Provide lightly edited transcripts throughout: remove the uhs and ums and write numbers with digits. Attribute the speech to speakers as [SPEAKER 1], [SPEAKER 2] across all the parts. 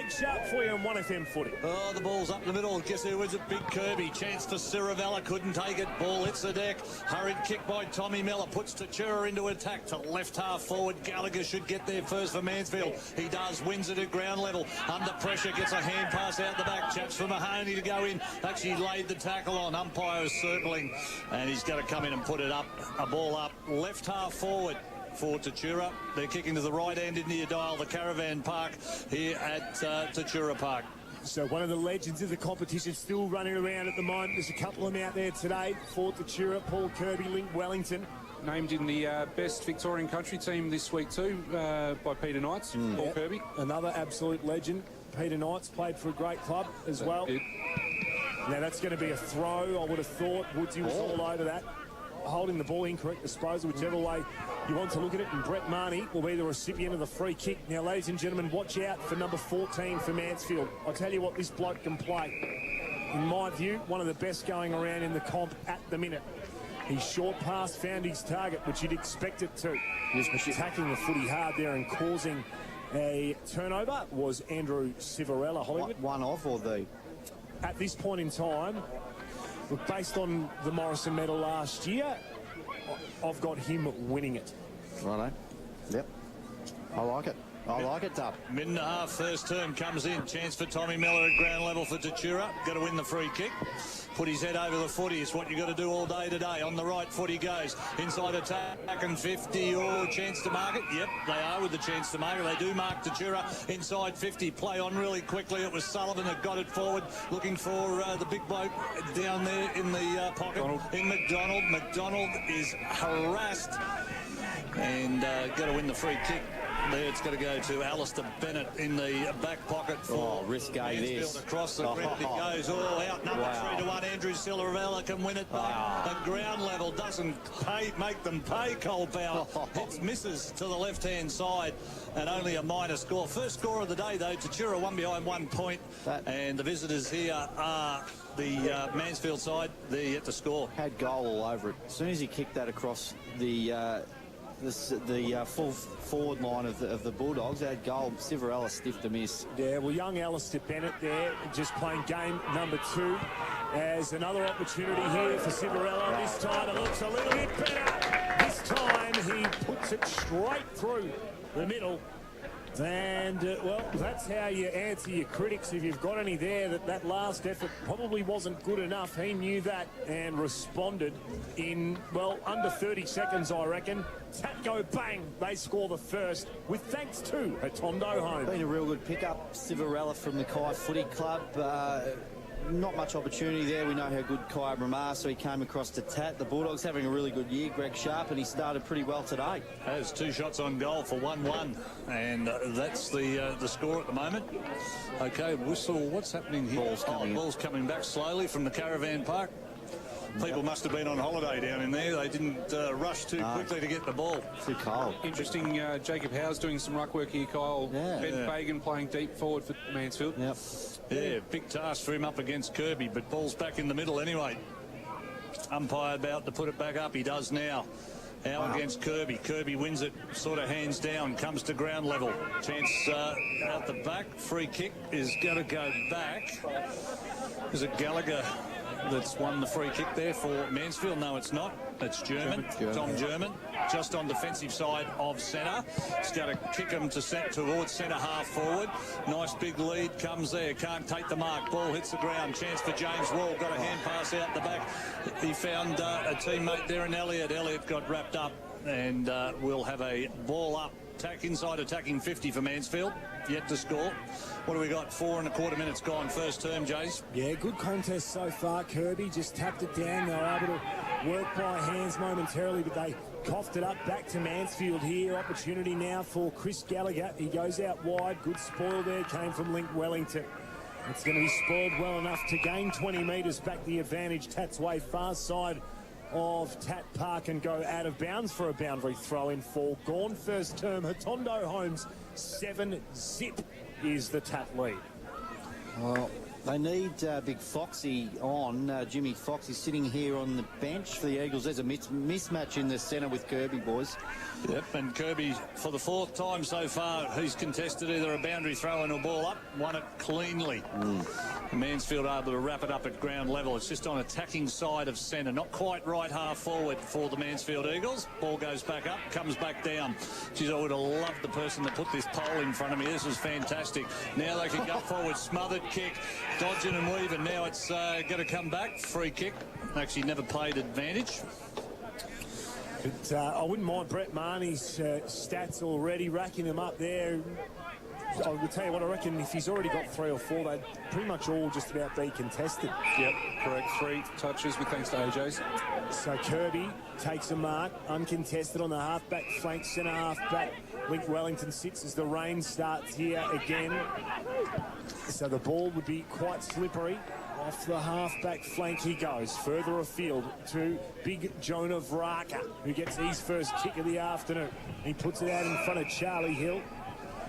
[SPEAKER 1] Greg Sharp for you on 1FM footy.
[SPEAKER 2] Oh, the ball's up the middle. Guess who wins it? Big Kirby. Chance for Ciravella. Couldn't take it. Ball hits the deck. Hurried kick by Tommy Miller. Puts Tatura into attack to left half forward. Gallagher should get there first for Mansfield. He does. Wins it at ground level. Under pressure. Gets a hand pass out the back. Chaps for Mahoney to go in. Actually laid the tackle on. Umpire is circling. And he's going to come in and put it up. A ball up. Left half forward for Tatura. They're kicking to the right end into your dial, the Caravan Park here at Tatura Park.
[SPEAKER 1] So one of the legends of the competition still running around at the moment. There's a couple of them out there today. For Tatura, Paul Kirby, Link Wellington.
[SPEAKER 3] Named in the best Victorian country team this week too by Peter Knights, Paul Kirby.
[SPEAKER 1] Another absolute legend. Peter Knights played for a great club as well. Now that's going to be a throw, I would have thought. Woodsy was all over that. Holding the ball, incorrect disposal, whichever way you want to look at it, and Brett Marnie will be the recipient of the free kick. Now, ladies and gentlemen, watch out for number 14 for Mansfield. I'll tell you what, this bloke can play. In my view, one of the best going around in the comp at the minute. His short pass found his target, which you'd expect it to. Attacking the footy hard there and causing a turnover was Andrew Civarella. Hollywood.
[SPEAKER 4] One off or the?
[SPEAKER 1] At this point in time, look, based on the Morrison medal last year, I've got him winning it.
[SPEAKER 4] Righto. Yep. I like it. I like it, Dub.
[SPEAKER 2] Minute and a half first term comes in. Chance for Tommy Miller at ground level for Tatura. Got to win the free kick. Put his head over the footy. It's what you got to do all day today. On the right foot he goes. Inside attack and 50. Oh, chance to mark it. Yep, they are with the chance to mark it. They do mark Tatura inside 50. Play on really quickly. It was Sullivan that got it forward. Looking for the big bloke down there in the pocket. In McDonald. McDonald is harassed. And got to win the free kick. There it's got to go to Alistair Bennett in the back pocket for
[SPEAKER 4] risque this.
[SPEAKER 2] Across the ground it goes. Oh, out number 3-1. Andrew Ciravella can win it at ground level. Doesn't make them pay, Cole Powell. It misses to the left-hand side and only a minor score. First score of the day, though. Tatura one behind 1 point. And the visitors here are the Mansfield side. They're yet to score.
[SPEAKER 4] Had goal all over it. As soon as he kicked that across the full forward line of the Bulldogs, had goal. Civarella stiffed the miss.
[SPEAKER 1] Yeah, well, young Alistair Bennett there just playing game number 2 as another opportunity here for Civarella. This time it looks a little bit better. This time he puts it straight through the middle. And, well, that's how you answer your critics, if you've got any there, that last effort probably wasn't good enough. He knew that and responded in, well, under 30 seconds, I reckon. Tat go bang, they score the first, with thanks to Hatondo home.
[SPEAKER 4] Been a real good pickup, Civarella from the Kai Footy Club. Not much opportunity there. We know how good Kai Bramar, so he came across to Tat. The Bulldogs having a really good year, Greg Sharp, and he started pretty well today.
[SPEAKER 2] Has 2 shots on goal for 1-1, and that's the score at the moment. Okay, whistle, what's happening here? Ball's coming back slowly from the Caravan Park. People must have been on holiday down in there. They didn't rush too quickly to get the ball.
[SPEAKER 4] Too cold.
[SPEAKER 3] Interesting, Jacob Howe's doing some ruck work here, Kyle. Ben Fagan playing deep forward for Mansfield.
[SPEAKER 4] Yep.
[SPEAKER 2] Yeah, big task for him up against Kirby, but ball's back in the middle anyway. Umpire about to put it back up. He does now. Now against Kirby. Kirby wins it, sort of hands down, comes to ground level. Chance out the back. Free kick is going to go back. Is it Gallagher that's won the free kick there for Mansfield? No, it's not. It's German. Tom German, just on defensive side of centre. He's got to kick him to towards centre half forward. Nice big lead comes there. Can't take the mark. Ball hits the ground. Chance for James Wall. Got a hand pass out the back. He found a teammate there in Elliott. Elliott got wrapped up, and we'll have a ball up. Inside attacking 50 for Mansfield. Yet to score. What do we got? 4 1/4 minutes gone. First term, Jays.
[SPEAKER 1] Yeah, good contest so far. Kirby just tapped it down. They were able to work by hands momentarily, but they coughed it up back to Mansfield here. Opportunity now for Chris Gallagher. He goes out wide. Good spoil there. Came from Link Wellington. It's going to be spoiled well enough to gain 20 metres back the advantage. Tat's way far side of Tat Park and go out of bounds for a boundary throw in for Gone. First term, Hatondo Holmes 7-0 is the Tat lead.
[SPEAKER 4] Well, They need Big Foxy on. Jimmy Fox is sitting here on the bench for the Eagles. There's a mismatch in the centre with Kirby, boys.
[SPEAKER 2] Yep, and Kirby, for the 4th time so far, he's contested either a boundary throw and a ball up, won it cleanly. Mansfield able to wrap it up at ground level. It's just on attacking side of centre, not quite right half forward for the Mansfield Eagles. Ball goes back up, comes back down. Geez, I would have loved the person that put this pole in front of me. This was fantastic. Now they can go forward, smothered kick, dodging and weaving. Now it's going to come back, free kick. Actually never played advantage.
[SPEAKER 1] But I wouldn't mind Brett Marnie's stats already, racking them up there. I will tell you what, I reckon if he's already got 3 or 4, they'd pretty much all just about be contested.
[SPEAKER 3] Yep, correct. 3 touches with thanks to AJ's.
[SPEAKER 1] So Kirby takes a mark, uncontested on the half-back flank, centre half-back. Link Wellington sits as the rain starts here again. So the ball would be quite slippery. Off the half-back flank he goes, further afield to big Jonah Vraka, who gets his first kick of the afternoon. He puts it out in front of Charlie Hill.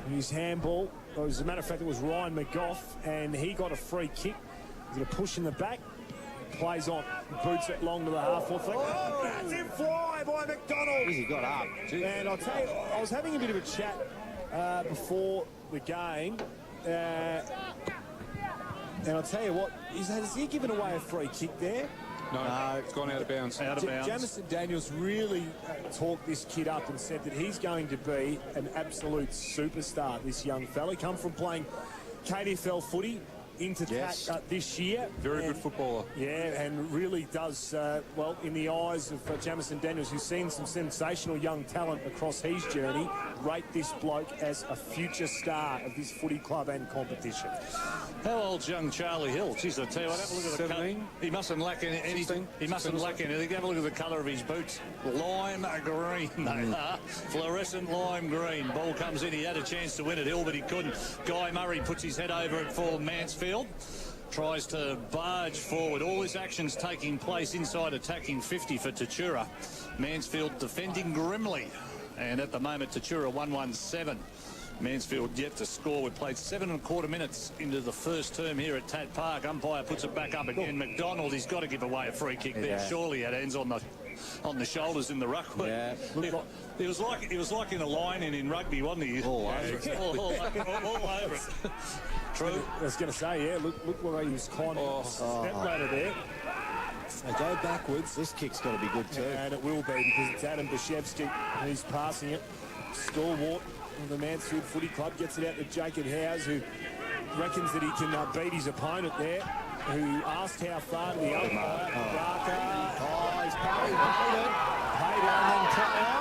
[SPEAKER 1] His handball, as a matter of fact, it was Ryan McGough, and he got a free kick. He's going to push in the back, plays on, boots it long to the half-forward flank. Oh, that's it, fly by McDonald.
[SPEAKER 4] He got up.
[SPEAKER 1] And I'll tell you, I was having a bit of a chat before the game. And I'll tell you what, has he given away a free kick there?
[SPEAKER 3] No, it's gone out of bounds.
[SPEAKER 2] Out of bounds.
[SPEAKER 1] Jamison Daniels really talked this kid up and said that he's going to be an absolute superstar, this young fella. He come from playing KDFL footy into this year.
[SPEAKER 3] Very good footballer.
[SPEAKER 1] Yeah, and really does, well, in the eyes of Jamison Daniels, who's seen some sensational young talent across his journey, rate this bloke as a future star of this footy club and competition.
[SPEAKER 2] How old's young Charlie Hill? Jeez, I tell you what, have a look at the
[SPEAKER 3] 17.
[SPEAKER 2] colour. He mustn't lack anything. He mustn't lack anything. Have a look at the colour of his boots. Lime green, they are. Fluorescent lime green. Ball comes in. He had a chance to win at Hill, but he couldn't. Guy Murray puts his head over it for Mansfield. Tries to barge forward. All this action's taking place inside attacking 50 for Tatura. Mansfield defending grimly. And at the moment, Tatura 1-1-7. Mansfield yet to score. We've played 7.25 minutes into the first term here at Tat Park. Umpire puts it back up again. McDonald, he's got to give away a free kick there. Surely it ends on the shoulders in the ruck.
[SPEAKER 4] Yeah.
[SPEAKER 2] It was like in a line in rugby, wasn't he?
[SPEAKER 4] All over it.
[SPEAKER 2] all over it. True.
[SPEAKER 1] I was going to say, yeah, look where he was kind of step ladder there. They go backwards.
[SPEAKER 4] This kick's got to be good too.
[SPEAKER 1] And it will be, because it's Adam Bashevsky who's passing it. Stalwart of the Mansfield Footy Club gets it out to Jacob Howes, who reckons that he can beat his opponent there, who asked how far to the umpire.
[SPEAKER 4] He's paid it and then play on.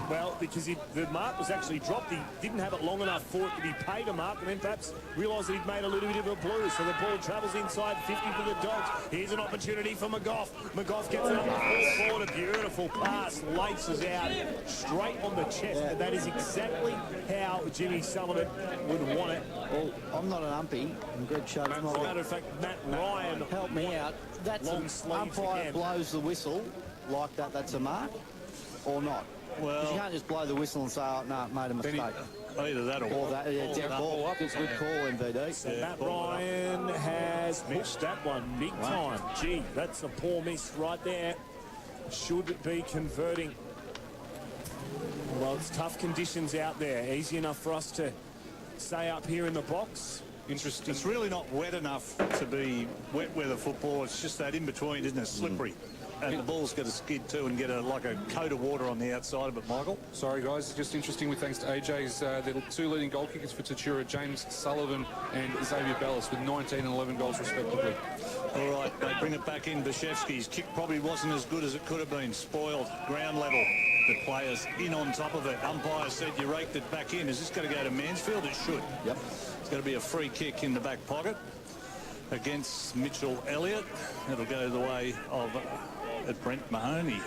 [SPEAKER 1] Well, because the mark was actually dropped. He didn't have it long enough for it to be paid a mark, and then perhaps realised that he'd made a little bit of a blue. So the ball travels inside 50 for the Dogs. Here's an opportunity for McGough. McGough gets it on the full forward. A beautiful pass, laces out straight on the chest. And that is exactly how Jimmy Sullivan would want it.
[SPEAKER 4] Well, I'm not an umpy, and Greg Sharp's
[SPEAKER 1] As a
[SPEAKER 4] not.
[SPEAKER 1] matter of fact, Matt Ryan,
[SPEAKER 4] Help me out. That's
[SPEAKER 1] long
[SPEAKER 4] an
[SPEAKER 1] sleeves
[SPEAKER 4] umpire
[SPEAKER 1] again.
[SPEAKER 4] blows the whistle like that. That's a mark, or not?
[SPEAKER 2] Well,
[SPEAKER 4] You can't just blow the whistle and say, "Oh no, made a mistake."
[SPEAKER 2] either that or
[SPEAKER 4] That, yeah, Derek Ball. Good call, MVD.
[SPEAKER 1] So Matt Ryan has missed that one big time. Gee, that's a poor miss right there. Should be converting. Well, it's tough conditions out there. Easy enough for us to stay up here in the box.
[SPEAKER 3] Interesting.
[SPEAKER 2] it's really not wet enough to be wet weather football. It's just that in between, isn't it? Slippery. And the ball's got to skid too and get like a coat of water on the outside of it, Michael.
[SPEAKER 3] Sorry, guys. Just interesting with thanks to AJ's, the 2 leading goal kickers for Tatura, James Sullivan and Xavier Bellis, with 19 and 11 goals respectively.
[SPEAKER 2] All right, they bring it back in. Bashevsky's kick probably wasn't as good as it could have been. Spoiled. Ground level. The players in on top of it. Umpire said you raked it back in. Is this going to go to Mansfield? It should.
[SPEAKER 4] Yep.
[SPEAKER 2] It's going to be a free kick in the back pocket against Mitchell Elliott. It'll go the way of Brent Mahoney.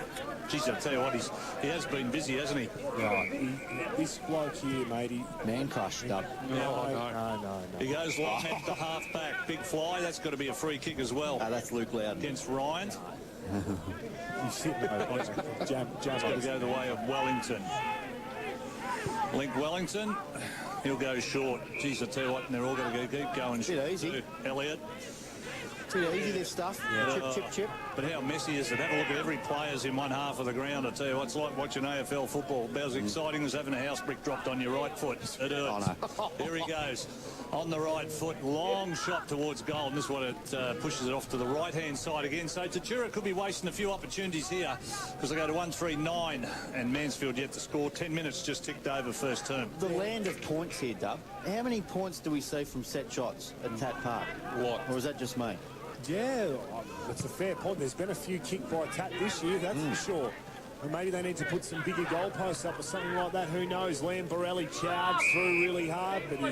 [SPEAKER 2] Geez, I'll tell you what, he has been busy, hasn't he?
[SPEAKER 1] Right. This bloke here, matey.
[SPEAKER 4] Man crushed up.
[SPEAKER 1] No.
[SPEAKER 2] He goes long at the half back. Big fly. That's got to be a free kick as well.
[SPEAKER 4] That's Luke Loudon.
[SPEAKER 2] Against Ryan.
[SPEAKER 1] Jam
[SPEAKER 2] It's got to go the way of Wellington. Link Wellington, he'll go short. Geez, I tell you what, and they're all going to keep going.
[SPEAKER 4] Bit easy.
[SPEAKER 2] Elliott.
[SPEAKER 4] Too easy, this stuff. Yeah. Chip.
[SPEAKER 2] But how messy is it? Have a look at every player's in one half of the ground. I tell you what, it's like watching AFL football. About as exciting as having a house brick dropped on your right foot. It hurts.
[SPEAKER 4] Oh, no.
[SPEAKER 2] Here he goes. On the right foot, long shot towards goal. And this is what it pushes it off to the right-hand side again. So Tatura could be wasting a few opportunities here because they go to 1-3-9 and Mansfield yet to score. 10 minutes just ticked over first term.
[SPEAKER 4] The land of points here, Dub. How many points do we see from set shots at Tat Park?
[SPEAKER 3] What?
[SPEAKER 4] Or is that just me?
[SPEAKER 1] Yeah, that's a fair point. There's been a few kicked by Tat this year, that's for sure. And maybe they need to put some bigger goalposts up or something like that. Who knows? Liam Borelli charged through really hard, but he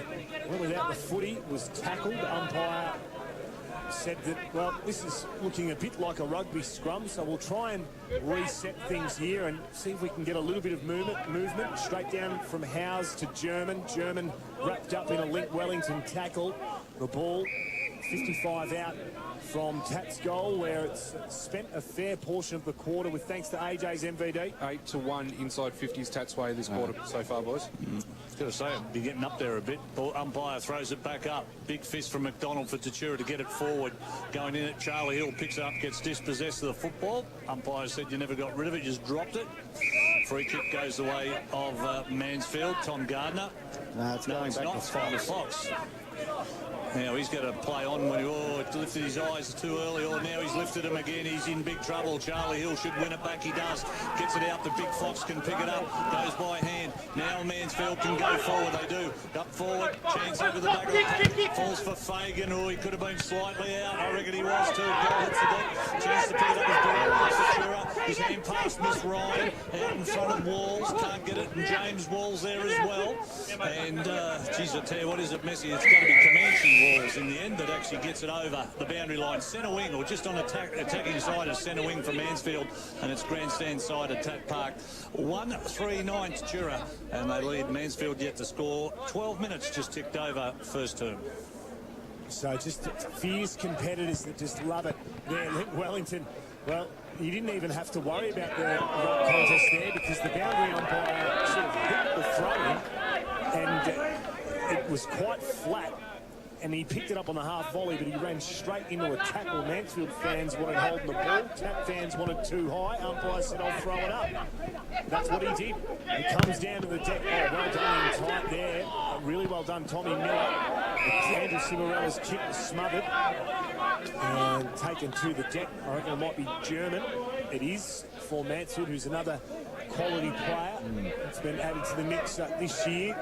[SPEAKER 1] went without the footy, was tackled. Umpire said that, well, this is looking a bit like a rugby scrum, so we'll try and reset things here and see if we can get a little bit of movement straight down from Howes to German. German wrapped up in a Link Wellington tackle. The ball 55 out from Tat's goal, where it's spent a fair portion of the quarter with thanks to AJ's MVD.
[SPEAKER 3] 8-1 inside 50s Tats way this quarter so far, boys.
[SPEAKER 2] Got to say, it'll be getting up there a bit. Umpire throws it back up. Big fist from McDonald for Tatura to get it forward. Going in at Charlie Hill, picks it up, gets dispossessed of the football. Umpire said you never got rid of it, you just dropped it. Free kick goes the way of Mansfield. Tom Gardner.
[SPEAKER 4] No, it's going back to
[SPEAKER 2] Fox. Now he's got to play on when he lifted his eyes too early, or now he's lifted them again. He's in big trouble. Charlie Hill should win it back. He does. Gets it out. The big Fox can pick it up. Goes by hand. Now Mansfield can go forward. They do. Up forward. Chance over the back of the pack. Falls for Fagan. Oh, he could have been slightly out. I reckon he was too. Goal hits the deck. Chance to pick it up. His hand past Miss Ryan. Out in front of Walls. Can't get it. And James Walls there as well. And, geez, I tell you what, is it messy? It's going to be Comanche Walls in the end that actually gets it over the boundary line. Centre wing, or just on attacking side of centre wing for Mansfield, and it's grandstand side at Tat Park. 1-3-9 Tatura, and they lead Mansfield yet to score. 12 minutes just ticked over first term.
[SPEAKER 1] So just fierce competitors that just love it there. Wellington, well, you didn't even have to worry about the contest there because the boundary umpire sort of hit the throw-in, and it was quite flat. And he picked it up on the half volley, but he ran straight into a tackle. Mansfield fans wanted holding the ball. Tat fans wanted too high. Umpire said, I'll throw it up. That's what he did. He comes down to the deck. Oh, well done in tight there. Really well done, Tommy Miller. Andrew Cimarella's kick was smothered and taken to the deck. I reckon it might be German. It is for Mansfield, who's another quality player. It's been added to the mix this year.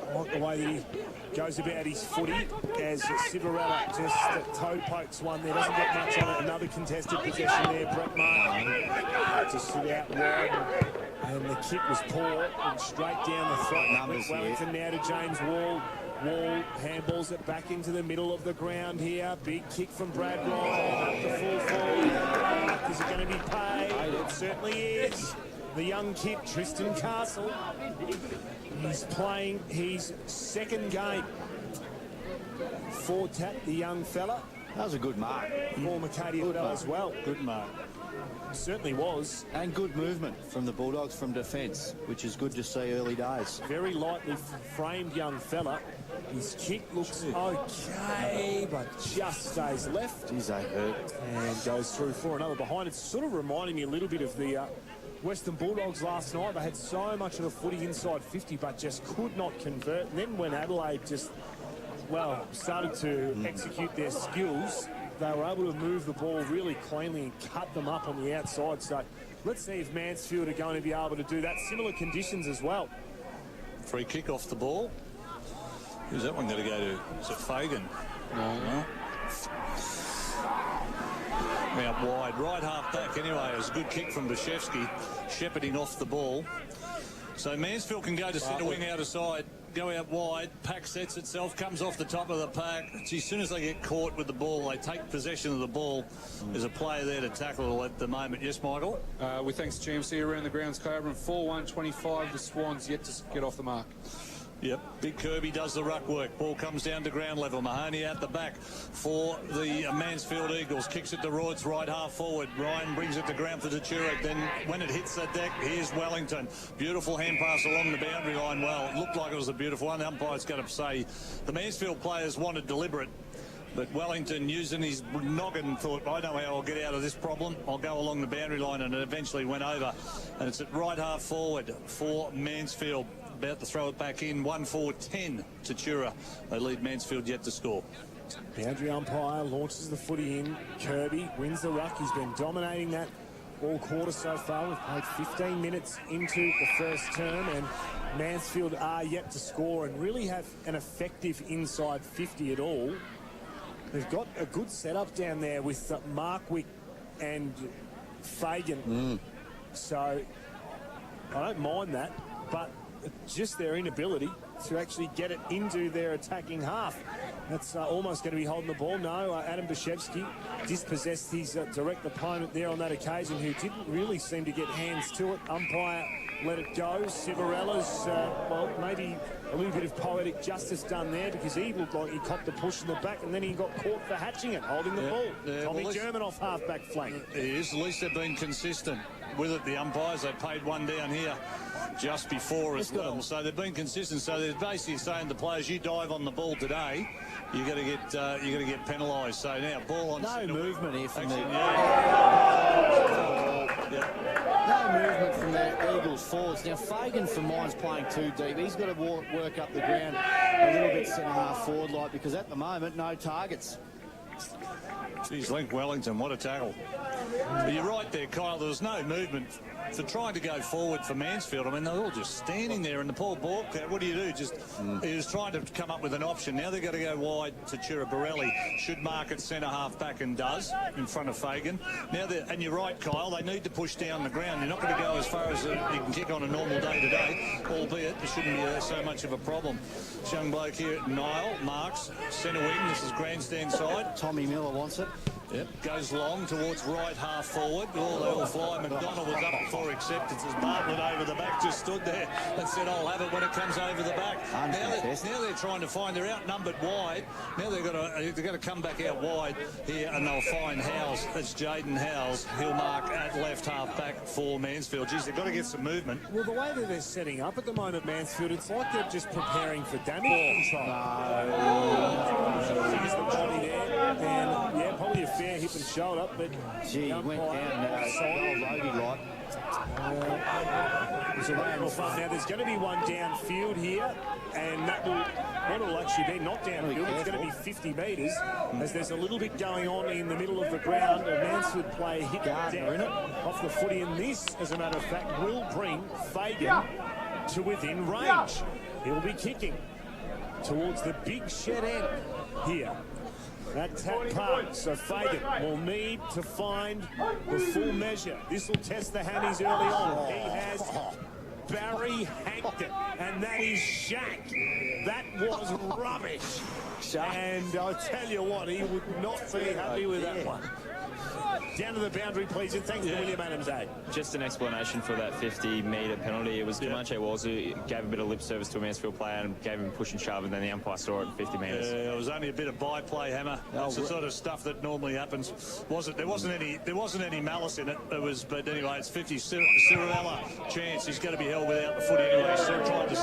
[SPEAKER 1] I like the way that he goes about his footy as Civarella just toe pokes one there, doesn't get much on it. Another contested possession there, Brett Martin just stood out wide, and the kick was poor and straight down the front. Wellington now to James Wall. Wall handballs it back into the middle of the ground here. Big kick from Brad Ryan up the full forward. Is it going to be paid? It certainly is. The young kid, Tristan Castle. He's playing his second game for Tat, the young fella.
[SPEAKER 4] That was a good mark.
[SPEAKER 1] For McCarty as well.
[SPEAKER 2] Good mark.
[SPEAKER 1] Certainly was.
[SPEAKER 4] And good movement from the Bulldogs from defence, which is good to see early days.
[SPEAKER 1] Very lightly framed young fella. His kick looks okay, but just stays left.
[SPEAKER 4] Geez, they hurt.
[SPEAKER 1] And goes through for another behind. It's sort of reminding me a little bit of the Western Bulldogs last night. They had so much of the footy inside 50, but just could not convert. And then when Adelaide just, well, started to execute their skills, they were able to move the ball really cleanly and cut them up on the outside. So let's see if Mansfield are going to be able to do that. Similar conditions as well.
[SPEAKER 2] Free kick off the ball. Who's that one going to go to? Is it Fagan? No. Out wide, right half back anyway. It was a good kick from Bashevsky, shepherding off the ball. So Mansfield can go to centre wing out of side, go out wide, pack sets itself, comes off the top of the pack. As soon as they get caught with the ball, they take possession of the ball. There's a player there to tackle at the moment. Yes, Michael?
[SPEAKER 3] With thanks to GMC around the grounds, Cobram 4-1-25. The Swans yet to get off the mark.
[SPEAKER 2] Yep, big Kirby does the ruck work. Ball comes down to ground level. Mahoney out the back for the Mansfield Eagles. Kicks it to Royds, right half forward. Ryan brings it to ground for Tatura. Then when it hits the deck, here's Wellington. Beautiful hand pass along the boundary line. Well, it looked like it was a beautiful one. The umpire's going to say the Mansfield players wanted deliberate. But Wellington, using his noggin, thought, I know how I'll get out of this problem. I'll go along the boundary line, and it eventually went over. And it's at right half forward for Mansfield. About to throw it back in. 1-4-10 to Tatura. They lead Mansfield yet to score.
[SPEAKER 1] Boundary umpire launches the footy in. Kirby wins the ruck. He's been dominating that all quarter so far. We've played 15 minutes into the first term, and Mansfield are yet to score and really have an effective inside 50 at all. They've got a good setup down there with Markwick and Fagan. So I don't mind that, but just their inability to actually get it into their attacking half. That's almost going to be holding the ball. No, Adam Bashevsky dispossessed his direct opponent there on that occasion, who didn't really seem to get hands to it. Umpire let it go. Civarella's, well, maybe a little bit of poetic justice done there, because he looked like he copped the push in the back and then he got caught for hatching it, holding the ball. Tommy German off half-back flank.
[SPEAKER 2] He is. At least they've been consistent with it, the umpires. They paid one down here just before as well. So they've been consistent. So they're basically saying to the players, you dive on the ball today, you're going to get penalised. So now ball on.
[SPEAKER 4] No movement here from
[SPEAKER 2] actually,
[SPEAKER 4] no movement from the Eagles forwards. Now Fagan for mine's playing too deep. He's got to work up the ground a little bit centre half forward like, because at the moment no targets.
[SPEAKER 2] Geez, Link Wellington, what a tackle. But you're right there, Kyle. There was no movement for trying to go forward for Mansfield. I mean, they're all just standing there, and the Paul Bork, what do you do? He was trying to come up with an option. Now they've got to go wide to Tatura. Borelli should mark it centre half back, and does, in front of Fagan. Now, and you're right, Kyle, they need to push down the ground. You're not going to go as far as you can kick on a normal day today, albeit it shouldn't be so much of a problem. This young bloke here, Niall, marks, centre wing. This is grandstand side.
[SPEAKER 4] Tommy Miller wants it.
[SPEAKER 2] Yep, goes long towards right half forward. Oh, they all fly. McDonald was up for acceptance as Bartlett over the back just stood there and said, I'll have it when it comes over the back. Now they're trying to find, they're outnumbered wide. Now they've got to come back out wide here, and they'll find Howes. It's Jaden Howes. He'll mark at left half back for Mansfield. Geez, they've got to get some movement.
[SPEAKER 1] Well, the way that they're setting up at the moment, Mansfield, it's like they're just preparing for damage control. Here's the body there, and yeah, probably a fair hip and shoulder, but
[SPEAKER 4] gee, he went down Logie like.
[SPEAKER 1] It was a ramble fun. Now there's going to be one downfield here, and that will actually be not downfield. It's going to be 50 metres, as there's a little bit going on in the middle of the ground. A Mansfield player hit Gardner in it off the footy, and this, as a matter of fact, will bring Fagan to within range. He'll be kicking towards the big shed end here. That tap park, so Fagan will need to find the full measure. This will test the hammies early on. He has Barry Hankton, and that is Shaq. That was rubbish. And I'll tell you what, he would not be happy with that one. Down to the boundary, please, and thanks to William Adams.
[SPEAKER 5] Just an explanation for that 50-metre penalty. It was Comanche Walls who gave a bit of lip service to a Mansfield player and gave him a push and shove, and then the umpire saw it at 50 metres.
[SPEAKER 2] It was only a bit of byplay, Hammer. That's the sort of stuff that normally happens. There wasn't any malice in it. But anyway, it's 50. Cirella chance. He's going to be held without the footy anyway. Still trying to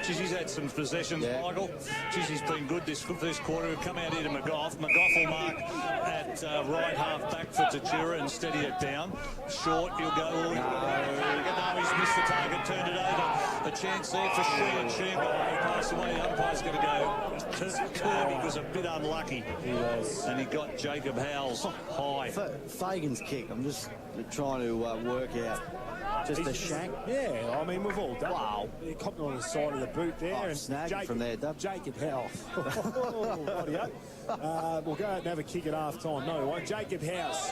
[SPEAKER 2] geez, he's had some possessions, Michael. Geez, he's been good this quarter. He'll come out here to McGough. McGough will mark at right half back for Tatura and steady it down. Short, he'll go. No, he's missed the target, turned it over. A chance there for Sheehan. Sheehan pass away. The umpire's going to go. Kirby was a bit unlucky.
[SPEAKER 1] He was.
[SPEAKER 2] And he got Jacob Howes high.
[SPEAKER 4] Fagan's kick, I'm just trying to work out. Just a shank.
[SPEAKER 1] Yeah, I mean, we've all done. Wow. He copped on the side of the boot there. And
[SPEAKER 4] snagged from there, Dub.
[SPEAKER 1] Jacob Howes. We'll go out and have a kick at half time. No, won't. Jacob Howes.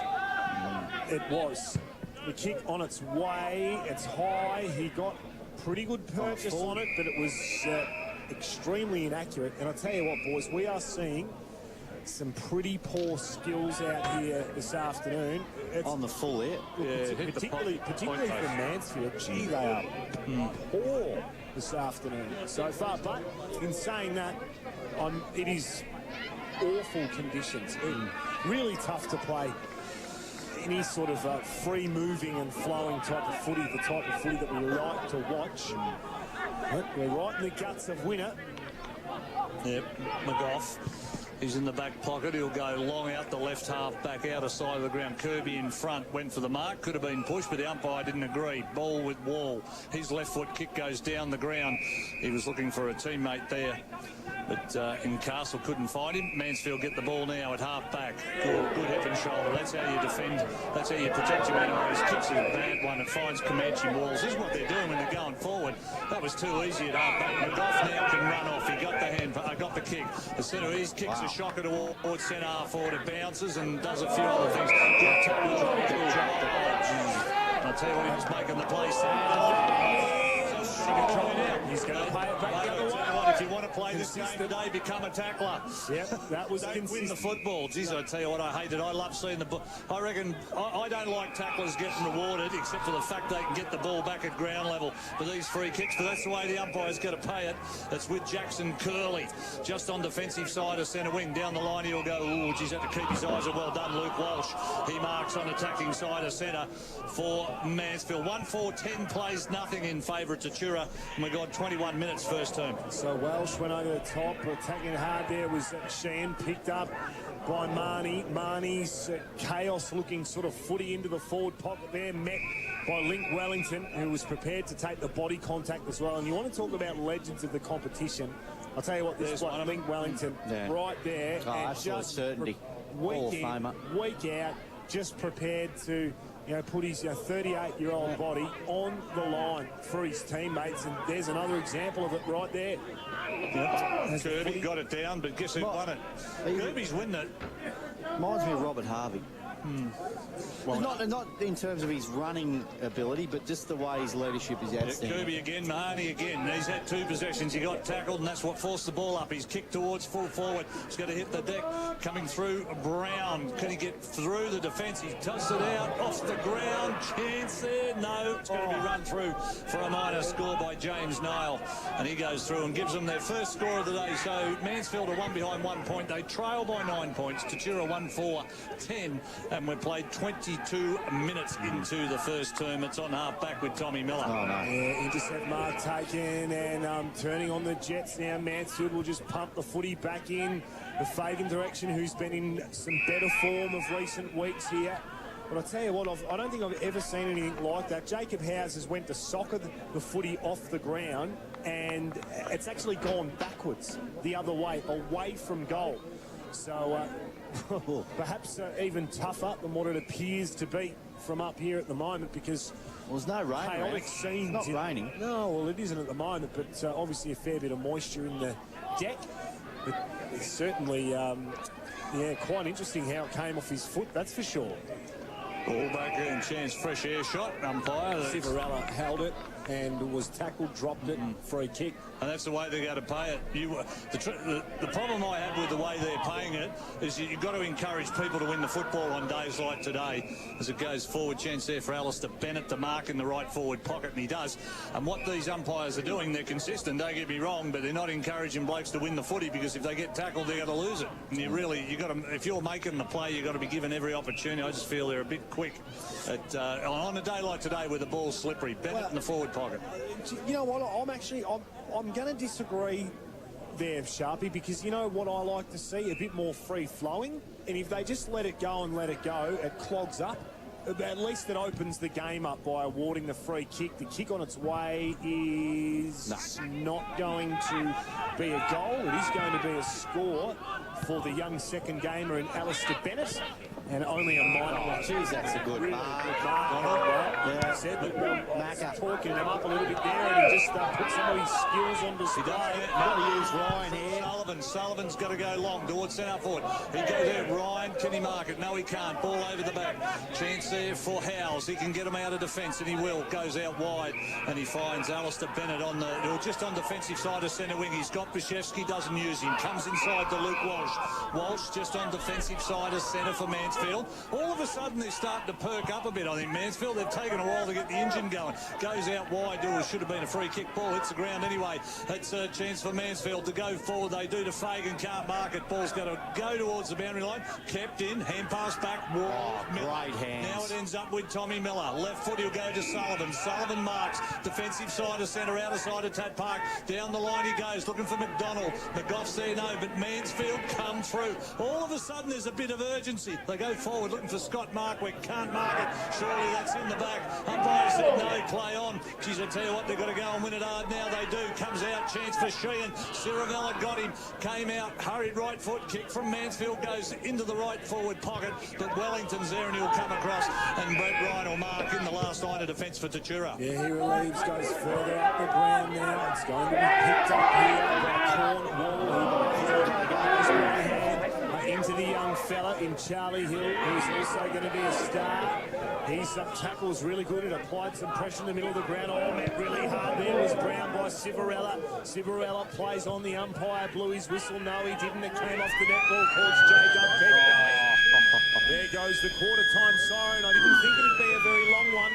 [SPEAKER 1] It was. The kick on its way. It's high. He got pretty good purchase on it, but it was extremely inaccurate. And I'll tell you what, boys, we are seeing some pretty poor skills out here this afternoon. It's,
[SPEAKER 4] On the full there.
[SPEAKER 1] particularly from Mansfield. Gee, they are poor this afternoon so far. But in saying that, it is awful conditions. Really tough to play any sort of free-moving and flowing type of footy, the type of footy that we like to watch. But we're right in the guts of winner.
[SPEAKER 2] Yep, McGough. He's in the back pocket. He'll go long out the left half, back out of side of the ground. Kirby in front, went for the mark. Could have been pushed, but the umpire didn't agree. Ball with Wall. His left foot kick goes down the ground. He was looking for a teammate there, but Castle couldn't find him. Mansfield get the ball now at half back. Good head and shoulder. That's how you defend. That's how you protect your man. His kicks is a bad one. It finds Comanche Walls. This is what they're doing when they're going forward. That was too easy at half back. McGough now can run off. He got the hand. Got the kick. The centre, his kicks a shocker towards centre half forward. It bounces and does a few other things. I'll tell you what, he was making the place.
[SPEAKER 1] He's going to play it back the other way.
[SPEAKER 2] If you want to play this game today, become a tackler.
[SPEAKER 1] Yep, that was
[SPEAKER 2] Don't win the football. Geez, I tell you what, I hate it. I love seeing the ball. I reckon I don't like tacklers getting rewarded, except for the fact they can get the ball back at ground level for these free kicks. But that's the way the umpire's got to pay it. It's with Jackson Curley, just on defensive side of centre wing. Down the line, he'll go, oh, geez, have to keep his eyes. Well done, Luke Walsh. He marks on attacking side of centre for Mansfield. 1-4-10 plays nothing in favour of Tatura. And we got 21 minutes first term.
[SPEAKER 1] So Welsh went over the top, attacking hard there was Shan, picked up by Marnie. Marnie's chaos looking sort of footy into the forward pocket there, met by Link Wellington, who was prepared to take the body contact as well. And you want to talk about legends of the competition. I'll tell you what, this one, Link Wellington, right there.
[SPEAKER 4] Oh, and just certainty.
[SPEAKER 1] Week in, week out, just prepared to put his 38-year-old body on the line for his teammates, and there's another example of it right there.
[SPEAKER 2] Yep. Kirby got it down, but guess who won it? Kirby's winning it.
[SPEAKER 4] Reminds me of Robert Harvey. Well, not in terms of his running ability, but just the way his leadership is outstanding.
[SPEAKER 2] Kirby again, Mahoney again. He's had 2 possessions. He got tackled, and that's what forced the ball up. He's kicked towards full forward. He's going to hit the deck. Coming through Brown. Can he get through the defence? He tosses it out off the ground. Chance there. No, it's going to be run through for a minor score by James Nile. And he goes through and gives them their first score of the day. So Mansfield are 1 behind 1 point. They trail by 9 points. Tatura 1-4-10. And we're played 22 minutes into the first term. It's on half back with Tommy Miller.
[SPEAKER 1] Oh, no. Yeah, intercept mark taken, and turning on the Jets now. Mansfield will just pump the footy back in the Fagan direction, who's been in some better form of recent weeks here. But I tell you what, I don't think I've ever seen anything like that. Jacob Houses went to soccer the footy off the ground, and it's actually gone backwards the other way, away from goal. So perhaps even tougher than what it appears to be from up here at the moment, because
[SPEAKER 4] there's no rain.
[SPEAKER 1] Chaotic scenes.
[SPEAKER 4] It's not raining.
[SPEAKER 1] No, well, it isn't at the moment, but obviously a fair bit of moisture in the deck. But it's certainly, quite interesting how it came off his foot, that's for sure.
[SPEAKER 2] Ball back in, chance, fresh air shot. Umpire.
[SPEAKER 1] Civarella held it and was tackled, dropped it, free kick.
[SPEAKER 2] And that's the way they're going to pay it. The problem I have with the way they're paying it is you've got to encourage people to win the football on days like today. As it goes forward, chance there for Alistair Bennett to mark in the right forward pocket, and he does. And what these umpires are doing, they're consistent, don't get me wrong, but they're not encouraging blokes to win the footy, because if they get tackled, they're going to lose it. And you got to, if you're making the play, you've got to be given every opportunity. I just feel they're a bit quick on a day like today where the ball's slippery. Bennett in the forward pocket.
[SPEAKER 1] You know what? I'm going to disagree there, Sharpie, because you know what I like to see? A bit more free-flowing. And if they just let it go, it clogs up. At least it opens the game up by awarding the free kick. The kick on its way is not going to be a goal. It is going to be a score for the young second gamer in Alistair Bennett. And only a minor one.
[SPEAKER 4] Jeez, that's a good mark.
[SPEAKER 1] Yeah, I said that I was talking him up a little bit there, and he just put some of his skills on display.
[SPEAKER 4] Got to use Ryan here.
[SPEAKER 2] Sullivan's got to go long towards centre forward. He goes there. Ryan, can he mark it? No, he can't. Ball over the back. Chance there for Howes. He can get him out of defence, and he will. Goes out wide, and he finds Alistair Bennett on just on defensive side of centre wing. He's got Bashevsky, doesn't use him. Comes inside to Luke Walsh. Walsh just on defensive side of centre for Mansfield. All of a sudden, they're starting to perk up a bit. I think Mansfield, they've taken a while to get the engine going. Goes out wide. Should have been a free kick. Ball hits the ground anyway. It's a chance for Mansfield to go forward. They do to Fagan. Can't mark it. Ball's got to go towards the boundary line. Kept in. Hand pass back.
[SPEAKER 4] Great hands.
[SPEAKER 2] Now it ends up with Tommy Miller. Left foot, he'll go to Sullivan. Sullivan marks. Defensive side of centre, outer side of Tat Park. Down the line he goes, looking for McDonald. McGoff's there, no, but Mansfield come through. All of a sudden, there's a bit of urgency. They go forward, looking for Scott Markwick. Can't mark it. Surely that's in the back. Umpire said no, play on. Geez, I tell you what, they've got to go and win it hard now. They do. Comes out, chance for Sheehan. Ciravella got him. Came out, hurried right foot. Kick from Mansfield goes into the right forward pocket, but Wellington's there and he'll come across, and Brett Ryan will mark in the last line of defence for Tatura.
[SPEAKER 1] Yeah, he relieves, goes further out the ground now. It's going to be picked up here by Cornwall. Into the young fella in Charlie Hill, who's also going to be a star. His tackle's really good. It applied some pressure in the middle of the ground. Oh, met really hard there. Was Brown by Civarella. Civarella plays on the umpire. Blew his whistle. No, he didn't. It came off the netball. Calls Jacob. There goes the quarter-time siren. I didn't think it'd be a very long one,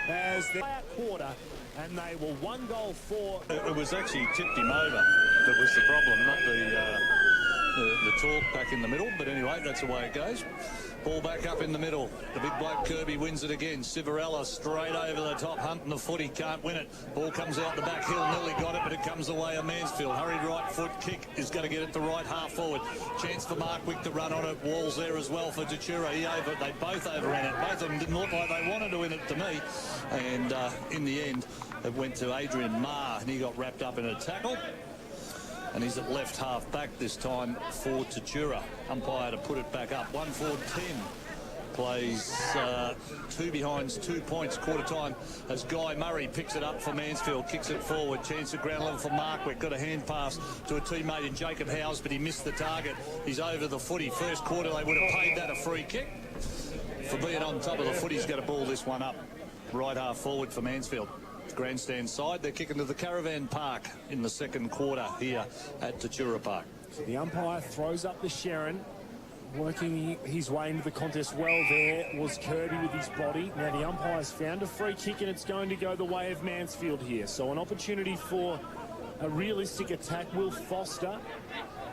[SPEAKER 1] as the quarter, and they were 1 goal for.
[SPEAKER 2] It was actually tipped him over. That was the problem, not the talk back in the middle. But anyway, that's the way it goes. Ball back up in the middle. The big bloke Kirby wins it again. Civarella straight over the top, humping the foot. He can't win it. Ball comes out the back. Hill nearly got it, but it comes the way of Mansfield. Hurried right foot kick is going to get it to right half forward. Chance for Markwick to run on it. Wall's there as well for Tatura. They both overran it. Both of them didn't look like they wanted to win it to me. And in the end, it went to Adrian Marr, and he got wrapped up in a tackle. And he's at left half back this time for Tatura. Umpire to put it back up. 1-4-10. Plays 2 behinds, 2 points, quarter time, as Guy Murray picks it up for Mansfield, kicks it forward. Chance at ground level for Markwick. Got a hand pass to a teammate in Jacob Howes, but he missed the target. He's over the footy. First quarter, they would have paid that a free kick. For being on top of the foot, he's got to ball this one up. Right half forward for Mansfield. Grandstand side, they're kicking to the Caravan Park in the second quarter here at Tatura Park.
[SPEAKER 1] So the umpire throws up the Sharon, working his way into the contest well. There was Kirby with his body. Now the umpire's found a free kick, and it's going to go the way of Mansfield here. So an opportunity for a realistic attack. Will Foster,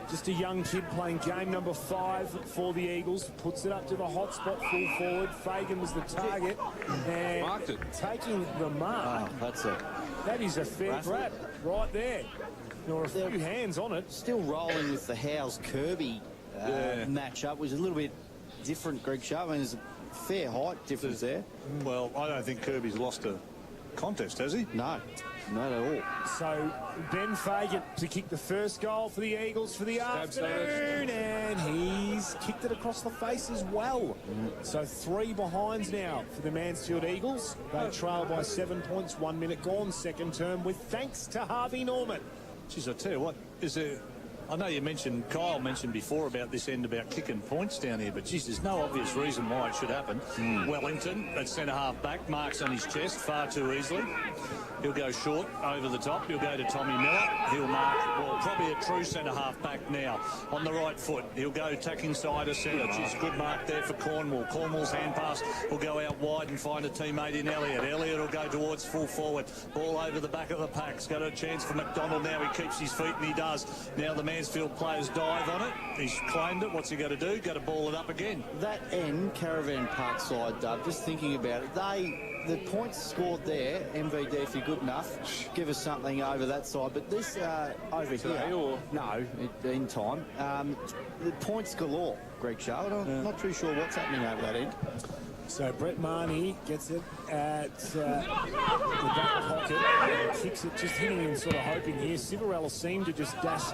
[SPEAKER 1] just a young kid playing game number 5 for the Eagles, puts it up to the hot spot, full forward. Fagan was the target, and
[SPEAKER 3] marked it.
[SPEAKER 1] Taking the mark. That is a fair grab right there. There were a few hands on it.
[SPEAKER 4] Still rolling with the Howes-Kirby matchup, which is a little bit different, Greg Sharp. I mean, there's a fair height difference there.
[SPEAKER 2] Well, I don't think Kirby's lost a contest, has he?
[SPEAKER 4] No, not at all.
[SPEAKER 1] So Ben Fagan to kick the first goal for the Eagles for the afternoon, and he's kicked it across the face as well. So 3 behinds now for the Mansfield Eagles. They trail by 7 points, 1 minute gone, second term, with thanks to Harvey Norman.
[SPEAKER 2] Geez, I tell you what, is there... I know you mentioned, Kyle mentioned before about this end about kicking points down here, but geez, there's no obvious reason why it should happen. Wellington at centre half back, marks on his chest far too easily. He'll go short over the top. He'll go to Tommy Miller. He'll mark, well, probably a true centre half back now on the right foot. He'll go attacking side of centre. Geez, good mark there for Cornwall. Cornwall's hand pass will go out wide and find a teammate in Elliott. Elliott will go towards full forward. Ball over the back of the pack. He's got a chance for McDonald now. He keeps his feet, and he does. Now the Mansfield players dive on it. He's claimed it. What's he got to do? Got to ball it up again.
[SPEAKER 4] That end, Caravan Park side, Doug, just thinking about it, the points scored there, MVD, if you're good enough, give us something over that side. But this over here, no, in time, the points galore, Greg Charlotte. I'm not too sure what's happening over that end.
[SPEAKER 1] So Brett Marnie gets it at the back pocket and kicks it, just hitting and sort of hoping here. Civarella seemed to just dash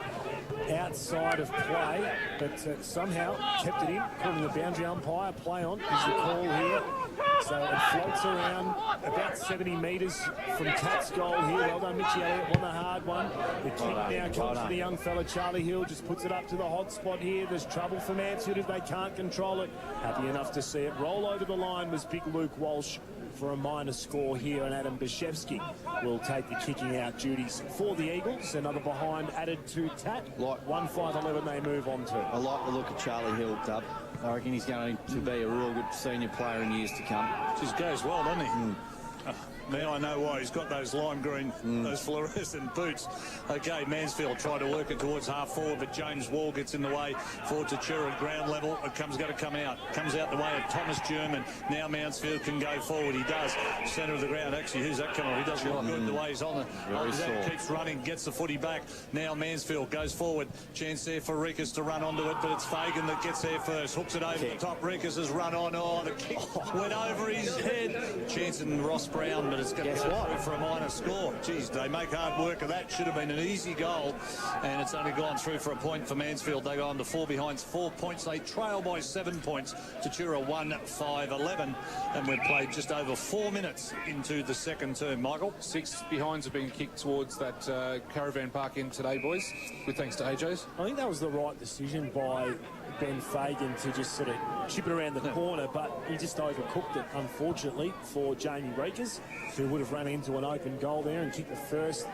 [SPEAKER 1] outside of play, but somehow kept it in. Calling the boundary umpire, play on is the call here. So it floats around about 70 metres from Tat's goal here. Well done, Mitchie Elliott won the hard one. The kick now comes for the young fella, Charlie Hill, just puts it up to the hot spot here. There's trouble for Mansfield if they can't control it. Happy enough to see it roll over the line was big Luke Walsh for a minor score here, and Adam Bashevsky will take the kicking out duties for the Eagles. Another behind added to Tat. 1-5-11 they move on to.
[SPEAKER 4] I like the look of Charlie Hill, Dub. I reckon he's going to be a real good senior player in years to come.
[SPEAKER 2] Just goes well, doesn't he? Now I know why he's got those lime green, those fluorescent boots. Okay, Mansfield tried to work it towards half forward, but James Wall gets in the way for Tatura at ground level. It got to come out. Comes out the way of Thomas German. Now Mansfield can go forward. He does. Centre of the ground. Actually, who's that coming off? He does look good the way he's on it. Keeps running, gets the footy back. Now Mansfield goes forward. Chance there for Rikas to run onto it, but it's Fagan that gets there first. Hooks it over the top. Rikas has run on. Oh, the kick went over his head. Chance and Ross Brown, but it's going to go through for a minor score. Geez, they make hard work of that. Should have been an easy goal, and it's only gone through for a point for Mansfield. They go on to 4 behind, 4 points. They trail by 7 points. Tatura 1-5-11, and we've played just over 4 minutes into the second term. Michael?
[SPEAKER 3] 6 behinds have been kicked towards that caravan park in today, boys, with thanks to AJ's.
[SPEAKER 1] I think that was the right decision by Ben Fagan to just sort of chip it around the corner, but he just overcooked it, unfortunately, for Jamie Reekers, who would have run into an open goal there and kicked the first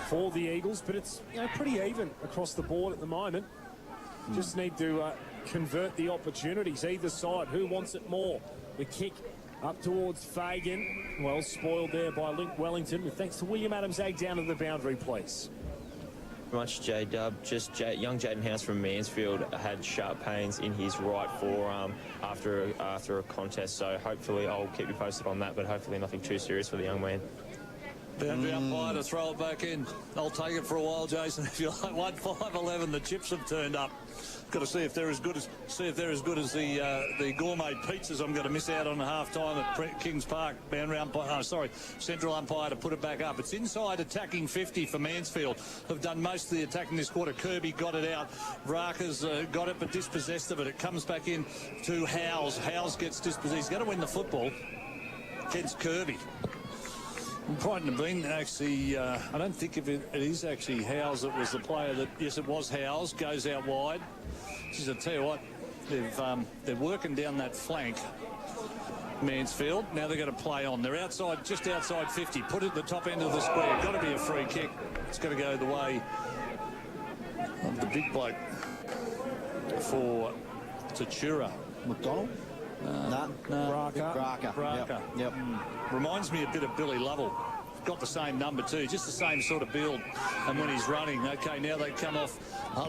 [SPEAKER 1] for the Eagles. But it's, you know, pretty even across the board at the moment. Just need to convert the opportunities either side. Who wants it more? The kick up towards Fagan. Well, spoiled there by Link Wellington. With thanks to William Adams, Ag down to the boundary, please.
[SPEAKER 5] Much J-Dub, just young Jaden House from Mansfield had sharp pains in his right forearm after a contest, so hopefully I'll keep you posted on that, but hopefully nothing too serious for the young man.
[SPEAKER 2] Boundary umpire to throw it back in. I'll take it for a while, Jason. If you like 1-5-11, the chips have turned up. Got to see if they're as good as the gourmet pizzas I'm going to miss out on at half time at Kings Park. Boundary umpire, central umpire to put it back up. It's inside attacking 50 for Mansfield. Have done most of the attacking this quarter. Kirby got it out. Raka's got it but dispossessed of it. It comes back in to Howes. Howes gets dispossessed. He's going to win the football against Kirby. Pride and been actually, I don't think if it is actually Howes that was the player that, yes, it was Howes, goes out wide. Geez, I tell you what, they're working down that flank, Mansfield. Now they're going to play on. They're outside, just outside 50. Put it at the top end of the square. Got to be a free kick. It's going to go the way of the big bloke for Tatura.
[SPEAKER 4] McDonald? No.
[SPEAKER 1] Raka.
[SPEAKER 4] Yep.
[SPEAKER 2] Reminds me a bit of Billy Lovell. Got the same number too, just the same sort of build. And when he's running, okay, now they come off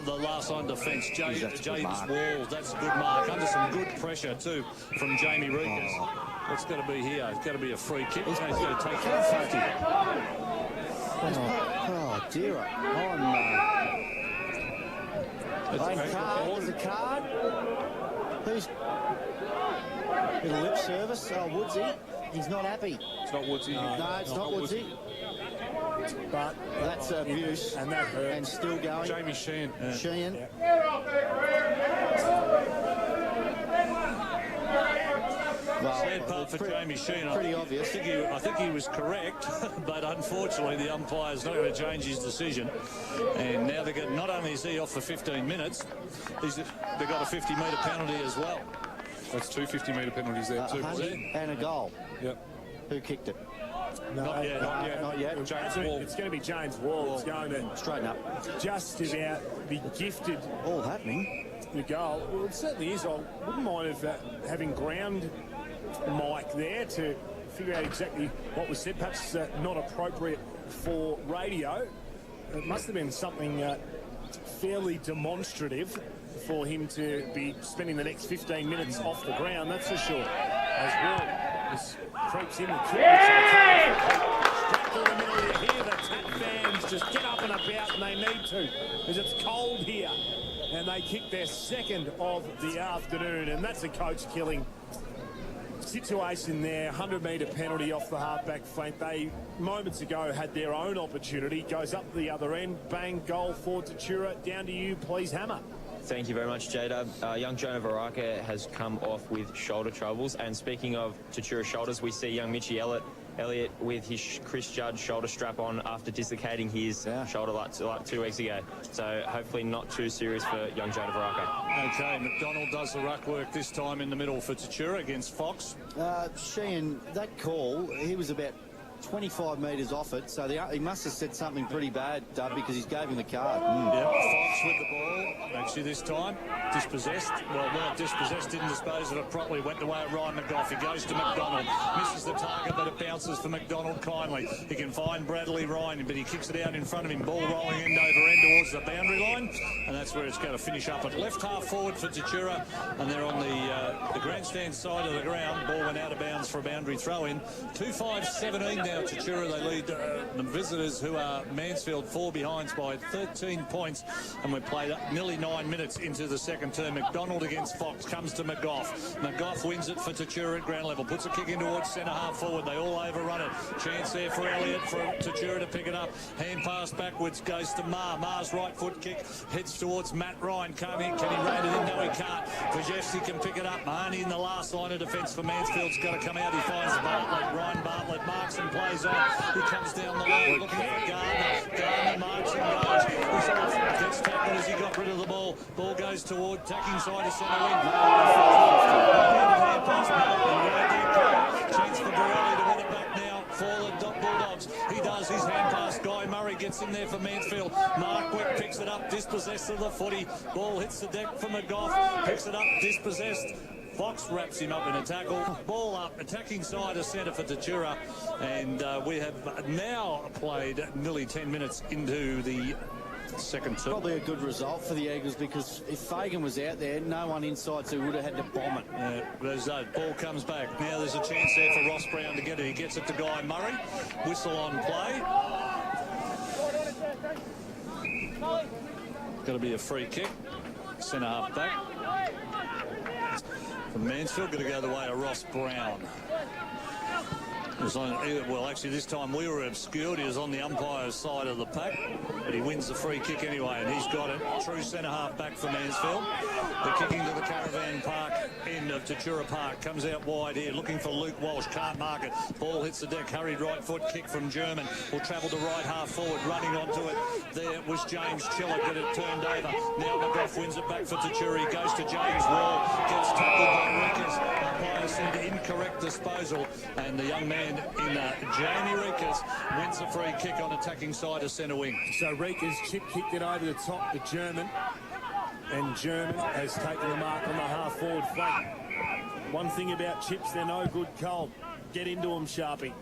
[SPEAKER 2] the last line defence. James Walls, that's a good mark. Under some good pressure too from Jamie Reekers. What's got to be here? It's got to be a free kick. He's going to take it 50.
[SPEAKER 4] Oh, dear. Oh, no. There's a card. Who's... Bit of lip service. Oh, Woodsy. He's not happy.
[SPEAKER 3] It's not Woodsy.
[SPEAKER 4] No, it's not Woodsy.
[SPEAKER 1] But
[SPEAKER 4] that's abuse.
[SPEAKER 1] And that hurt.
[SPEAKER 4] And still going.
[SPEAKER 3] Jamie Sheehan.
[SPEAKER 4] Sheehan. Well,
[SPEAKER 2] Sad part for Jamie Sheehan.
[SPEAKER 4] Pretty obvious.
[SPEAKER 2] I think he was correct, but unfortunately the umpire's not going to change his decision. And now they get, not only is he off for 15 minutes, they've got a 50-metre penalty as well.
[SPEAKER 3] That's 2 50-metre penalties there too.
[SPEAKER 4] And a goal.
[SPEAKER 3] Yep.
[SPEAKER 4] Who kicked it?
[SPEAKER 1] No,
[SPEAKER 2] Not yet.
[SPEAKER 3] James Wall.
[SPEAKER 1] It's going to be James Wall. It's going to
[SPEAKER 4] Straighten up.
[SPEAKER 1] just about be gifted
[SPEAKER 4] All happening.
[SPEAKER 1] the goal. Well, it certainly is. I wouldn't mind if having ground Mike there to figure out exactly what was said. Perhaps not appropriate for radio. It must have been something fairly demonstrative for him to be spending the next 15 minutes off the ground, that's for sure. As Wall just creeps in the kick. Straight to the middle. You hear the Tat fans just get up and about, and they need to, because it's cold here. And they kick their second of the afternoon, and that's a coach-killing situation there. 100-metre penalty off the half-back flank. They, moments ago, had their own opportunity. Goes up the other end. Bang, goal for Tatura. Down to you, please, Hammer.
[SPEAKER 5] Thank you very much, J-Dub. Young Jonah Varaka has come off with shoulder troubles. And speaking of Tatura shoulders, we see young Mitchie Elliott with his Chris Judd shoulder strap on after dislocating his shoulder like 2 weeks ago. So hopefully not too serious for young Jonah Varaka.
[SPEAKER 2] Okay, McDonald does the ruck work this time in the middle for Tatura against Fox.
[SPEAKER 4] Sheehan, that call, he was about 25 metres off it, so he must have said something pretty bad, Dub, because he's gave him the card.
[SPEAKER 2] Yeah, Fox with the ball. Actually, this time, dispossessed. Well, not dispossessed, didn't dispose of it properly. Went the way of Ryan McGough. He goes to McDonald. Misses the target, but it bounces for McDonald kindly. He can find Bradley Ryan, but he kicks it out in front of him. Ball rolling end over end towards the boundary line, and that's where it's going to finish up at left half forward for Tatura, and they're on the grandstand side of the ground. Ball went out of bounds for a boundary throw-in. 2-5-17 now. Tatura, they lead the visitors, who are Mansfield, 4 behinds by 13 points, and we've played nearly 9 minutes into the second term. McDonald against Fox, comes to McGough. McGough wins it for Tatura at ground level, puts a kick in towards centre half forward. They all overrun it. Chance there for Elliott, for Tatura to pick it up. Hand pass backwards, goes to Mar. Mar's right foot kick heads towards Matt Ryan. Can he raid it in? No, he can't. Vajevski can pick it up. Mahoney in the last line of defence for Mansfield's got to come out. He finds Bartlett. Ryan Bartlett marks and plays on. He comes down the line looking for Gardner. Gardner marks and goes. He's off. Gets tackled as he got rid of the ball. Ball goes toward tacking side of centre wing. Chance for Borelli to win it back now for the Bulldogs. He does his hand pass. Guy Murray gets in there for Mansfield. Mark Wick picks it up, dispossessed of the footy. Ball hits the deck for McGough. Picks it up, dispossessed. Fox wraps him up in a tackle. Ball up, attacking side of centre for Tatura. And we have now played nearly 10 minutes into the second term.
[SPEAKER 4] Probably a good result for the Eagles, because if Fagan was out there, no one inside, so he would have had to bomb it.
[SPEAKER 2] There's that. Ball comes back. Now there's a chance there for Ross Brown to get it. He gets it to Guy Murray. Whistle on play. Got to be a free kick. Centre half back. From Mansfield, going to go the way of Ross Brown. Well, actually, this time we were obscured. He was on the umpire's side of the pack, but he wins the free kick anyway, and he's got it. True centre half back for Mansfield. The kick into the Caravan Park end of Tatura Park. Comes out wide here, looking for Luke Walsh. Can't mark it. Ball hits the deck. Hurried right foot kick from German. Will travel to right half forward. Running onto it. There was James Chillett. Get it turned over. Now McGough wins it back for Tatura. He goes to James Wall. Gets tackled by Rickers. Umpire said incorrect disposal, and the young man in Jamie Rickers wins a free kick on attacking side of centre wing.
[SPEAKER 1] So Rickers chip kicked it over the top to German, and German has taken the mark on the half forward flank. One thing about chips, they're no good cold. Get into them, Sharpie.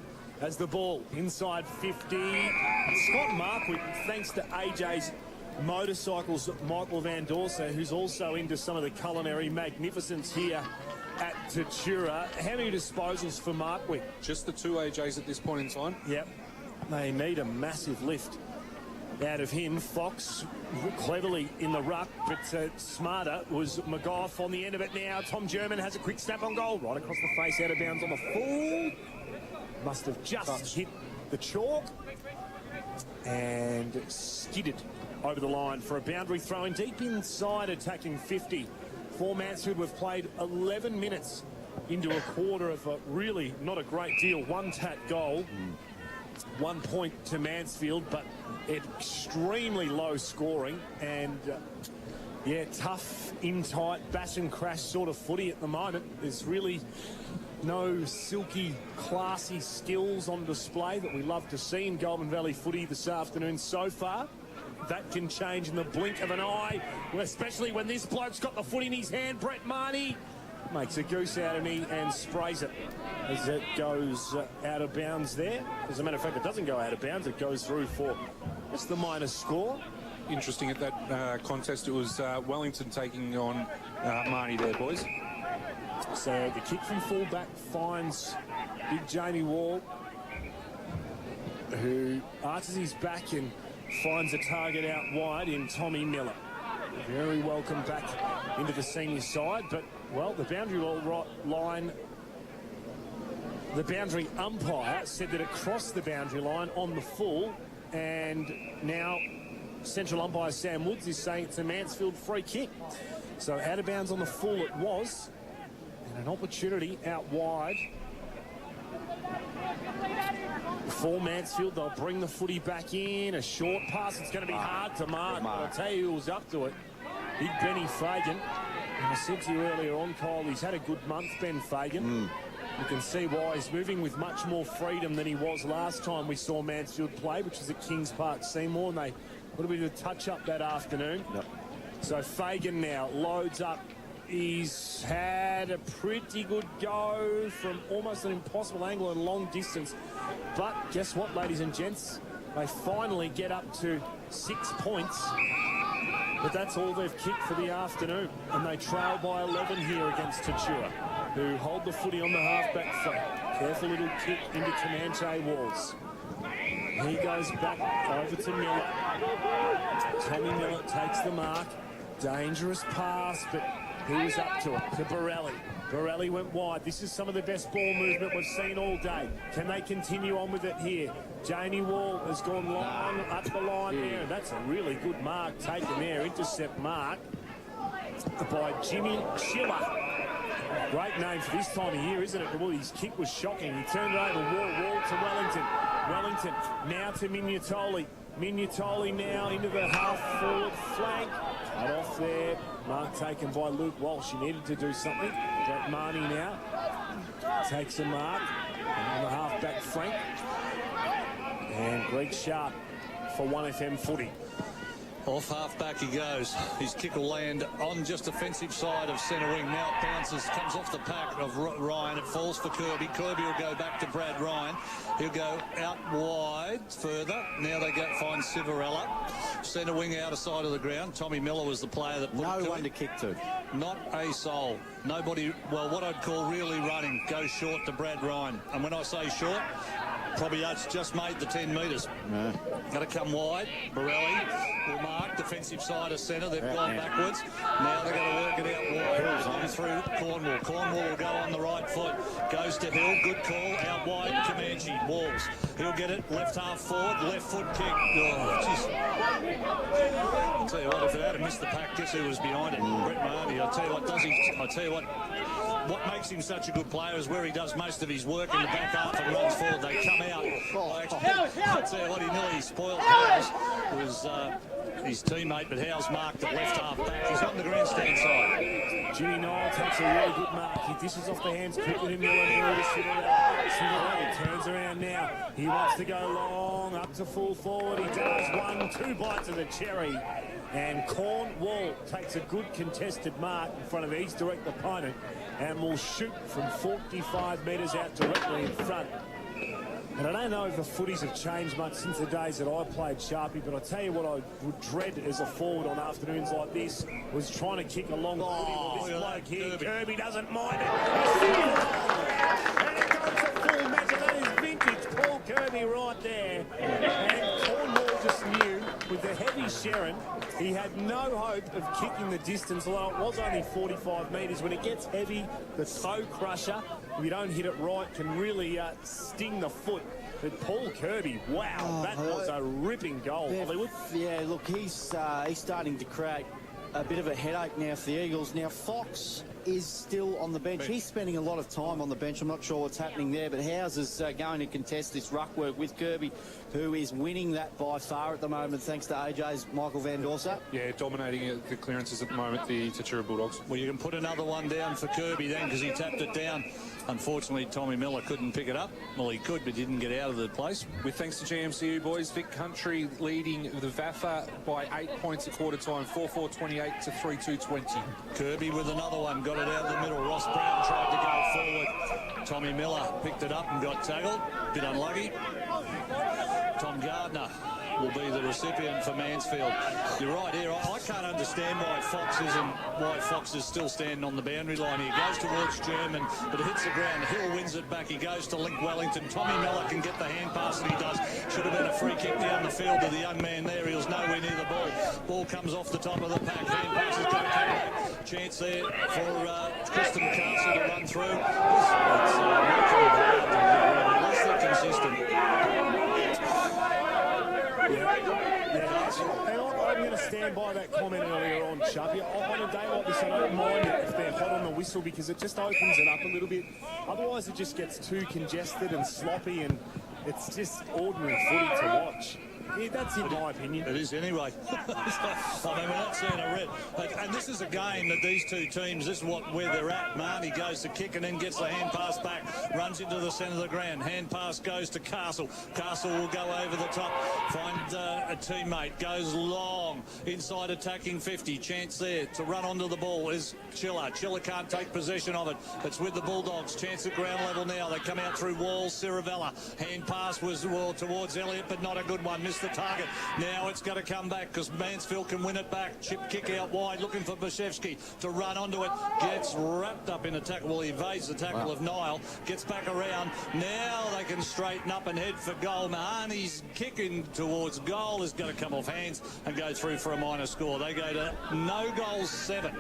[SPEAKER 1] As the ball inside 50, Scott Markwick, thanks to AJ's Motorcycles, Michael Van Dorsa, who's also into some of the culinary magnificence here at Tatura. How many disposals for Markwick?
[SPEAKER 3] Just the 2 AJs at this point in time.
[SPEAKER 1] Yep. They need a massive lift out of him. Fox cleverly in the ruck, but smarter was McGough on the end of it now. Tom German has a quick snap on goal. Right across the face, out of bounds on the full. Must have just hit the chalk and skidded over the line for a boundary throw in deep inside attacking 50. For Mansfield, we've played 11 minutes into a quarter of a really not a great deal. One tat goal, 1 point to Mansfield, but extremely low scoring and yeah, tough, in tight, bash and crash sort of footy at the moment. There's really no silky, classy skills on display that we love to see in Goulburn Valley footy this afternoon so far. That can change in the blink of an eye, especially when this bloke's got the foot in his hand. Brett Marnie makes a goose out of me and sprays it as it goes out of bounds there. As a matter of fact, it doesn't go out of bounds. It goes through for just the minus score.
[SPEAKER 3] Interesting at that contest, it was Wellington taking on Marnie there, boys.
[SPEAKER 1] So the kick from fullback finds big Jamie Wall, who arches his back and finds a target out wide in Tommy Miller. Very welcome back into the senior side, but, well, the boundary line, the boundary umpire said that it crossed the boundary line on the full, and now central umpire Sam Woods is saying it's a Mansfield free kick. So out of bounds on the full it was. And an opportunity out wide. For Mansfield, they'll bring the footy back in. A short pass. It's going to be hard to mark. But I'll tell you who was up to it. Big Benny Fagan. And I said to you earlier on, Kyle, he's had a good month, Ben Fagan. You can see why he's moving with much more freedom than he was last time we saw Mansfield play, which was at Kings Park Seymour, and they put a bit of a touch-up that afternoon. Yep. So Fagan now loads up. He's had a pretty good go from almost an impossible angle and long distance. But guess what, ladies and gents? They finally get up to 6 points. But that's all they've kicked for the afternoon. And they trail by 11 here against Tatura, who hold the footy on the half-back front. Careful little kick into Comanche Walls. He goes back over to Miller. Tommy Miller takes the mark. Dangerous pass, but he was up to it. To Borelli. Borelli went wide. This is some of the best ball movement we've seen all day. Can they continue on with it here? Jamie Wall has gone long up the line there. That's a really good mark taken there. Intercept mark by Jimmy Schiller. Great name for this time of year, isn't it? Well, his kick was shocking. He turned it over. Wall to Wellington. Wellington now to Mignatoli. Mignatoli now into the half-forward flank. Cut off there. Mark taken by Luke Walsh. He needed to do something. Brett Marnie now takes a mark on the half-back flank. And Greg Sharp for 1FM footy.
[SPEAKER 2] Off half-back he goes. His kick will land on just offensive side of centre wing. Now it bounces, comes off the pack of Ryan. It falls for Kirby. Kirby will go back to Brad Ryan. He'll go out wide further. Now they go find Civarella. Centre wing outer side of the ground. Tommy Miller was the player that put
[SPEAKER 4] no
[SPEAKER 2] it to
[SPEAKER 4] one
[SPEAKER 2] him.
[SPEAKER 4] to kick to.
[SPEAKER 2] Not a soul. Nobody, well, what I'd call really running. Goes short to Brad Ryan. And when I say short, probably just made the 10 metres. No. Got to come wide. Borelli will mark defensive side of centre. They've gone backwards. Now they've got to work it out wide. On through Cornwall. Cornwall will go on the right foot. Goes to Hill. Good call. Out wide. Comanche. Walls. He'll get it. Left half forward. Left foot kick. Oh, jeez. I'll tell you what, if it had missed the pack, guess who was behind it? Brett Marnie. I'll tell you what, I'll tell you what makes him such a good player is where he does most of his work in the back half and runs forward. They come out. I'll tell you what, he nearly spoiled Howes. It was his teammate, but Howes marked the left half back. He's on the grandstand side.
[SPEAKER 1] Jimmy Nile takes a really good mark. He dishes off the hands quickly to Miller. He turns around now. He wants to go long, up to full forward. He does 2 bites of the cherry. And Cornwall takes a good contested mark in front of his direct opponent and will shoot from 45 metres out directly in front. And I don't know if the footies have changed much since the days that I played Sharpie, but I tell you what I would dread as a forward on afternoons like this was trying to kick a long footy. Well, this bloke here, Kirby doesn't mind it. And it goes to full measure. That is vintage Paul Kirby right there. And Cornwall just knew with the heavy Sharon, he had no hope of kicking the distance, although it was only 45 metres. When it gets heavy, the toe crusher, if you don't hit it right, can really sting the foot. But Paul Kirby, wow, that was a ripping goal, Hollywood.
[SPEAKER 4] Yeah, look, he's starting to create a bit of a headache now for the Eagles. Now, Fox is still on the bench. He's spending a lot of time on the bench. I'm not sure what's happening there, but Howes is going to contest this ruck work with Kirby, who is winning that by far at the moment, thanks to AJ's Michael Van Dorsa.
[SPEAKER 3] Yeah, dominating the clearances at the moment, the Tatura Bulldogs.
[SPEAKER 2] Well, you can put another one down for Kirby then because he tapped it down. Unfortunately, Tommy Miller couldn't pick it up. Well, he could, but didn't get out of the place.
[SPEAKER 3] With thanks to GMCU boys, Vic Country leading the VAFA by 8 points at quarter time, 4-4-28 to 3-2-20.
[SPEAKER 2] Kirby with another one, got it out of the middle. Ross Brown tried to go forward. Tommy Miller picked it up and got tackled. Bit unlucky. Tom Gardner will be the recipient for Mansfield. You're right here. I can't understand why Fox is still standing on the boundary line here. Goes towards German, but it hits the ground. Hill wins it back. He goes to Link Wellington. Tommy Miller can get the hand pass, and he does. Should have been a free kick down the field to the young man there. He was nowhere near the ball. Ball comes off the top of the pack. Hand passes go back. Chance there for Kristen Castle to run through. It's working hard. Unless they're consistent.
[SPEAKER 1] Yeah. I'm going to stand by that comment earlier on, Chubbie. On a day like this, I don't mind it if they're hot on the whistle because it just opens it up a little bit. Otherwise, it just gets too congested and sloppy, and it's just ordinary footy to watch. Yeah, that's in my opinion.
[SPEAKER 2] It is anyway. I mean, we're not seeing a red. And this is a game that these two teams, this is where they're at. Marnie goes to kick and then gets the hand pass back, runs into the centre of the ground. Hand pass goes to Castle. Castle will go over the top, find a teammate, goes long, inside attacking 50. Chance there to run onto the ball is Chiller. Chiller can't take possession of it. It's with the Bulldogs. Chance at ground level now. They come out through Walls, Ciravella. Hand pass was towards Elliott, but not a good one. Missed the target. Now it's got to come back because Mansfield can win it back. Chip kick out wide, looking for Bashevsky to run onto it. Gets wrapped up in a tackle. Well, he evades the tackle of Nile. Gets back around. Now they can straighten up and head for goal. Mahani's kicking towards goal is going to come off hands and go through for a minor score. They go to no goals 7.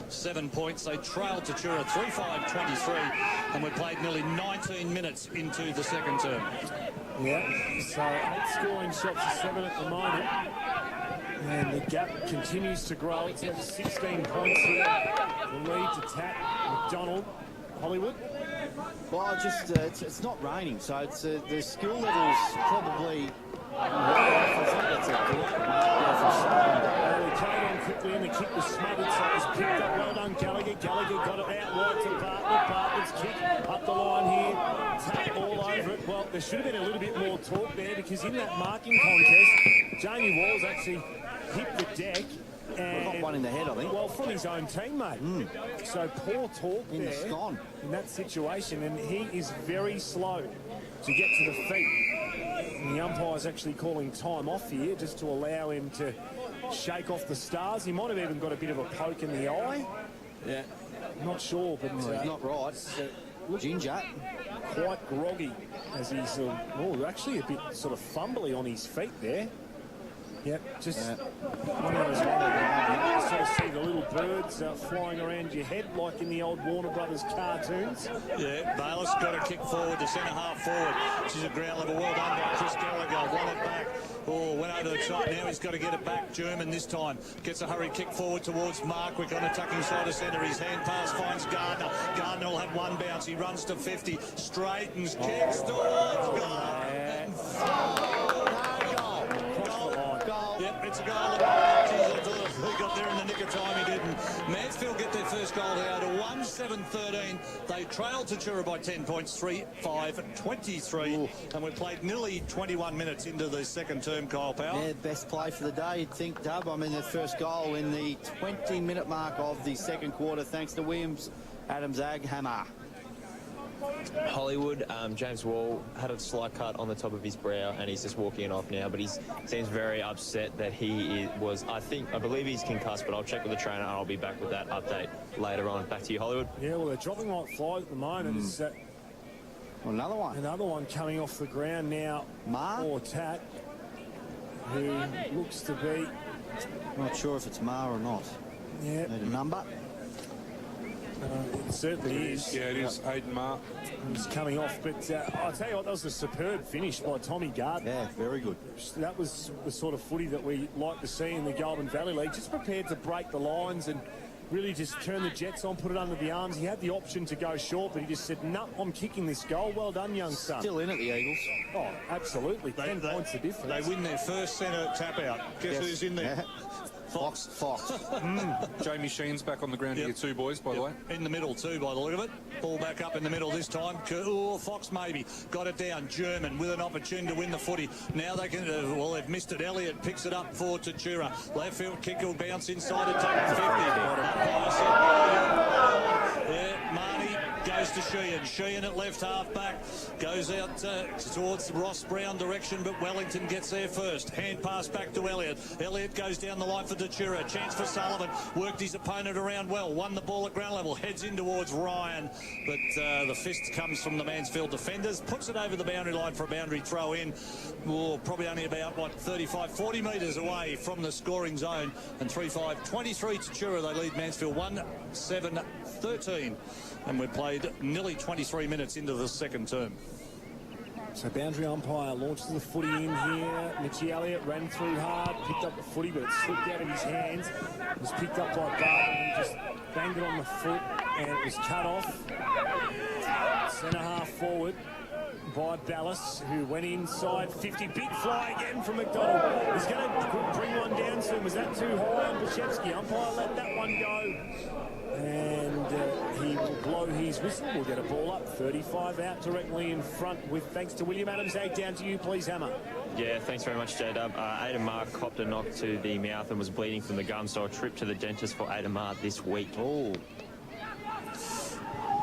[SPEAKER 2] 7 points. They trail Tatura 3-5-23, and we played nearly 19 minutes into the second term.
[SPEAKER 1] Yeah, so 8 scoring shots to 7 at the moment. And the gap continues to grow. It's at 16 points here. The lead to Tat, McDonald, Hollywood.
[SPEAKER 4] Well, just it's not raining, so it's the skill level's probably.
[SPEAKER 1] They played on quickly and the kick was smothered, so it was picked up. Well done, Gallagher. Gallagher got it out wide to Bartlett. Bartlett's kick up the line here. Tap all over it. Well, there should have been a little bit more talk there because in that marking contest, Jamie Walls actually hit the deck. And
[SPEAKER 4] got one in the head, I think.
[SPEAKER 1] Well, from his own teammate. So poor talk
[SPEAKER 4] in
[SPEAKER 1] there
[SPEAKER 4] the scone
[SPEAKER 1] in that situation, and he is very slow to get to the feet. And the umpire's actually calling time off here just to allow him to shake off the stars. He might have even got a bit of a poke in the eye.
[SPEAKER 4] Yeah.
[SPEAKER 1] Not sure, but
[SPEAKER 4] he's not right. Ginger.
[SPEAKER 1] Quite groggy as he's actually a bit sort of fumbly on his feet there. Yep, just one of those you sort of see the little birds flying around your head like in the old Warner Brothers cartoons.
[SPEAKER 2] Yeah, Bayless got a kick forward to centre half forward. She's a ground level. Well done by Chris Gallagher. Won it back. Oh, went over the top. Now he's got to get it back. German this time. Gets a hurry kick forward towards Markwick on attacking side of centre. His hand pass finds Gardner. Gardner will have one bounce. He runs to 50. Straightens, kicks towards goal. And yep, it's a goal. He got there in the nick of time, he didn't. Mansfield get their first goal out of 1-7-13. They trailed Tatura by 10 points, 3-5-23. And we played nearly 21 minutes into the second term, Kyle Powell.
[SPEAKER 4] Yeah, best play for the day, you'd think, Dub. I mean, their first goal in the 20-minute mark of the second quarter, thanks to Williams, Adams, Hammer.
[SPEAKER 5] Hollywood, James Wall had a slight cut on the top of his brow and he's just walking it off now, but he seems very upset that he was, I believe he's concussed, but I'll check with the trainer and I'll be back with that update later on. Back to you, Hollywood.
[SPEAKER 1] Yeah, well, they're dropping like flies at the moment.
[SPEAKER 4] Another one.
[SPEAKER 1] Another one coming off the ground now. Or Tat, who looks to be...
[SPEAKER 4] Not sure if it's Ma or not.
[SPEAKER 1] Yeah.
[SPEAKER 4] Need a number?
[SPEAKER 1] It certainly is.
[SPEAKER 3] Yeah, it is. Aiden Ma.
[SPEAKER 1] He's coming off, but I'll tell you what, that was a superb finish by Tommy Gardner.
[SPEAKER 4] Yeah, very good.
[SPEAKER 1] That was the sort of footy that we like to see in the Goulburn Valley League. Just prepared to break the lines and really just turn the Jets on, put it under the arms. He had the option to go short, but he just said, no, I'm kicking this goal. Well done, young son.
[SPEAKER 4] Still in at the Eagles.
[SPEAKER 1] Oh, absolutely. 10 points of difference.
[SPEAKER 2] They win their first centre tap out. Guess who's in there?
[SPEAKER 4] Yeah. Fox.
[SPEAKER 3] Jamie Sheen's back on the ground here too, boys, by the way.
[SPEAKER 2] In the middle too, by the look of it. Ball back up in the middle this time. Fox maybe. Got it down. German with an opportunity to win the footy. Now they can, they've missed it. Elliott picks it up for Tatura. Left field kick will bounce inside attack 50. Yeah, Marnie goes to Sheehan. Sheehan at left half back. Goes out towards the Ross Brown direction, but Wellington gets there first. Hand pass back to Elliott. Elliott goes down the line for Tatura. Chance for Sullivan. Worked his opponent around well. Won the ball at ground level. Heads in towards Ryan. But the fist comes from the Mansfield defenders. Puts it over the boundary line for a boundary throw in. Probably only about, 35, 40 metres away from the scoring zone. And 3-5-23 Tatura. They lead Mansfield 1-7-13. And we played nearly 23 minutes into the second term.
[SPEAKER 1] So boundary umpire launches the footy in here. Mitchie Elliott ran through hard, picked up the footy, but it slipped out of his hands. It was picked up by Barton, and he just banged it on the foot, and it was cut off. Centre half forward by Ballas, who went inside 50. Big fly again from McDonald. He's going to bring one down soon. Was that too high on Bashevsky? Umpire let that one go. And he will blow his whistle. We'll get a ball up. 35 out directly in front with thanks to William Adams. 8 down to you, please, Hammer.
[SPEAKER 5] Yeah, thanks very much, J-Dub. Ada Mark copped a knock to the mouth and was bleeding from the gum, so a trip to the dentist for Ada Mark this week.
[SPEAKER 4] Oh.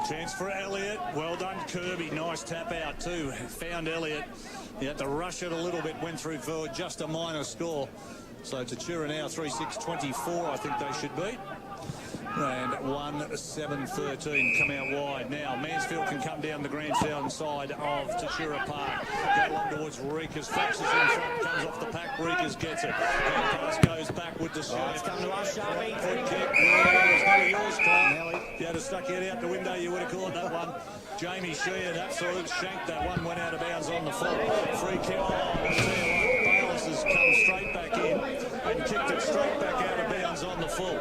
[SPEAKER 2] Chance for Elliott. Well done, Kirby. Nice tap out too. Found Elliott. He had to rush it a little bit. Went through for just a minor score. So Tatura now 3-6-24, I think they should beat. And 1-7-13 come out wide. Now Mansfield can come down the grandstand side of Tatura Park. Go on towards Reekers. Fox is in front, comes off the pack. Reekers gets it. Hand pass goes backward to Sheehan.
[SPEAKER 4] It's coming to us, Sharpie.
[SPEAKER 2] Free kick. It's not yours, Tom. If you had stuck your head out the window, you would have caught that one. Jamie Sheehan, absolute shank. That one went out of bounds on the full. Free kick. Bayless has come straight back in and kicked it straight back out of bounds on the full.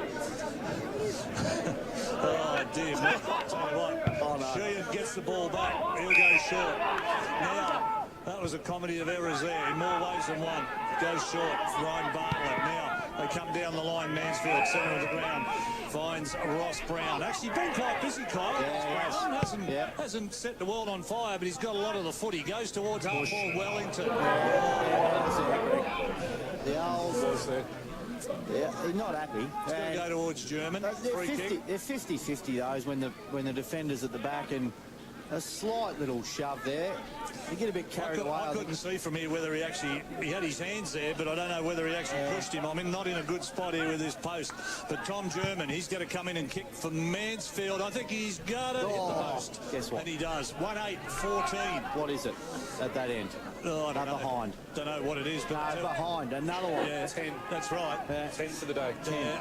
[SPEAKER 2] Oh dear, mate. Tell you what, Sheehan gets the ball back. He'll go short. Now, that was a comedy of errors there in more ways than one. Goes short. Ryan Bartlett. Now, they come down the line. Mansfield, centre of the ground, finds Ross Brown. Actually been quite busy, Kyle. Hasn't set the world on fire, but he's got a lot of the foot. He goes towards half-forward Wellington.
[SPEAKER 4] The Owls. Yeah, he's not happy.
[SPEAKER 2] He's going to go towards German. Free kick.
[SPEAKER 4] They're 50-50 those when the defender's at the back, and a slight little shove there. You get a bit carried away.
[SPEAKER 2] I couldn't see from here whether he had his hands there, but I don't know whether he actually pushed him. I mean, not in a good spot here with this post. But Tom German, he's going to come in and kick for Mansfield. I think he's got it at the post.
[SPEAKER 4] Guess what?
[SPEAKER 2] And he does. 1-8-14.
[SPEAKER 4] What is it at that end?
[SPEAKER 2] Oh, I don't know.
[SPEAKER 4] Behind.
[SPEAKER 2] Don't know what it is, but
[SPEAKER 4] behind. Another one.
[SPEAKER 2] Yeah,
[SPEAKER 3] 10.
[SPEAKER 2] That's right.
[SPEAKER 3] 10 for the day.
[SPEAKER 2] 10.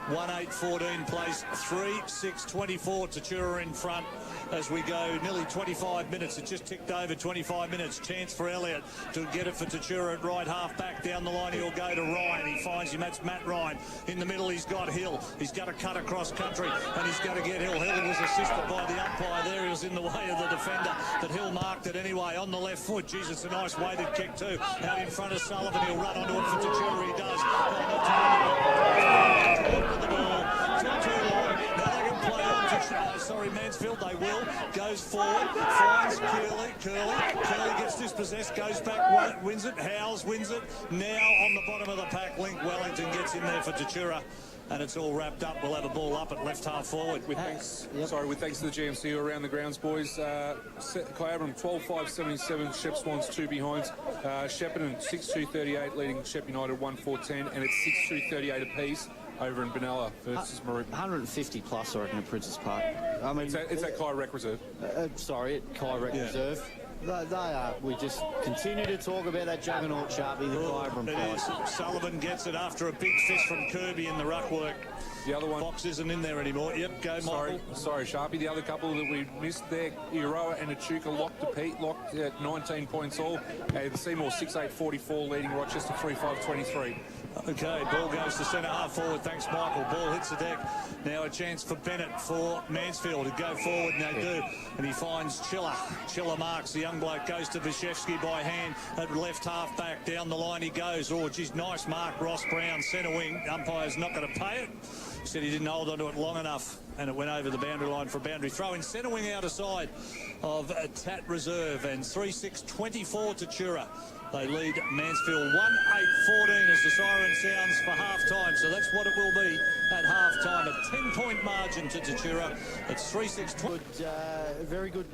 [SPEAKER 2] 1-8-14 place. 3-6-24. Tatura in front as we go nearly 25 minutes. It just ticked over 25 minutes. Chance for Elliott to get it for Tatura at right half back. Down the line he'll go to Ryan. He finds him. That's Matt Ryan. In the middle he's got Hill. He's got to cut across country and he's got to get Hill. Hill was assisted by the umpire there. He was in the way of the defender, but Hill marked it anyway on the left foot. Jeez, it's a nice weighted kick too. Out in front of Sullivan. He'll run onto it for Tatura. He does. The ball. Too long. Now they can play on to Mansfield. They will. Goes forward. Finds Curley. Curley gets dispossessed. Goes back. Wins it. Howes wins it. Now on the bottom of the pack. Link Wellington gets in there for Tatura. And it's all wrapped up. We'll have a ball up at left half forward.
[SPEAKER 3] With thanks to the GMC who are around the grounds, boys. Kyabram 12-5-77. Shep Swans 2 behind. Shepparton 6-2-38 leading Shep United 1-4-10. And it's 6-2-38 apiece over in Benalla versus Maroon.
[SPEAKER 4] 150 plus, I reckon, at Princess Park. I mean,
[SPEAKER 3] it's at Kai Rec Reserve.
[SPEAKER 4] At Kai Rec Reserve. They are. We just continue to talk about that juggernaut, Sharpie, the Kyabram prize.
[SPEAKER 2] Sullivan gets it after a big fist from Kirby in the ruck work.
[SPEAKER 3] The other one.
[SPEAKER 2] Fox isn't in there anymore. Yep, go Michael.
[SPEAKER 3] Sorry, Sharpie. The other couple that we missed there, Iroa and Echuka locked at 19 points all. And Seymour 6-8-44 leading Rochester 3-5-23.
[SPEAKER 2] Okay, ball goes to centre half forward. Thanks, Michael. Ball hits the deck. Now a chance for Bennett for Mansfield to go forward, and they do. And he finds Chiller. Chiller marks. The young bloke goes to Bashevsky by hand at left half back. Down the line he goes. Oh, geez, nice mark. Ross Brown, centre wing. Umpire's not going to pay it. Said he didn't hold onto it long enough, and it went over the boundary line for a boundary throw. In centre wing out aside of Tat Reserve, and 3-6-24 to Tatura. They lead Mansfield 1-8-14 as the siren sounds for half-time. So that's what it will be at half-time. A 10-point margin to Tatura. It's 3-6-20.
[SPEAKER 4] Very good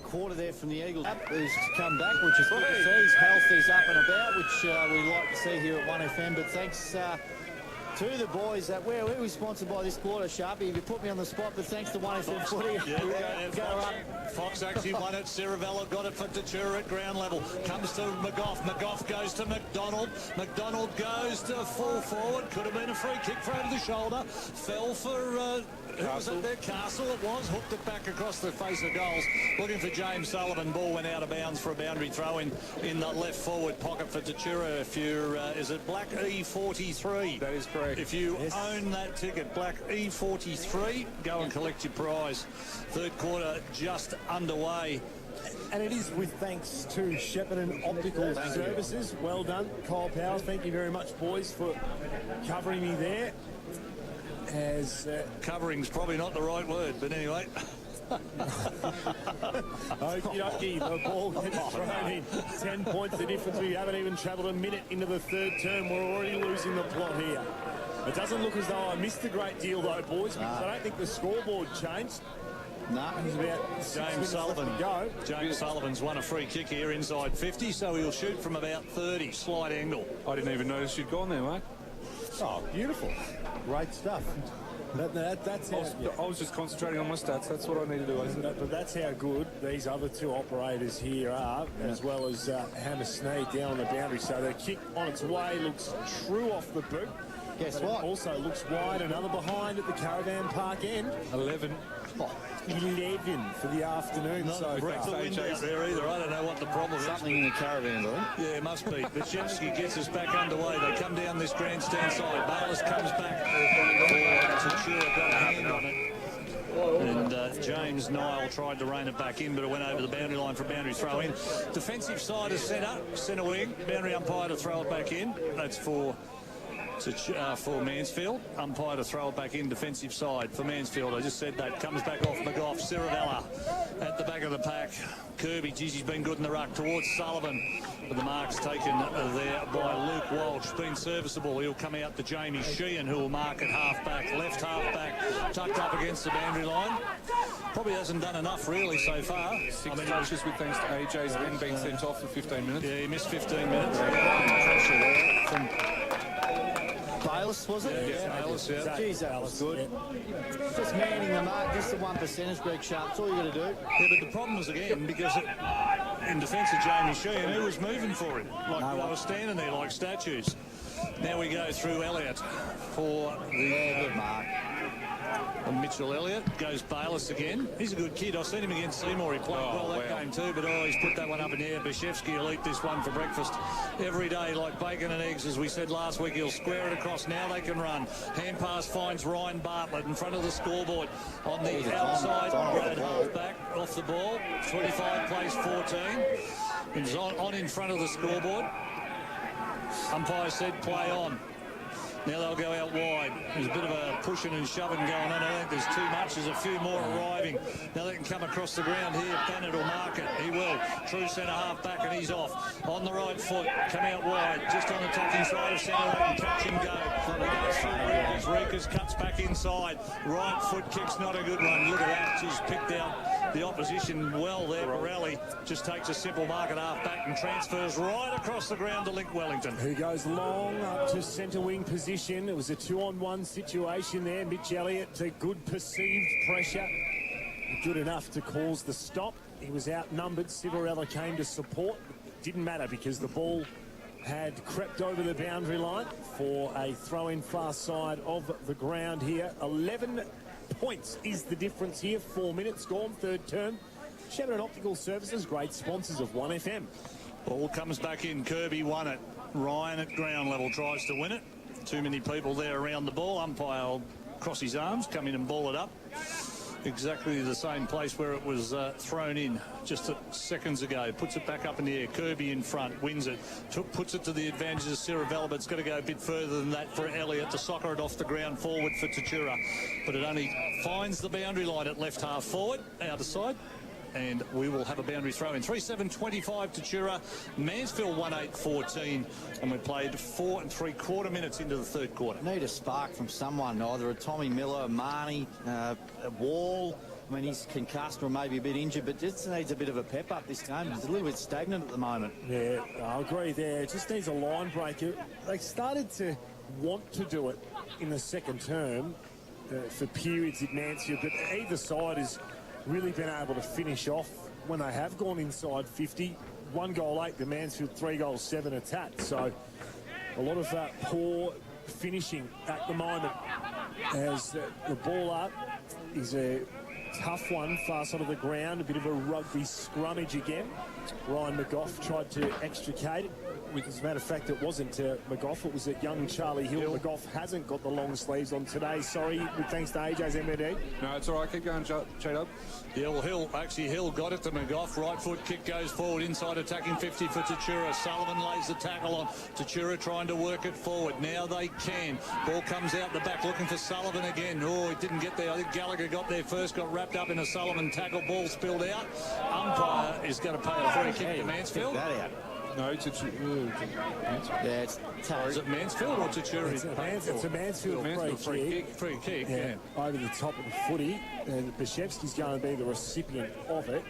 [SPEAKER 4] quarter there from the Eagles. He's come back, which is good to see. His health is up and about, which we like to see here at 1FM. But thanks to the boys that we're sponsored by this quarter, Sharpie. You put me on the spot, but thanks to 1FM Footy.
[SPEAKER 2] Fox actually won it. Ciravella got it for Tatura at ground level. Comes to McGough. McGough goes to McDonald. McDonald goes to full forward. Could have been a free kick for over the shoulder. Fell for Who was it there? Castle it was. Hooked it back across the face of goals. Looking for James Sullivan. Ball went out of bounds for a boundary throw in the left forward pocket for Tatura. If you're, is it Black E43?
[SPEAKER 3] That is correct.
[SPEAKER 2] If you own that ticket, Black E43, go and collect your prize. Third quarter just underway.
[SPEAKER 1] And it is with thanks to Shepparton Optical Services. Well done, Kyle Powell. Thank you very much, boys, for covering me there. As
[SPEAKER 2] covering's probably not the right word, but anyway.
[SPEAKER 1] Okie dokie, the ball gets thrown in. 10 points the difference. We haven't even travelled a minute into the third term. We're already losing the plot here. It doesn't look as though I missed a great deal, though, boys, because I don't think the scoreboard changed.
[SPEAKER 4] No.
[SPEAKER 1] There's about
[SPEAKER 2] James Sullivan.
[SPEAKER 1] Go.
[SPEAKER 2] James Sullivan's won a free kick here inside 50, so he'll shoot from about 30, slight angle.
[SPEAKER 3] I didn't even notice you'd gone there, mate.
[SPEAKER 1] Oh, beautiful. Great stuff. That's how,
[SPEAKER 3] I was just concentrating on my stats. That's what I need to do.
[SPEAKER 1] but that's how good these other two operators here are, as well as Hammer Sneed down on the boundary. So the kick on its way looks true off the boot.
[SPEAKER 4] Guess
[SPEAKER 1] but
[SPEAKER 4] what?
[SPEAKER 1] It also looks wide. Another behind at the Caravan Park end.
[SPEAKER 3] 11.
[SPEAKER 1] 11 for the afternoon.
[SPEAKER 2] Not
[SPEAKER 1] So
[SPEAKER 2] break the
[SPEAKER 1] far.
[SPEAKER 2] wind out there either. I don't know what the problem is.
[SPEAKER 4] Something in the caravan, I think.
[SPEAKER 2] Yeah, it must be. Bashevsky gets us back underway. They come down this grandstand side. Bayless comes back for Tatura, got a hand on it. And James Nile tried to rein it back in, but it went over the boundary line for a boundary throw in. Defensive side is set up, centre wing. Boundary umpire to throw it back in. That's for Mansfield. Umpire to throw it back in, defensive side for Mansfield. I just said that. Comes back off McGough. Ciravella at the back of the pack. Kirby, geez, he's been good in the ruck towards Sullivan. But the mark's taken there by Luke Walsh. Been serviceable. He'll come out to Jamie Sheehan, who will mark at half-back. Left half-back, tucked up against the boundary line. Probably hasn't done enough, really, so far.
[SPEAKER 3] Six touches with thanks to AJ's and being sent off for 15 minutes.
[SPEAKER 2] Yeah, he missed 15 minutes. Pressure there from
[SPEAKER 4] Bayless, was it?
[SPEAKER 2] Yeah, Bayless, yeah.
[SPEAKER 4] Jeez, that was good. Just manning the mark, just the 1%, Greg Sharp. That's all you got to do.
[SPEAKER 2] Yeah, but the problem is, again, because in defence of Jamie Sheehan, who was moving for him? Like they were standing there like statues. Now we go through Elliott for the
[SPEAKER 4] Good mark.
[SPEAKER 2] Mitchell Elliott. Goes Bayless again. He's a good kid. I've seen him against Seymour. He played well that game too, but he's put that one up in the air. Bashevsky will eat this one for breakfast every day like bacon and eggs. As we said last week, he'll square it across. Now they can run. Hand pass finds Ryan Bartlett in front of the scoreboard on the outside. Brad halfback off the ball. 25 plays 14. He's on in front of the scoreboard. Umpire said play on. Now they'll go out wide. There's a bit of a pushing and shoving going on. I think there's too much. There's a few more arriving. Now they can come across the ground here. Bennett will mark it. He will. True centre half back and he's off. On the right foot. Come out wide. Just on the attacking side of centre. They can touch and go. He goes through Reekers. Reekers cuts back inside. Right foot kick's not a good one. Look at that. She's picked out the opposition well there. Borelli just takes a simple mark at half back and transfers right across the ground to Link Wellington.
[SPEAKER 1] Who goes long up to centre wing position. It was a 2-on-1 situation there. Mitch Elliott to good perceived pressure. Good enough to cause the stop. He was outnumbered. Civarella came to support. Didn't matter because the ball had crept over the boundary line for a throw-in far side of the ground here. 11 points is the difference here. 4 minutes gone, third term. Shepparton Optical Services, great sponsors of 1FM.
[SPEAKER 2] Ball comes back in. Kirby won it. Ryan at ground level tries to win it. Too many people there around the ball. Umpire will cross his arms, come in and ball it up. Exactly the same place where it was thrown in just seconds ago. Puts it back up in the air. Kirby in front, wins it. Puts it to the advantage of Ciravella, but it's got to go a bit further than that for Elliott to soccer it off the ground forward for Tatura. But it only finds the boundary line at left half forward, out of side. And we will have a boundary throw in. 3-7-25 Tatura. Mansfield 1-8-14. And we played 4 3/4 minutes into the third quarter.
[SPEAKER 4] Need a spark from someone, either a Tommy Miller, a Marnie, a Wall. I mean, he's concussed or maybe a bit injured, but just needs a bit of a pep up this game. He's a little bit stagnant at the moment.
[SPEAKER 1] Yeah, I agree there. It just needs a line breaker. They started to want to do it in the second term for periods at Mansfield, but either side has really been able to finish off when they have gone inside 50. 1 goal 8 to Mansfield, 3 goals 7 at Tat. So a lot of poor finishing at the moment. as the ball up is a tough one, fast onto the ground, a bit of a rugby scrummage again. Ryan McGough tried to extricate it. As a matter of fact, it wasn't McGough, it was at young Charlie Hill. McGough hasn't got the long sleeves on today, sorry, with thanks to AJ's MBD.
[SPEAKER 3] No, it's all right, keep going, J-Dub.
[SPEAKER 2] Yeah, well, Hill got it to McGough. Right foot kick goes forward, inside attacking 50 for Tatura. Sullivan lays the tackle on. Tatura trying to work it forward. Now they can. Ball comes out the back looking for Sullivan again. Oh, he didn't get there. I think Gallagher got there first, got wrapped up in a Sullivan tackle. Ball spilled out. Umpire is going to pay a free kick to Mansfield.
[SPEAKER 4] That out.
[SPEAKER 3] No, it's Mansfield.
[SPEAKER 4] Yeah, it's
[SPEAKER 2] Is it Mansfield or Tatura?
[SPEAKER 1] It's a Mansfield free kick.
[SPEAKER 2] Free kick, yeah.
[SPEAKER 1] Over the top of the footy. And Bashevsky's going to be the recipient of it.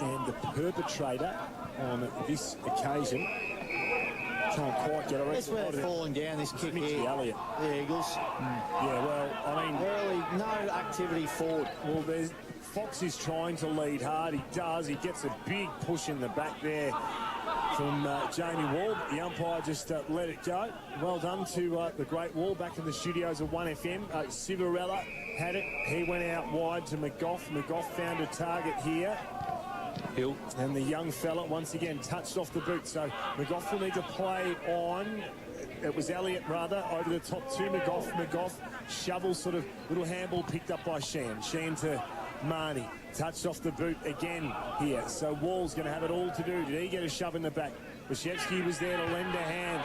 [SPEAKER 1] And the perpetrator on this occasion can't quite get around.
[SPEAKER 4] That's where it's falling down, this kick here.
[SPEAKER 1] Elliott.
[SPEAKER 4] The Eagles.
[SPEAKER 1] Yeah, well, I mean...
[SPEAKER 4] Early, no activity forward.
[SPEAKER 1] Well, Fox is trying to lead hard. He does. He gets a big push in the back there from Jamie Wall. The umpire just let it go. Well done to the great Wall back in the studios of 1FM. Civarella had it. He went out wide to McGough. McGough found a target here.
[SPEAKER 3] Hill.
[SPEAKER 1] And the young fella once again touched off the boot. So McGough will need to play on. It was Elliott, rather, over the top to McGough. McGough shovel, sort of little handball picked up by Sheehan. Sheehan to Marnie. Touched off the boot again here. So Wall's going to have it all to do. Did he get a shove in the back? Bashevsky was there to lend a hand.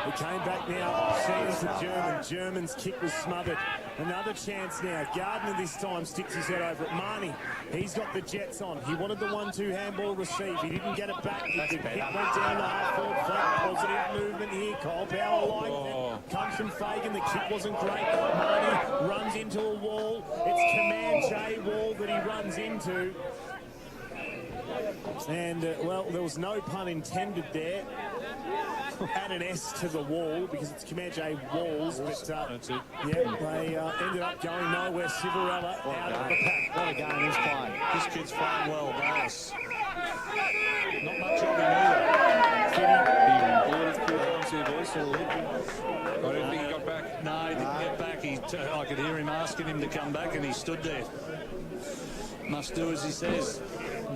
[SPEAKER 1] He came back now. Sheehan to German. German's kick was smothered. Another chance now. Gardner this time sticks his head over it. Marnie, he's got the jets on. He wanted the 1-2 handball receive. He didn't get it back. The kick went down the half-forward flank. Positive movement here. Cole Power like that. Comes from Fagan. The kick wasn't great. Marnie runs into a wall. It's Command J Wall that he runs into. And, well, there was no pun intended there. Add an S to the wall because it's Comanche Walls. But,
[SPEAKER 2] That's it.
[SPEAKER 1] yeah, they ended up going nowhere. Civarella out of the pack.
[SPEAKER 4] What a game he's playing.
[SPEAKER 2] This kid's playing well, Bass. Not much of him
[SPEAKER 3] I don't think he got back.
[SPEAKER 2] No, he didn't get back. I could hear him asking him to come back, and he stood there. Must do as he says.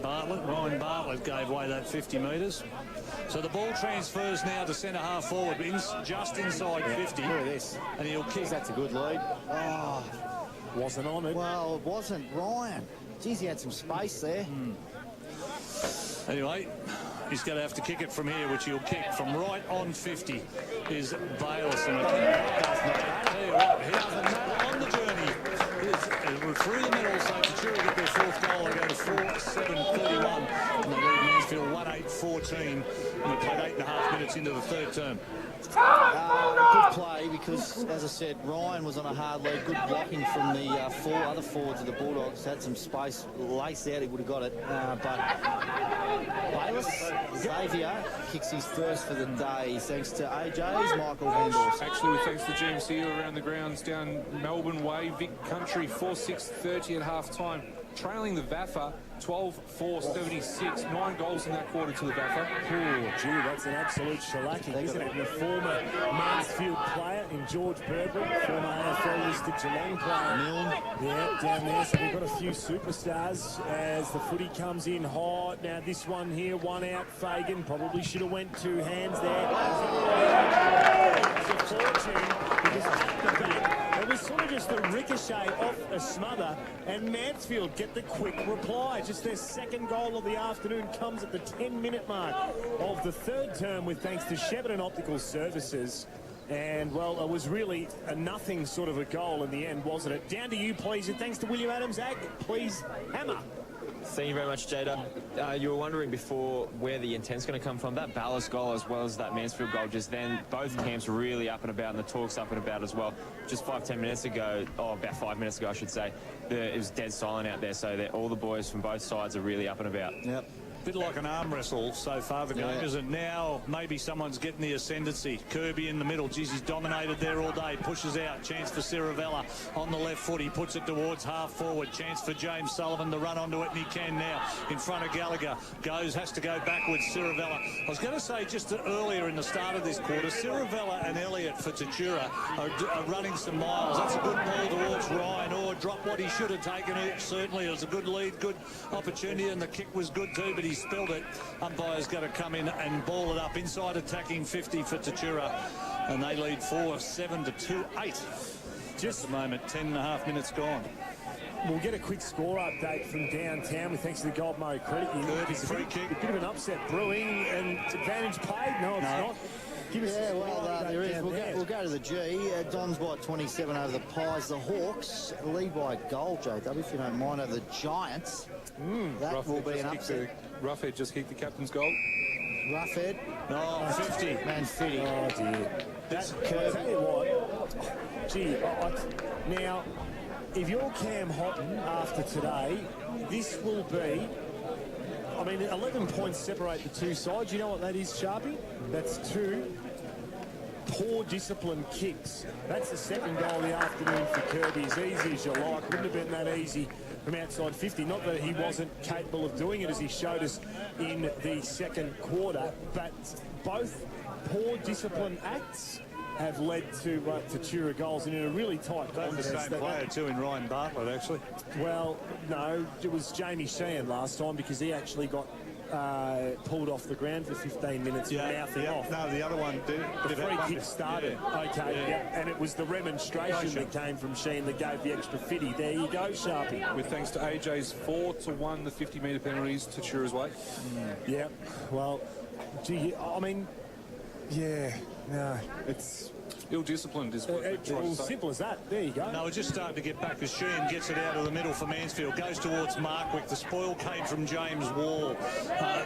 [SPEAKER 2] Ryan Bartlett gave away that 50 metres. So the ball transfers now to centre half forward, just inside 50.
[SPEAKER 4] Look at this.
[SPEAKER 2] And he'll kick.
[SPEAKER 4] That's a good lead. Oh,
[SPEAKER 1] Wasn't on it.
[SPEAKER 4] well, it wasn't Ryan. Geez, he had some space there.
[SPEAKER 2] Anyway, he's going to have to kick it from here, which he'll kick from right on 50 is Bayless. And tell you what, he's on the journey. We're through the middle, so Tatura get their fourth goal. They go to 4-7-31. And they lead Mansfield 1-8-14. And they played 8.5 minutes into the third term.
[SPEAKER 4] Good play because, as I said, Ryan was on a hard lead. Good blocking from the four other forwards of the Bulldogs. Had some space laced out. He would have got it. But Bayless, Xavier, kicks his first for the day thanks to AJ's Michael Hendors.
[SPEAKER 3] Actually, with thanks to GMC around the grounds down Melbourne Way, Vic Country, 4-6-30 at half-time. Trailing the Vaffa, 12-4-76. 9 goals in that quarter to the Vaffa.
[SPEAKER 1] Oh, gee, that's an absolute shellacking, isn't it? And the former Mansfield player in George Burberry, former AFL-listed Geelong player.
[SPEAKER 4] Milne.
[SPEAKER 1] Yeah, down there. So we've got a few superstars as the footy comes in hot. Now this one here, one out. Fagan probably should have went 2 hands there. It's a fortune because at the back, it was sort of just a ricochet off a smother, and Mansfield get the quick reply. Just their second goal of the afternoon comes at the 10-minute mark of the third term with thanks to Shepparton Optical Services. And, well, it was really a nothing sort of a goal in the end, wasn't it? Down to you, please, and thanks to William Adams. Ag, please, hammer.
[SPEAKER 5] Thank you very much, Jada. You were wondering before where the intent's going to come from. That Ballas goal as well as that Mansfield goal just then, both camps were really up and about, and the talk's up and about as well. Just 5-10 minutes ago, about 5 minutes ago, I should say, it was dead silent out there, so all the boys from both sides are really up and about.
[SPEAKER 4] Yep.
[SPEAKER 2] bit like an arm wrestle so far the game, isn't it? Now maybe someone's getting the ascendancy. Kirby in the middle. Geez, he's dominated there all day. Pushes out. Chance for Ciravella on the left foot. He puts it towards half forward. Chance for James Sullivan to run onto it, and he can now. In front of Gallagher. Has to go backwards. Ciravella. I was going to say just earlier in the start of this quarter, Ciravella and Elliott for Tatura are running some miles. That's a good ball towards Ryan. Or dropped what he should have taken it. Certainly, it was a good lead, good opportunity, and the kick was good too, but he spilled it. Umpire's got to come in and ball it up inside attacking 50 for Tatura, and they lead 4-7 to 2-8. Just a moment, 10.5 minutes gone.
[SPEAKER 1] We'll get a quick score update from downtown with thanks to the Gold Murray Credit Union.
[SPEAKER 2] Free kick.
[SPEAKER 1] A bit of an upset brewing, and advantage paid. No, it's not. Give us
[SPEAKER 4] there is. We'll go to the G. Dons by 27 over the Pies. The Hawks lead by a goal, JW, if you don't mind, over the Giants. That will be an upset.
[SPEAKER 3] Roughhead just kicked the captain's goal.
[SPEAKER 4] Roughhead.
[SPEAKER 2] Oh, 50.
[SPEAKER 4] Man, 50.
[SPEAKER 1] Oh, dear. That's I'll tell you what. Gee, now, if you're Cam Houghton after today, this will be... I mean, 11 points separate the two sides. You know what that is, Sharpie? That's 2 poor disciplined kicks. That's the second goal of the afternoon for Kirby. As easy as you like. Wouldn't have been that easy from outside 50. Not that he wasn't capable of doing it, as he showed us in the second quarter, but both poor disciplined acts have led to Tatura goals, and in a really tight
[SPEAKER 2] Both the same player too in Ryan Bartlett, actually.
[SPEAKER 1] Well, no, it was Jamie Sheehan last time, because he actually got pulled off the ground for 15 minutes for mouthing off.
[SPEAKER 2] No, the other one did.
[SPEAKER 1] The free kick started. And it was the remonstration that came from Sheehan that gave the extra 50. There you go, Sharpie.
[SPEAKER 3] With thanks to AJ's 4-1, the 50-metre penalties to Tura's way.
[SPEAKER 1] Yeah, well, gee, I mean, no, it's...
[SPEAKER 3] Ill-disciplined is what
[SPEAKER 1] it's simple as that. There you go.
[SPEAKER 2] No, we're just starting to get back as Sheehan gets it out of the middle for Mansfield. Goes towards Markwick. The spoil came from James Wall.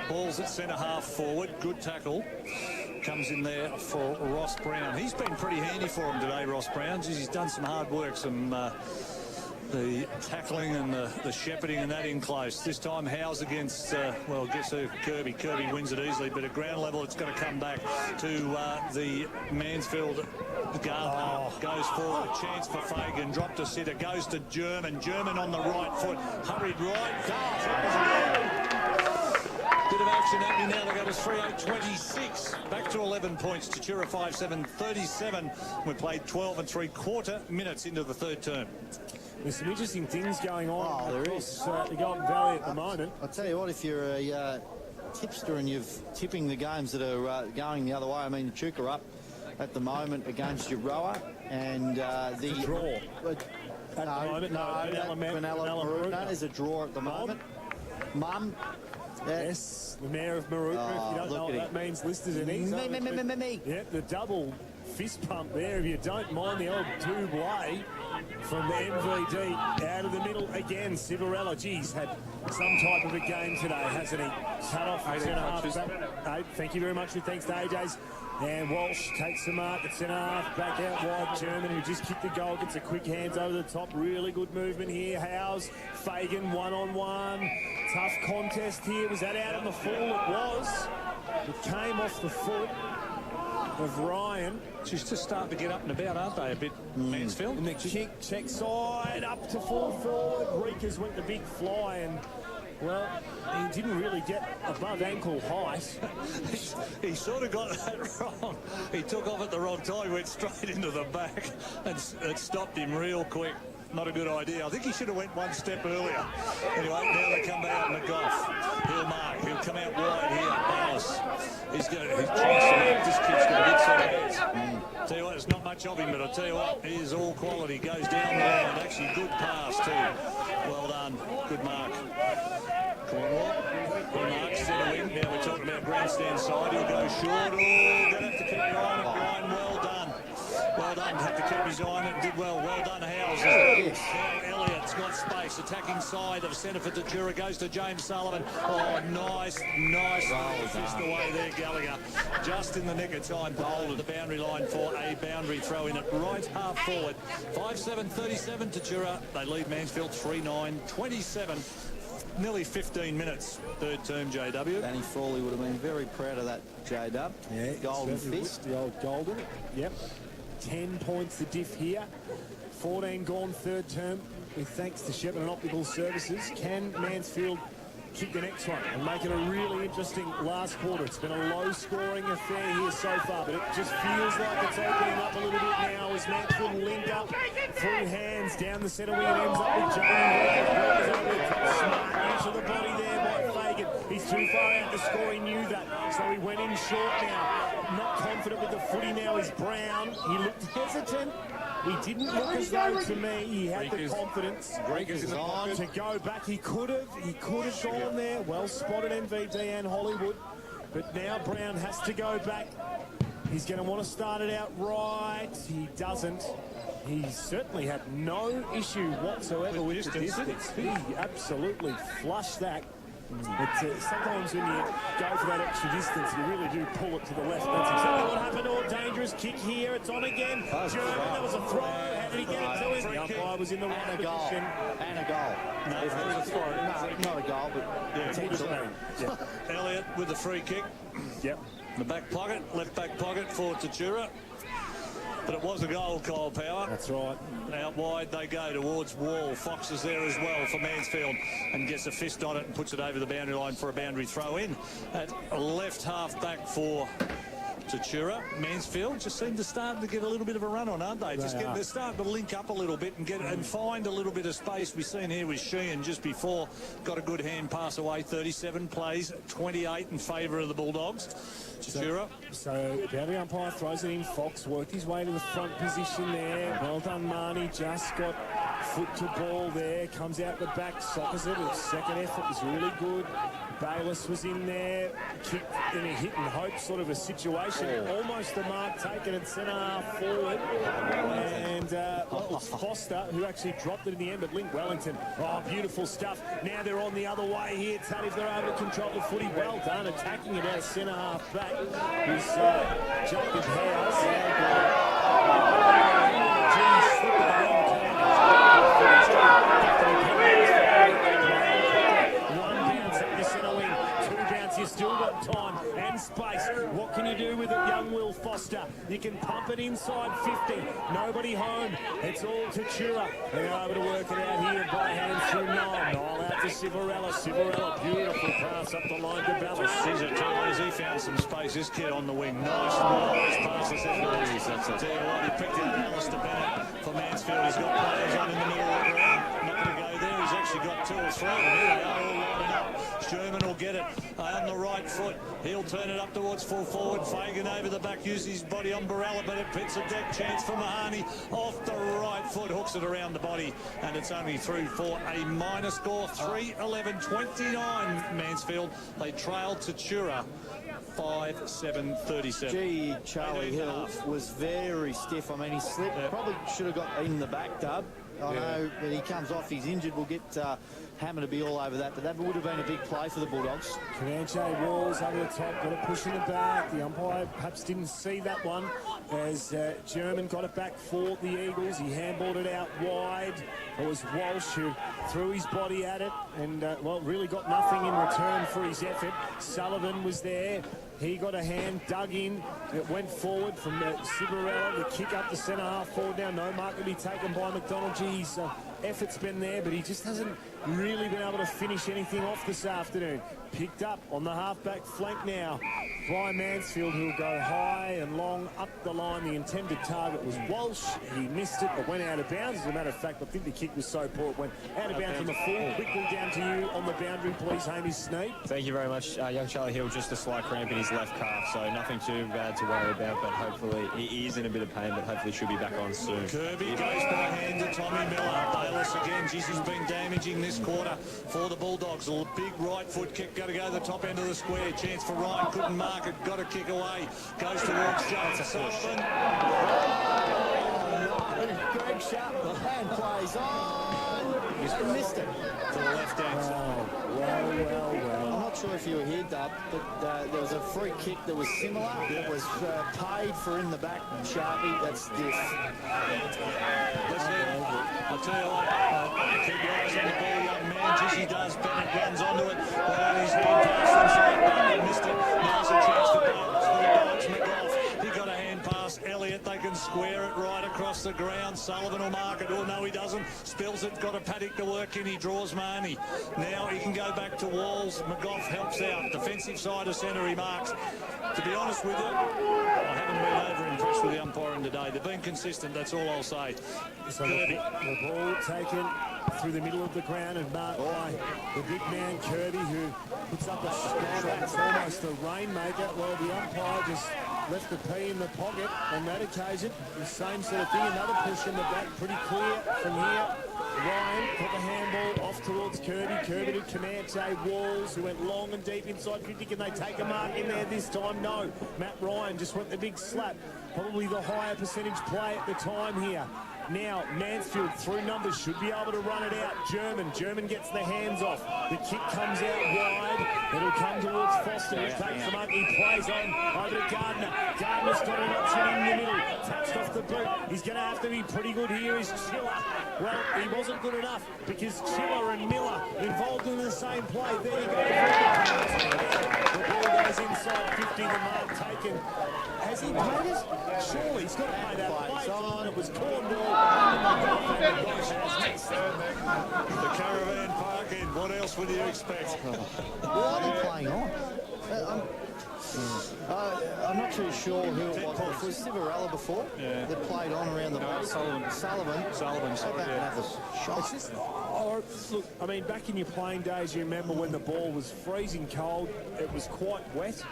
[SPEAKER 2] Ball's at centre half forward. Good tackle. Comes in there for Ross Brown. He's been pretty handy for him today, Ross Brown. He's done some hard work, some... the tackling and the shepherding and that in close. This time Howes against, gets to Kirby. Kirby wins it easily, but at ground level it's got to come back to the Mansfield Gardner. Goes forward, a chance for Fagan, dropped to sitter, goes to German. German on the right foot, hurried right. Bit of action happening now. They go to 3-8-26. Back to 11 points. Tatura 5-7-37. We played 12 3/4 minutes into the third term.
[SPEAKER 1] There's some interesting things going on
[SPEAKER 4] there
[SPEAKER 1] across the Golden Valley at the moment.
[SPEAKER 4] I'll tell you what, if you're a tipster and you're tipping the games that are going the other way, I mean, Chuka are up at the moment against Euroa, and the
[SPEAKER 1] draw.
[SPEAKER 4] Benalla is a draw at the moment. Mum.
[SPEAKER 1] Yes, the mayor of Maroubra. If you don't know what that means, listed in ease. Yeah, the double fist pump there, if you don't mind the old double from the MVD out of the middle again. Civarella, geez, had some type of a game today, hasn't he? Cut off at centre half. Thank you very much, and thanks to AJ's. And Walsh takes the mark at centre half, back out wide. German, who just kicked the goal, gets a quick hands over the top. Really good movement here. Howes, Fagan, one-on-one. Tough contest here. Was that out on the full? It was. It came off the foot of Ryan.
[SPEAKER 2] She's just starting to get up and about, aren't they, a bit, Mansfield?
[SPEAKER 1] And the kick, check side, up to full forward. Reekers went the big fly, and, well, he didn't really get above ankle height.
[SPEAKER 2] He sort of got that wrong. He took off at the wrong time, went straight into the back, and it stopped him real quick. Not a good idea. I think he should have went one step earlier. Anyway, now they come out in the golf. He'll mark. He'll come out wide here. Dallas. He's got his chance to make. This kid's got a good set of hands. Tell you what, there's not much of him, but I'll tell you what, he is all quality. Goes down the line. Actually, good pass too. Well done. Good mark. Cornwall. Good mark. Centre wing. Now we're talking about grandstand side. He'll go short. Oh, going to have to keep your eye on it, Brian. Well done. Well done. Had to keep his eye on it. Did well. Well done, Howes. Elliott's got space. Attacking side of centre for Tatura. Goes to James Sullivan. Oh, nice fist away there, Gallagher. Just in the nick of time. Bowled at the boundary line for a boundary throw in at right half forward. 5-7-37 Tatura. They lead Mansfield 3-9-27. nearly 15 minutes, third term, JW.
[SPEAKER 4] Danny Frawley would have been very proud of that, J-Dub.
[SPEAKER 1] Yeah,
[SPEAKER 4] Golden
[SPEAKER 1] certainly
[SPEAKER 4] fist.
[SPEAKER 1] would. The old golden. Yep. 10 points the diff here. 14 gone third term. With thanks to Shepparton Optical Services. Can Mansfield kick the next one and make it a really interesting last quarter? It's been a low-scoring affair here so far, but it just feels like it's opening up a little bit now as Mansfield linked up through hands down the centre wing and ends up with Jamie. Smart use of the body there by Fagan. He's too far out to score. He knew that, so he went in short now. Not confident with the footy now is Brown. He looked hesitant. He didn't look as though, to me, he had the confidence to go back. He could have gone there. Well spotted MVP and Hollywood. But now Brown has to go back. He's going to want to start it out right. He doesn't. He certainly had no issue whatsoever with the distance. He absolutely flushed that. But sometimes when you go for that extra distance, you really do pull it to the left. That's exactly what happened. Oh, dangerous kick here. It's on again. German, that was a throw. How did he get it to him? The umpire was in the right position.
[SPEAKER 4] And a goal.
[SPEAKER 2] No, it was a throw.
[SPEAKER 4] No, not a goal, but potentially.
[SPEAKER 2] Elliott with the free kick.
[SPEAKER 1] Yep.
[SPEAKER 2] The back pocket, left back pocket for Tatura. But it was a goal, Kyle Power.
[SPEAKER 1] That's right.
[SPEAKER 2] Out wide they go towards Wall. Fox is there as well for Mansfield and gets a fist on it and puts it over the boundary line for a boundary throw in. At left half back for Tatura. Mansfield just seem to start to get a little bit of a run on, aren't they? They're starting to link up a little bit and get and find a little bit of space. We've seen here with Sheehan just before, got a good hand pass away. 37 plays, 28 in favour of the Bulldogs. Tatura.
[SPEAKER 1] So boundary umpire throws it in. Fox worked his way to the front position there. Well done, Marnie. Just got foot to ball there. Comes out the back, sockers it. His second effort was really good. Bayless was in there, kicked in a hit and hope sort of a situation. Almost the mark taken at centre half forward. And well, it's Foster who actually dropped it in the end, but Link Wellington. Oh, beautiful stuff. Now they're on the other way here. Taddy, if they're able to control the footy, well done. Attacking it out centre half back is Jacob House. You've still got time and space. What can you do with it, young Will Foster? You can pump it inside 50. Nobody home. It's all Tatura. They're able to work it out here by hand through Noel. Noel out to Civarella. Civarella, beautiful pass up the line to Ballas.
[SPEAKER 2] Caesar Torres, he found some space. This kid on the wing. Nice passes out of these. That's it. Tell you what, he picked out Alistair Bennett for Mansfield. He's got players on in the middle of the ground. Not going to go there. He's actually got 2 or 3. And here they are all lining up. Sherman will get it on the right foot. He'll turn it up towards full forward. Fagan over the back, uses his body on Barella, but it pits a deck chance for Mahoney. Off the right foot, hooks it around the body, and it's only through for a minor score. 3-11-29 Mansfield. They trailed Tatura 5-7-37.
[SPEAKER 4] Gee, Charlie Hill was very stiff. I mean, he slipped. Probably should have got in the back, Dub. I know that he comes off, he's injured. We'll get Hammer to be all over that, but that would have been a big play for the Bulldogs.
[SPEAKER 1] Comanche Walls over the top, got a push in the back. The umpire perhaps didn't see that one as German got it back for the Eagles. He handballed it out wide. It was Walsh who threw his body at it and, well, really got nothing in return for his effort. Sullivan was there. He got a hand, dug in. It went forward from Civarella. The kick up the centre half forward now. No mark to be taken by McDonald. His effort's been there, but he just hasn't really been able to finish anything off this afternoon. Picked up on the half-back flank now by Mansfield, who'll go high and long up the line. The intended target was Walsh. He missed it. It went out of bounds. As a matter of fact, I think the kick was so poor it went out of bounds on the full. Quickly down to you on the boundary, please, Hamish Sneed.
[SPEAKER 5] Thank you very much. Young Charlie Hill, just a slight cramp in his left calf, so nothing too bad to worry about, but hopefully he is in a bit of pain, but hopefully should be back on soon.
[SPEAKER 2] Kirby goes by hand to Tommy Miller. Bayless again. Jeez, he's been damaging this quarter for the Bulldogs. A big right foot kick, got to go to the top end of the square. Chance for Ryan, couldn't mark it, got a kick away. Goes towards Jones. Sullivan.
[SPEAKER 4] Greg Sharp, the hand plays on. He missed it.
[SPEAKER 2] To the left-hand side.
[SPEAKER 1] Well.
[SPEAKER 4] I'm not sure if you were here, Dub, but there was a free kick that was similar. It was paid for in the back. Sharpie, that's stiff.
[SPEAKER 2] Let's hear it. I'll tell you what, keep your eyes on the ball, young man. Just he does. Bennett runs onto it. Well, his hand pass inside. Bartlett missed it. Now's a chance for Bulldogs. McGough. He got a hand pass. Elliott, they can square it right across the ground. Sullivan will mark it. Oh, no, he doesn't. Spills it. Got a paddock to work in. He draws Marnie. Now he can go back to Walls. McGough helps out. Defensive side of centre, he marks. To be honest with you, I haven't been over impressed with the umpiring today. They've been consistent, that's all I'll say.
[SPEAKER 1] So the ball taken through the middle of the ground and marked by the big man Kirby, who puts up a shot. It's almost a rainmaker. Well, the umpire just left the P in the pocket on that occasion. The same sort of thing. Another push in the back, pretty clear from here. Ryan put the handball off towards Kirby. Kirby to Comanche. Walls, who went long and deep inside 50. Can they take a mark in there this time? No. Matt Ryan just went the big slap. Probably the higher percentage play at the time here. Now, Mansfield through numbers should be able to run it out. German gets the hands off. The kick comes out wide. It'll come towards Foster, who takes the mark. He plays on over to Gardner. Gardner's got an option in the middle. Touched off the boot. He's going to have to be pretty good here. Is Chiller. Well, he wasn't good enough because Chiller and Miller involved in the same play. There you go. The ball goes inside 50. The mark taken. Has he played it? Surely he's got to play that play. On. It was Cornwall.
[SPEAKER 2] The caravan parking. What else would you expect?
[SPEAKER 4] Why are they playing on? I'm not too sure who it was. Was Civarella before?
[SPEAKER 2] Yeah.
[SPEAKER 4] That played on around the body?
[SPEAKER 2] Sullivan, sorry,
[SPEAKER 4] Yeah.
[SPEAKER 1] It's just, look, I mean, back in your playing days, you remember when the ball was freezing cold, it was quite wet,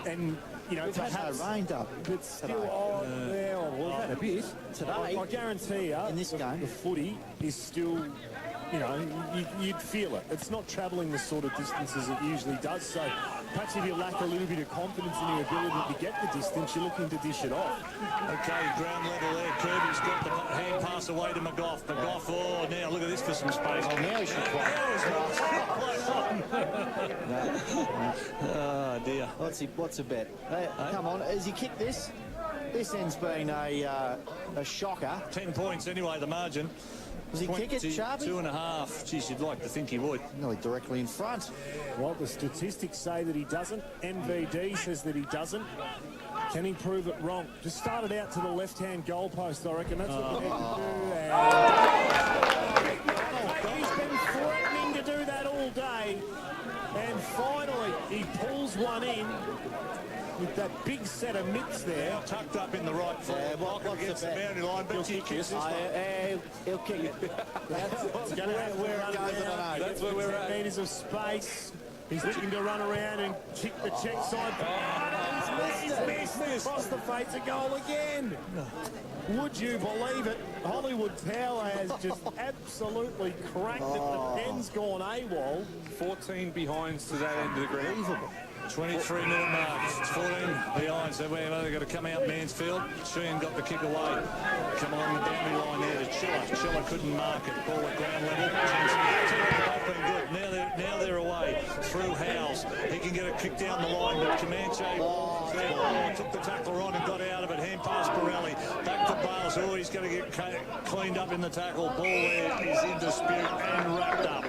[SPEAKER 1] and, you know,
[SPEAKER 4] We've had no rain, Dub.
[SPEAKER 1] but still, we've had a bit.
[SPEAKER 4] Today,
[SPEAKER 1] I guarantee you,
[SPEAKER 4] in this game,
[SPEAKER 1] the footy is still, you know, you'd feel it. It's not travelling the sort of distances it usually does, so perhaps if you lack a little bit of confidence in your ability to get the distance, you're looking to dish it off.
[SPEAKER 2] Okay, ground level there. Kirby's got the hand pass away to McGough. McGough, oh, now look at this for some space.
[SPEAKER 4] Oh, now he should play.
[SPEAKER 2] Oh, dear.
[SPEAKER 4] What's a bet? Come on, has he kicked this? This end's been a shocker.
[SPEAKER 2] 10 points anyway, the margin.
[SPEAKER 4] Does he kick it, Sharpie?
[SPEAKER 2] 2.5. Geez, you'd like to think he would.
[SPEAKER 4] Nearly directly in front.
[SPEAKER 1] Well, the statistics say that he doesn't. NVD says that he doesn't. Can he prove it wrong? Just started out to the left-hand goalpost, I reckon. That's what we need to do. And he's been threatening to do that all day. And finally, he pulls one in with that big set of mitts there.
[SPEAKER 2] Tucked up in the right foot.
[SPEAKER 4] What's
[SPEAKER 2] against the boundary line. But he kicks this one.
[SPEAKER 4] He'll kick it. That's
[SPEAKER 1] Gonna have
[SPEAKER 4] where it goes, I don't know.
[SPEAKER 3] That's where we're at.
[SPEAKER 1] Meters of space. He's looking to run around and kick the check side. He's missed it. Across the face, a goal again. Would you believe it? Hollywood Power has just absolutely cracked it. The pen's gone AWOL.
[SPEAKER 3] 14 behinds to that end of the ground.
[SPEAKER 2] 23-minute mark. It's 14 behind, so we've only got to come out Mansfield. Sheehan got the kick away. Come along the boundary line there to Chiller. Chiller couldn't mark it. Ball at ground level. Both been good. Now they're away. Through Howes. He can get a kick down the line, but Comanche took the tackler on and got out of it. Hand pass Borelli. Back to Bales. Oh, he's going to get cleaned up in the tackle. Ball there is in dispute and wrapped up.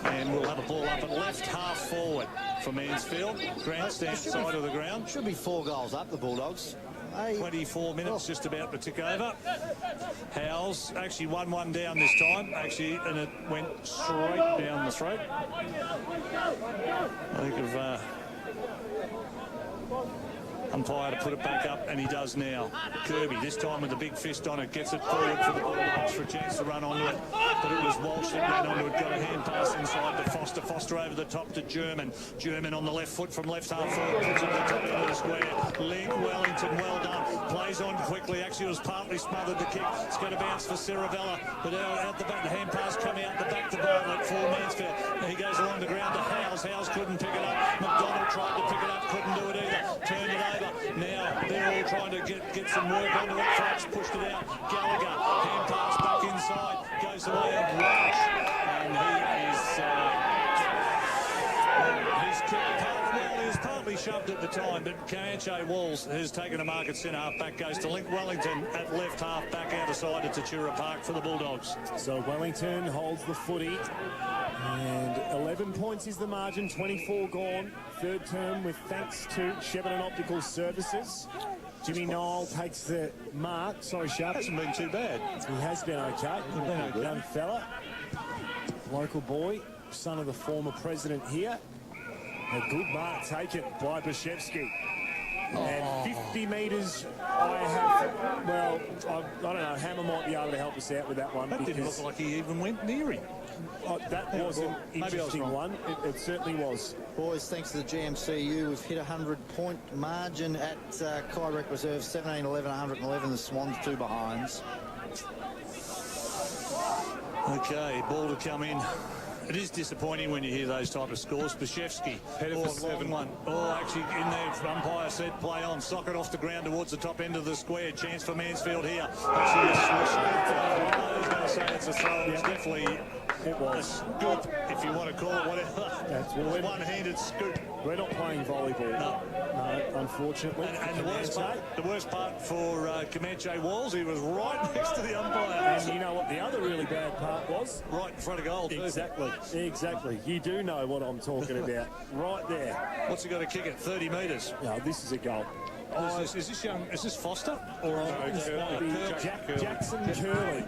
[SPEAKER 2] And we'll have a ball up at left half forward for Mansfield. Grandstand side of the ground.
[SPEAKER 4] Should be 4 goals up, the Bulldogs.
[SPEAKER 2] 24 minutes just about to tick over. Howes actually 1-1 down this time, actually, and it went straight down the throat. I think of umpire to put it back up, and he does now. Kirby, this time with the big fist on it, gets it forward for the Bulldogs for a chance to run onto it. But it was Walsh that ran onto it, got a hand pass inside to Foster. Foster over the top to German. German on the left foot from left half forward, puts it at the top of the square. Link Wellington, well done. Plays on quickly, actually was partly smothered the kick. It's going to bounce for Ciravella, but out the back, the hand pass coming out the back to Bartlett for Mansfield. He goes along the ground to Howes. Howes couldn't pick it up. McDonald tried to pick it up, couldn't do it either. Turned it over. Now they're all trying to get some work onto it. Flax pushed it out. Gallagher, hand pass back inside, goes away and Welsh, and he was partly shoved at the time, but Comanche Walls has taken a mark at centre half back, goes to Link Wellington at left half back out of side at Tatura Park for the Bulldogs.
[SPEAKER 1] So Wellington holds the footy. And 11 points is the margin, 24 gone. Third term with thanks to Shepparton Optical Services. Jimmy Knoll takes the mark. Sorry, Sharp.
[SPEAKER 2] Hasn't been too bad.
[SPEAKER 1] He has been okay. Young fella. Local boy, son of the former president here. A good mark taken by Bashevsky. And 50 metres, I don't know, Hammer might be able to help us out with that one.
[SPEAKER 2] That didn't look like he even went near him.
[SPEAKER 1] That was an interesting one. It certainly was.
[SPEAKER 4] Boys, thanks to the GMCU, we've hit a 100-point margin at Kai Rec Reserve, 17-11, 111. The Swans 2 behinds.
[SPEAKER 2] Okay, ball to come in. It is disappointing when you hear those type of scores. Bashevsky, headed for 7-1. Oh, actually, in there, umpire said play on. Sock it off the ground towards the top end of the square. Chance for Mansfield here. Actually, a swoosh. I was going to say it's a throw. It's definitely a scoop, if you want to call it whatever.
[SPEAKER 1] That's
[SPEAKER 2] one-handed scoop.
[SPEAKER 1] We're not playing volleyball. No, unfortunately.
[SPEAKER 2] And the worst part for Comanche Walls, he was right next to the umpire.
[SPEAKER 1] And you know what the other really bad part was?
[SPEAKER 2] Right in front of goal, too.
[SPEAKER 1] Exactly. You do know what I'm talking about. Right there.
[SPEAKER 2] What's he got to kick it? 30 metres.
[SPEAKER 1] No, this is a goal.
[SPEAKER 2] Is this Foster? Or
[SPEAKER 1] Jackson Curley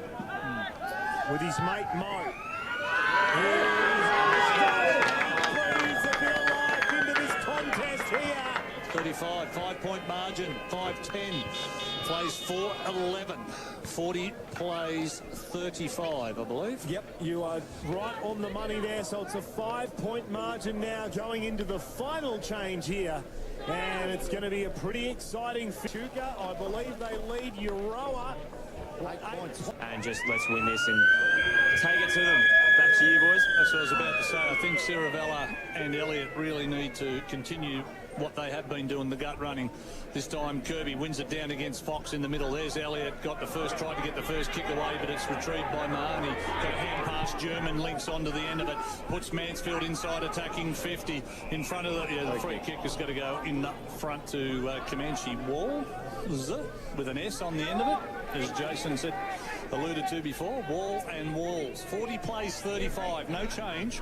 [SPEAKER 1] with his mate Mo. Breathes a bit of life into this contest here.
[SPEAKER 2] 35, 5-point margin, 5-10. Plays 4-11. 40 plays 35, I believe.
[SPEAKER 1] Yep, you are right on the money there. So it's a 5-point margin now going into the final change here. And it's going to be a pretty exciting Chuka. I believe they lead Euroa.
[SPEAKER 4] 8 points.
[SPEAKER 5] And just let's win this and take it to them. Back to you, boys.
[SPEAKER 2] That's what I was about to say. I think Ciravella and Elliott really need to continue what they have been doing, the gut running. This time Kirby wins it down against Fox in the middle. There's Elliott, tried to get the first kick away, but it's retrieved by Mahoney. Got a hand pass, German links onto the end of it, puts Mansfield inside attacking 50 in front of the free kick has got to go in front to Comanche Wall with an S on the end of it, as Jason said, alluded to before. Wall and Walls. 40 plays 35, no change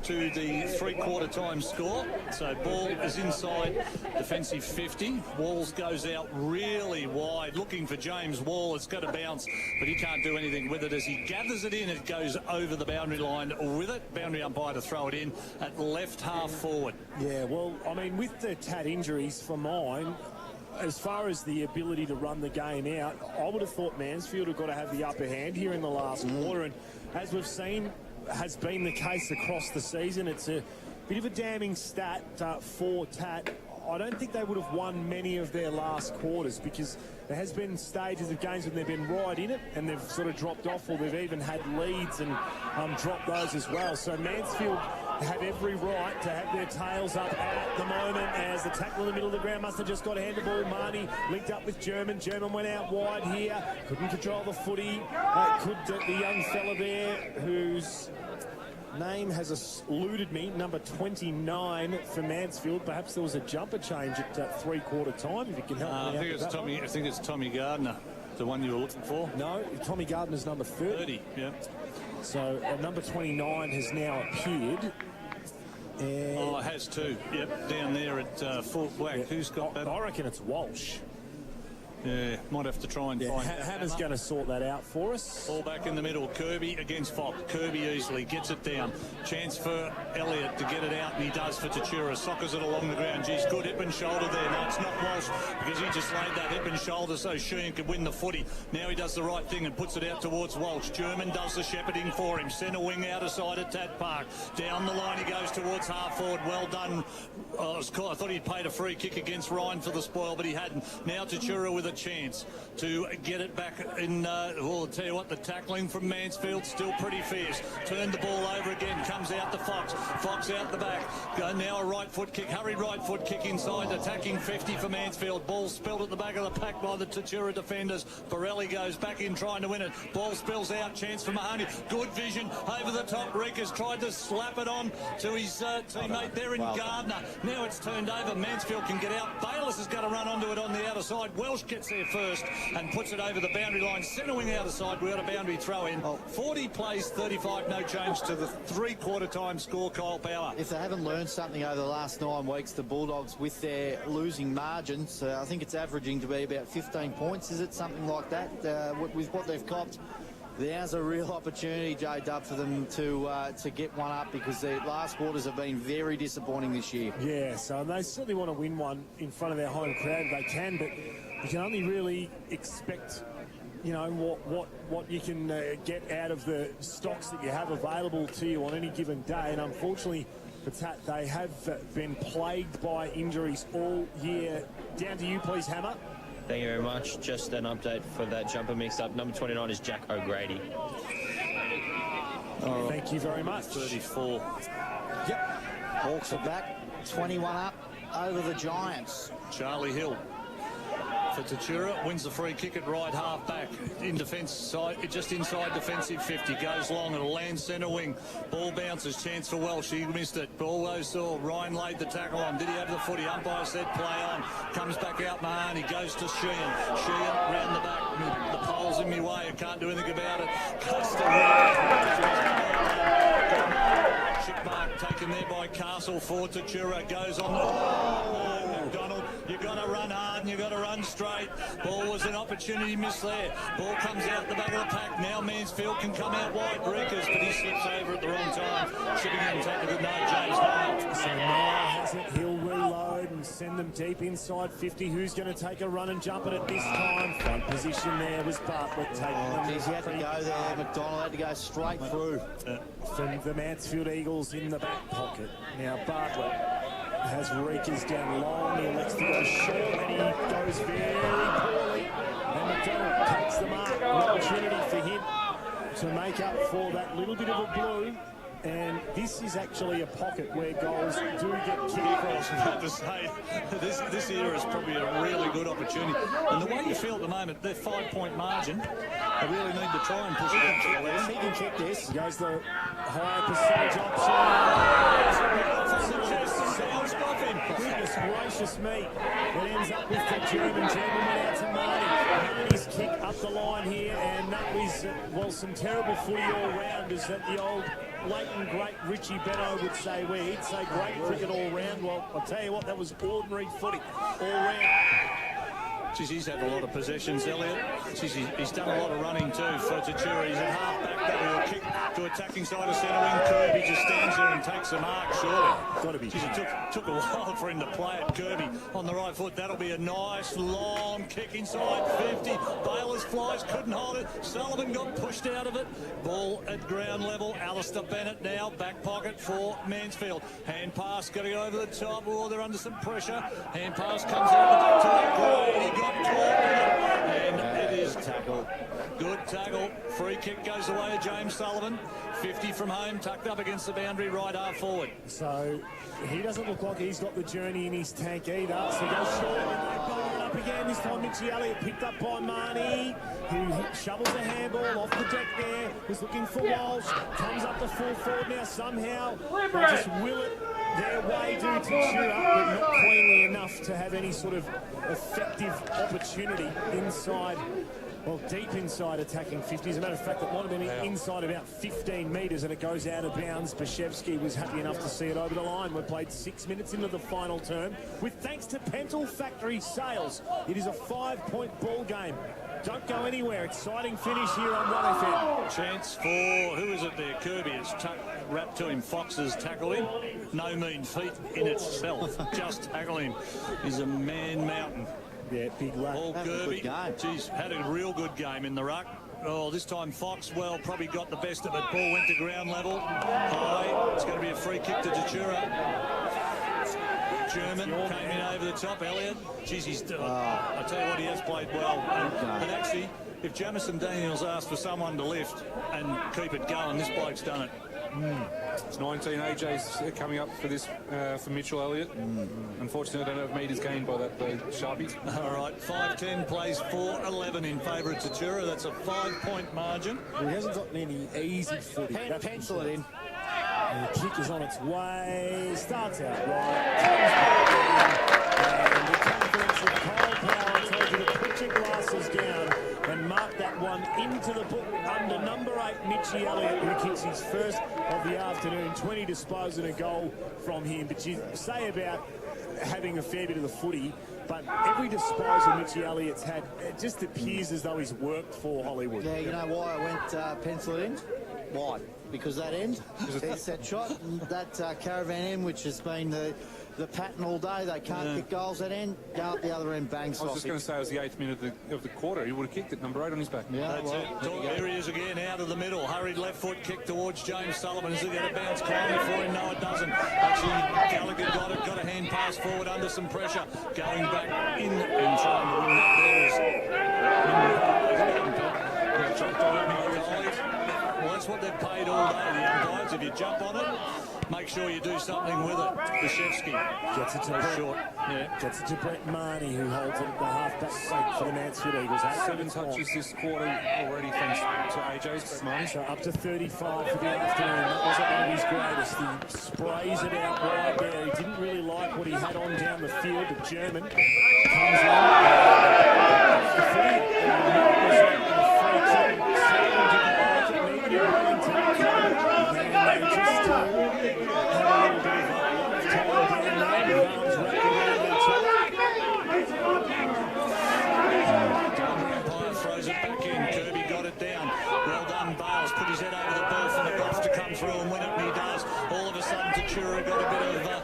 [SPEAKER 2] to the three-quarter time score. So ball is inside defensive 50. Walls goes out really wide, looking for James Wall. It's got to bounce, but he can't do anything with it. As he gathers it in, it goes over the boundary line with it. Boundary umpire to throw it in at left half forward.
[SPEAKER 1] Yeah, well, I mean, with the Tat injuries for mine, as far as the ability to run the game out, I would have thought Mansfield have got to have the upper hand here in the last quarter. And as we've seen, has been the case across the season. It's a bit of a damning stat for Tat. I don't think they would have won many of their last quarters because there has been stages of games when they've been right in it and they've sort of dropped off, or they've even had leads and dropped those as well. So Mansfield have every right to have their tails up at the moment as the tackle in the middle of the ground must have just got a handball. Marnie linked up with German. German went out wide here. Couldn't control the footy. Could the young fella there whose name has eluded me, number 29 for Mansfield. Perhaps there was a jumper change at three-quarter time, if you can help me out.
[SPEAKER 2] I think it's Tommy Gardner, the one you were looking for.
[SPEAKER 1] No, Tommy Gardner's number 30.
[SPEAKER 2] Yeah.
[SPEAKER 1] So number 29 has now appeared. And
[SPEAKER 2] it has too. Yep, down there at Fort Black. Yeah. Who's got that?
[SPEAKER 1] I reckon it's Walsh.
[SPEAKER 2] Yeah, might have to try and find
[SPEAKER 1] Hammer's going to sort that out for us.
[SPEAKER 2] Ball back in the middle. Kirby against Fox. Kirby easily gets it down. Chance for Elliott to get it out, and he does for Tatura. Soccers it along the ground. Geez, good hip and shoulder there. No, it's not Walsh because he just laid that hip and shoulder so Sheehan could win the footy. Now he does the right thing and puts it out towards Walsh. German does the shepherding for him. Centre wing out of side at Tat Park. Down the line he goes towards half forward. Well done. I thought he'd paid a free kick against Ryan for the spoil, but he hadn't. Now Tatura with a chance to get it back in. I'll tell you what, the tackling from Mansfield still pretty fierce. Turned the ball over again, comes out to Fox. Fox out the back. Now a right foot kick, hurried right foot kick inside, attacking 50 for Mansfield. Ball spilled at the back of the pack by the Tatura defenders. Borelli goes back in trying to win it. Ball spills out, chance for Mahoney. Good vision over the top. Reekers tried to slap it on to his teammate there in Gardner. Now it's turned over. Mansfield can get out. Bayliss has got to run onto it on the outer side. Welsh gets there first and puts it over the boundary line. Centre wing out of side. We got a boundary throw in. 40 plays 35, no change to the three-quarter time score, Kyle Power.
[SPEAKER 4] If they haven't learned something over the last 9 weeks, the Bulldogs, with their losing margins, I think it's averaging to be about 15 points, is it? Something like that, with what they've copped. There's a real opportunity, J-Dub, for them to get one up, because their last quarters have been very disappointing this year.
[SPEAKER 1] Yeah, so they certainly want to win one in front of their home crowd. They can, but you can only really expect, you know, what you can get out of the stocks that you have available to you on any given day. And unfortunately for Tat, they have been plagued by injuries all year. Down to you, please, Hammer.
[SPEAKER 5] Thank you very much. Just an update for that jumper mix-up. Number 29 is Jack O'Grady.
[SPEAKER 1] Thank you very much.
[SPEAKER 2] 34.
[SPEAKER 4] Yep. Hawks are back, 21 up over the Giants.
[SPEAKER 2] Charlie Hill for Tatura, wins the free kick at right half back in defence side, just inside defensive 50, goes long and lands centre wing. Ball bounces, chance for Welsh, he missed it. Ball goes to Ryan, laid the tackle on. Did he have the footy? Umpire said play on. Comes back out Mahoney, goes to Sheehan. Sheehan round the back, the pole's in my way, I can't do anything about it. Chip mark taken there by Castle for Tatura, goes on the McDonald. You've got to run hard and you've got to run straight. Ball was an opportunity missed there. Ball comes out the back of the pack. Now Mansfield can come out wide. Reekers, but he slips over at the wrong time. Shipping in, take a good note, James Knight.
[SPEAKER 1] So now has it. He'll reload and send them deep inside 50. Who's going to take a run and jump at it this time? Front position there was Bartlett taking them.
[SPEAKER 4] He had to go there. McDonald had to go straight through.
[SPEAKER 1] From the Mansfield Eagles in the back pocket. Now Bartlett has Reekers down long. He elects to go short and he goes very poorly. And McDonald takes the mark. An opportunity for him to make up for that little bit of a blue. And this is actually a pocket where goals do get kicked across.
[SPEAKER 2] I was about to say, this era is probably a really good opportunity. And the way you feel at the moment, their 5-point margin, they really need to try and push it up to the left.
[SPEAKER 1] He can kick this. He goes the higher percentage option. Goodness gracious me. It ends up with the German gentleman out to Marty. His kick up the line here, and that was, well, some terrible footy all round, as that the old blatant great Richie Benno would say, where he'd say great cricket all round. Well, I'll tell you what, that was ordinary footy all round.
[SPEAKER 2] Geez, he's had a lot of possessions, Elliot. Geez, he's done a lot of running too for Tatura. He's at half-back, that will kick to attacking side of centre wing. Kirby just stands there and takes the mark, surely.
[SPEAKER 1] Got to be.
[SPEAKER 2] Geez, it took a while for him to play it. Kirby on the right foot. That'll be a nice, long kick inside 50. Bayless flies, couldn't hold it. Sullivan got pushed out of it. Ball at ground level. Alistair Bennett now, back pocket for Mansfield. Hand pass, got to go over the top. Oh, they're under some pressure. Hand pass comes out the back to Grady. Got caught, and it is tackle. Good tackle. Free kick goes away to James Sullivan. 50 from home, tucked up against the boundary, right half forward.
[SPEAKER 1] So he doesn't look like he's got the journey in his tank either. So he goes short and they bowl it up again. This time Mitchie Elliott picked up by Marnie, who shovels a handball off the deck there. Was looking for Walsh. Comes up the full forward now somehow. They just will it their way to Tatura, but not cleanly enough to have any sort of effective opportunity inside, well, deep inside attacking 50. As a matter of fact, it might have been inside about 15 metres and it goes out of bounds. Bashevsky was happy enough to see it over the line. We've played 6 minutes into the final term. With thanks to Pental Factory Sales, it is a 5-point ball game. Don't go anywhere. Exciting finish here on 1FM.
[SPEAKER 2] Chance for, who is it there? Kirby. It's wrapped to him. Fox has tackled him. No mean feat in itself. Just tackle him. He's a man mountain.
[SPEAKER 1] Yeah, big luck.
[SPEAKER 2] Paul Kirby. Geez, had a real good game in the ruck. Oh, this time Fox, well, probably got the best of it. Ball went to ground level. High. It's going to be a free kick to Tatura. German came in over the top. Elliott, geez, he's I tell you what, he has played well. And actually, if Jamison Daniels asked for someone to lift and keep it going, this bloke's done it.
[SPEAKER 3] It's 19 AJs coming up for this for Mitchell Elliott. Unfortunately, I don't have meters gained by that Sharpie.
[SPEAKER 2] All right, 5-10 plays 4-11 in favour of Tatura. That's a 5-point margin.
[SPEAKER 1] He hasn't got any easy footy.
[SPEAKER 4] Pencil it in.
[SPEAKER 1] And the kick is on its way. Starts out right. And the confidence of Kyle Power tells you to put put your glasses down and mark that one into the book under number 8, Mitchie Elliott, who kicks his first of the afternoon. 20 disposals and a goal from him. But you say about having a fair bit of the footy, but every disposal Mitchie Elliott's had, it just appears as though he's worked for Hollywood.
[SPEAKER 4] Yeah, you know why I went pencil it in? Why? Because that end, it's that shot, that caravan end, which has been the pattern all day. They can't kick goals at end, go up the other end, bang,
[SPEAKER 3] I was just going to say it was the 8th minute of the quarter. He would have kicked it, number 8 on his back.
[SPEAKER 4] Yeah,
[SPEAKER 2] That's
[SPEAKER 4] well,
[SPEAKER 2] it. Here he is again, out of the middle. Hurried left foot kick towards James Sullivan. Is it going to bounce kindly for him? No, it doesn't. Actually, Gallagher got a hand pass forward under some pressure. Going back in and trying to win that. Well, that's what they've paid all day, the umpires. If you jump on it, make sure you do something with it. Bashevsky
[SPEAKER 1] Gets it to short.
[SPEAKER 2] Yeah.
[SPEAKER 1] Gets it to Brett Marnie, who holds it at the half-back flank for the Mansfield Eagles.
[SPEAKER 3] 7 touches this quarter already, thanks to AJ's, Brett Marnie.
[SPEAKER 1] So up to 35 for the afternoon. That wasn't one of his greatest. He sprays it out wide there. He didn't really like what he had on down the field. The German comes on. The footy,
[SPEAKER 2] throws it back in. Kirby got it down. Well done, Bales. Put his head over the ball for the Goths to come through and win it, and he does. All of a sudden, Tatura got a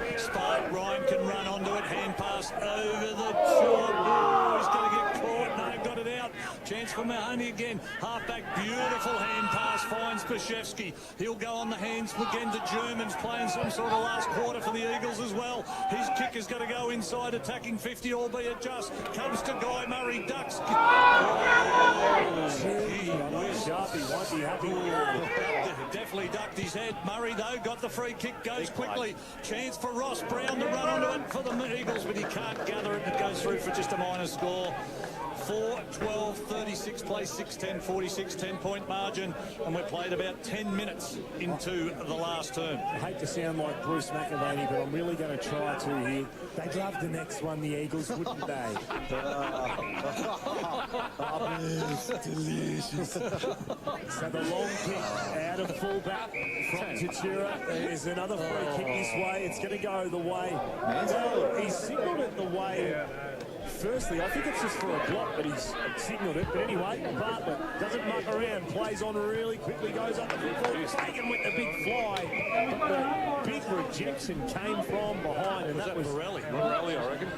[SPEAKER 2] bit of spike. Ryan can run onto it. Hand pass over the top. Oh, he's going to get caught. No, got it out. Chance for Mahoney again. Halfback, beautiful hand pass, finds Bashevsky. He'll go on the hands again to Germans, playing some sort of last quarter for the Eagles as well. His kick is going to go inside, attacking 50, albeit just. Comes to Guy Murray, ducks. Definitely ducked his head. Murray, though, got the free kick, goes quickly. Chance for Ross Brown to run onto it for the Eagles, but he can't gather it. It goes through for just a minor score. 4-12-36 plays 6-10, 46, 10-point margin, and we've played about 10 minutes into the last term.
[SPEAKER 1] I hate to sound like Bruce McAvaney, but I'm really going to try to here. They'd love the next one, the Eagles, wouldn't they? Delicious. So the long kick out of fullback from Tatura. There's another free kick this way. It's going to go the way. Well, he signalled it the way. Firstly, I think it's just for a block, but he's signalled it. But anyway, Bartlett doesn't muck around, plays on really quickly, goes up the field, taken with the big fly. But the big rejection came from behind, and that was
[SPEAKER 3] Morelli, I reckon.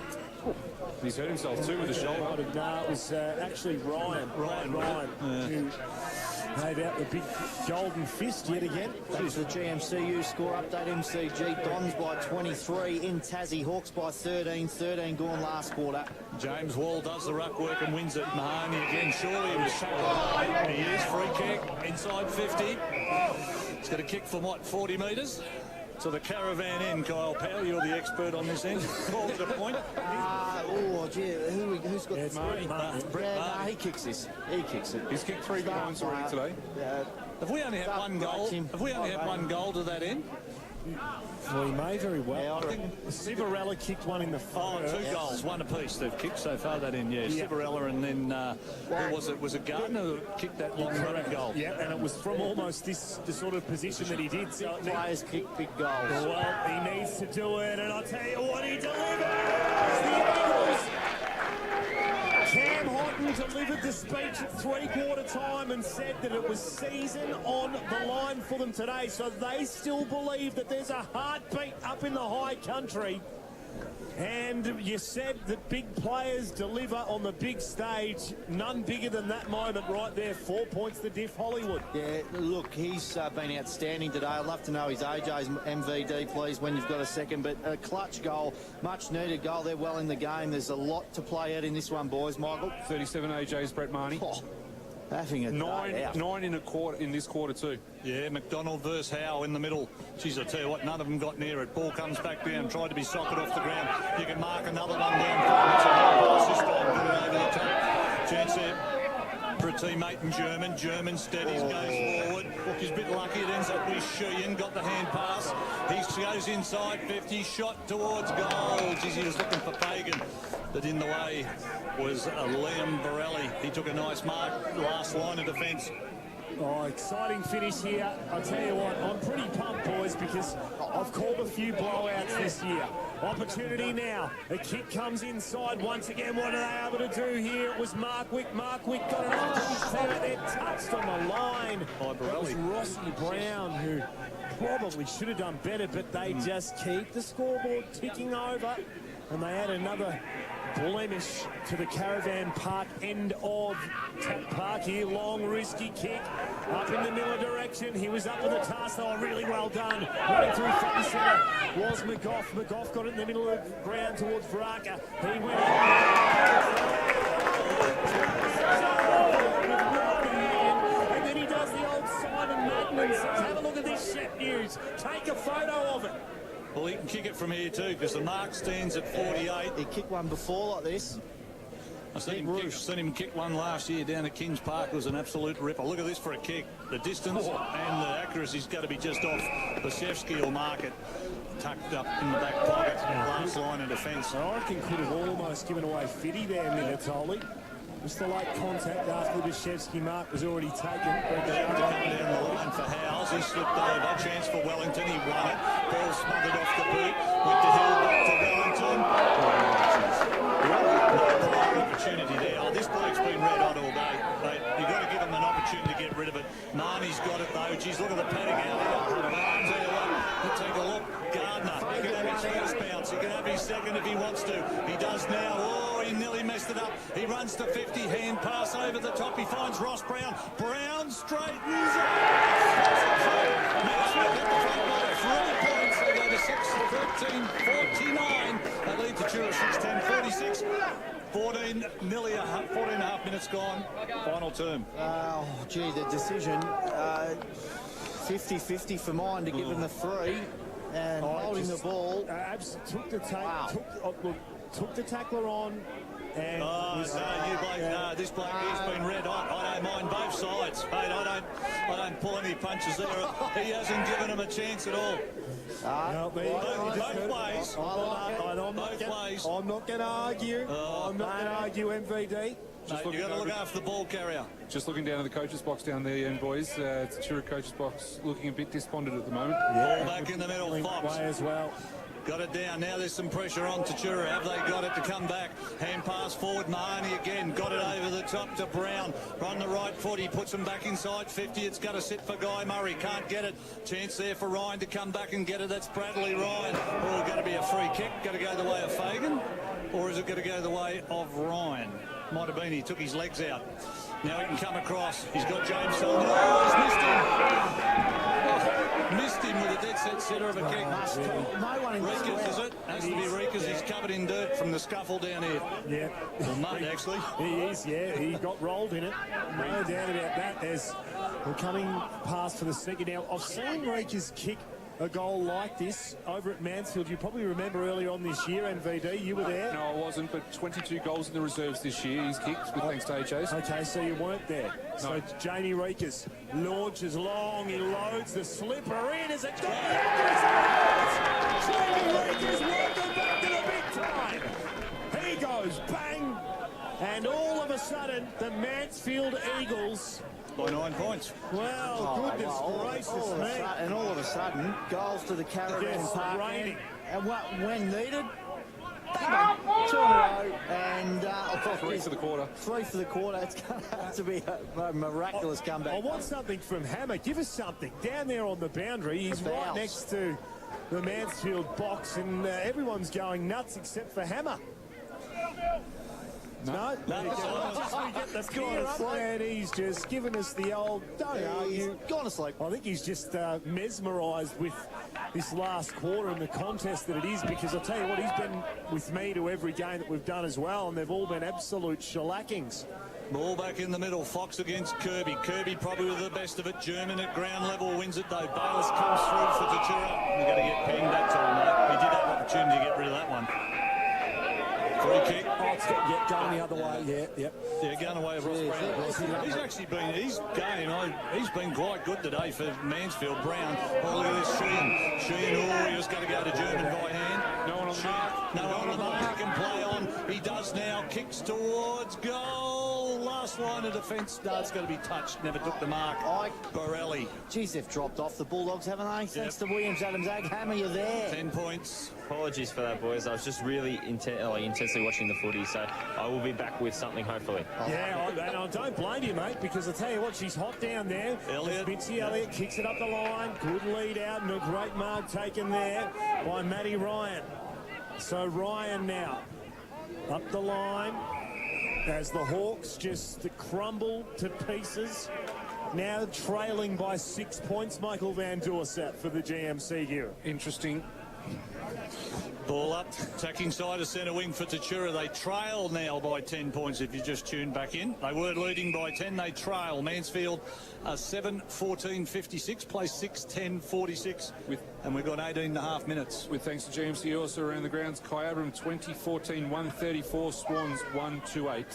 [SPEAKER 3] He's hurt himself too with the shoulder.
[SPEAKER 1] No, it was actually Ryan, who gave out the big golden fist yet again.
[SPEAKER 4] That's the GMCU score update. MCG Dons by 23, in Tassie Hawks by 13 gone last quarter.
[SPEAKER 2] James Wall does the ruck work and wins it. Mahoney again, surely he was tackled high. He is, free kick, inside 50. He's got a kick from, what, 40 metres? So the caravan end, Kyle Powell, you're the expert on this end. Call it a point.
[SPEAKER 4] Who's got
[SPEAKER 1] It's
[SPEAKER 4] Martin. He kicks this. He kicks it.
[SPEAKER 3] He's kicked 3 behinds already today.
[SPEAKER 2] Have we only had one goal? Have we only had one goal to that end?
[SPEAKER 1] Well, he may very well.
[SPEAKER 4] Yeah,
[SPEAKER 1] I think Civarella kicked one in the first.
[SPEAKER 2] 2 goals, one apiece they've kicked so far that end, yeah. Civarella and then, who was it? Was it Gardner who kicked that long running goal?
[SPEAKER 1] Yeah, and it was from almost the sort of position that he did. So
[SPEAKER 4] Players kick big goals.
[SPEAKER 1] well, he needs to do it, and I'll tell you what, he delivers! The Eagles! Cam Houghton delivered the speech at 3/4 time and said that it was season on the line for them today, so they still believe that there's a heartbeat up in the high country. And you said that big players deliver on the big stage. None bigger than that moment right there. 4 points to diff Hollywood.
[SPEAKER 4] Yeah, look, he's been outstanding today. I'd love to know his AJ's MVD, please, when you've got a second. But a clutch goal, much needed goal. They're well in the game. There's a lot to play out in this one, boys, Michael.
[SPEAKER 3] 37 AJ's Brett Marnie.
[SPEAKER 4] Having a day out.
[SPEAKER 3] 9 in a quarter in this quarter too.
[SPEAKER 2] Yeah, McDonald versus Howe in the middle. Jeez, I tell you what, none of them got near it. Ball comes back down, tried to be socket off the ground. You can mark another one down. It's a hard pass this time, put it over the top. Chance there for a teammate in German. German steadies, goes forward. He's a bit lucky. It ends up with Sheehan. Got the hand pass. He goes inside 50. Shot towards goal. Geez, he was looking for Fagan. But in the way was Liam Borelli. He took a nice mark. Last line of defence.
[SPEAKER 1] Oh, exciting finish here. I'll tell you what, I'm pretty pumped, boys, because I've called a few blowouts this year. Opportunity now. A kick comes inside once again. What are they able to do here? It was Markwick. Markwick got it up to his center. They're touched on the line. That was Rossi Brown, who probably should have done better, but they just keep the scoreboard ticking over. And they add another blemish to the Caravan Park end of Tap Park here. Long, risky kick up in the Miller direction. He was up with the task, though. Really well done. Running through front and centre was McGough. McGough got it in the middle of the ground towards Baraka. He went and then he does the old Simon Magnan. Have a look at this Shep News. Take a photo of it.
[SPEAKER 2] Well, he can kick it from here too, because the mark stands at 48.
[SPEAKER 4] He kicked one before like this.
[SPEAKER 2] I've seen him kick one last year down at Kings Park. It was an absolute ripper. Look at this for a kick. The distance and the accuracy's got to be just off. Basevsky will mark it. Tucked up in the back pocket. Last line of defence.
[SPEAKER 1] I reckon could have almost given away Fitty there, Minatoli. Just the late contact after the Basevsky mark was already taken.
[SPEAKER 2] Down the line for Howes. He slipped over. Chance for Wellington. He won it. Ball smothered off the boot. Went to Hill. Back to Wellington. Opportunity there. Oh, this bloke's been red hot all day. You've got to give him an opportunity to get rid of it. Marnie's got it though. Geez, look at the padding out here. I'll tell you what, take a look. Gardner, he can have his first bounce. He can have his second if he wants to. He does now. Oh, he nearly messed it up. He runs to 50. Hand pass over the top. He finds Ross Brown. Brown straightens up. Mansfield at the front by 3 points. They go to 6-13-49. They lead Tatura 6-10-46. 14 and a half minutes gone. Final term.
[SPEAKER 4] Oh, gee, the decision. 50-50 for mine to give him the free. And holding the ball.
[SPEAKER 1] Took the tackler on. And
[SPEAKER 2] this bloke, he's been red hot. I don't mind both sides. Mate, I don't pull any punches there. He hasn't given him a chance at all. Both ways.
[SPEAKER 1] I'm not going to argue. I'm not going to argue, MVD.
[SPEAKER 2] You've got to look after the ball carrier.
[SPEAKER 3] Just looking down at the coaches box down there, boys. Tatura coaches box looking a bit despondent at the moment.
[SPEAKER 2] Ball back in the middle, Fox.
[SPEAKER 1] As well.
[SPEAKER 2] Got it down. Now there's some pressure on Tatura. Have they got it to come back? Hand pass forward. Mahoney again. Got it over the top to Brown. On the right foot. He puts them back inside 50. It's got to sit for Guy Murray. Can't get it. Chance there for Ryan to come back and get it. That's Bradley Ryan. Oh, going to be a free kick. Got to go the way of Fagan. Or is it going to go the way of Ryan? Might have been. He took his legs out. Now he can come across. He's got James Sullivan. Oh, he's missed him. Missed him with a dead set centre of a kick.
[SPEAKER 4] No one in
[SPEAKER 2] Reekers, is it? Has to be Reekers. He's covered in dirt from the scuffle down here.
[SPEAKER 1] Yeah.
[SPEAKER 2] Well, mud, actually.
[SPEAKER 1] He is, yeah. He got rolled in it. No doubt about that. We're coming past for the second now. I've seen Reekers kick a goal like this over at Mansfield. You probably remember earlier on this year, MVD, you were there.
[SPEAKER 3] No, I wasn't, but 22 goals in the reserves this year. He's kicked, with thanks to HOs.
[SPEAKER 1] Okay, so you weren't there.
[SPEAKER 3] No.
[SPEAKER 1] So Jamie Reekers launches long, he loads the slipper in as a goal. Jamie Reekers, welcome back to the big time. He goes bang, and all of a sudden, the Mansfield Eagles.
[SPEAKER 2] By 9 points.
[SPEAKER 1] Well, goodness gracious me.
[SPEAKER 4] And all of a sudden, goals to the Caravan Park.
[SPEAKER 1] Raining.
[SPEAKER 4] And when needed, bang, 2 in a row. And
[SPEAKER 3] 3 for the quarter.
[SPEAKER 4] 3 for the quarter. It's going to have to be a miraculous comeback.
[SPEAKER 1] I want something from Hammer. Give us something. Down there on the boundary, he's right next to the Mansfield box, and everyone's going nuts except for Hammer. No, we get the fear up, and he's just given us the old, don't argue.
[SPEAKER 4] Gone to sleep.
[SPEAKER 1] I think he's just mesmerised with this last quarter and the contest that it is, because I'll tell you what, he's been with me to every game that we've done as well, and they've all been absolute shellackings.
[SPEAKER 2] Ball back in the middle. Fox against Kirby. Kirby probably with the best of it. German at ground level wins it though. Bayless comes through for Tatura. We've got to get pinged that time, mate. He did have an opportunity to get rid of that one. Free kick.
[SPEAKER 1] Oh, it's going the other way.
[SPEAKER 2] Yeah, going away of Ross Brown. He's actually been, he's been quite good today for Mansfield. Brown. Oh, look at this, Sheehan, he was going to go to German by hand.
[SPEAKER 3] No one on the mark.
[SPEAKER 2] No one on the mark and play on. He does now. Kicks towards goal. Last line of defence. No, it's going to be touched. Never took the mark. Borelli.
[SPEAKER 4] Geez, they've dropped off the Bulldogs, haven't they? Thanks to Williams, Adams, Hammer, you're there.
[SPEAKER 2] 10 points.
[SPEAKER 5] Apologies for that, boys. I was just really intensely watching the footy, so I will be back with something, hopefully.
[SPEAKER 1] Yeah, and I don't blame you, mate, because I tell you what, she's hot down there. Mitzi Elliott kicks it up the line. Good lead out and a great mark taken there by Matty Ryan. So Ryan now up the line as the Hawks just crumble to pieces. Now trailing by 6 points, Michael Van Doorsat for the GMC here.
[SPEAKER 3] Interesting.
[SPEAKER 2] Ball up, attacking side of centre wing for Tatura. They trail now by 10 points if you just tuned back in. They were leading by 10, they trail. Mansfield 7-14-56, place 6-10-46. And we've got 18 and a half minutes.
[SPEAKER 3] With thanks to GMC also around the grounds, Kyabram 20-14-134, Swans 128.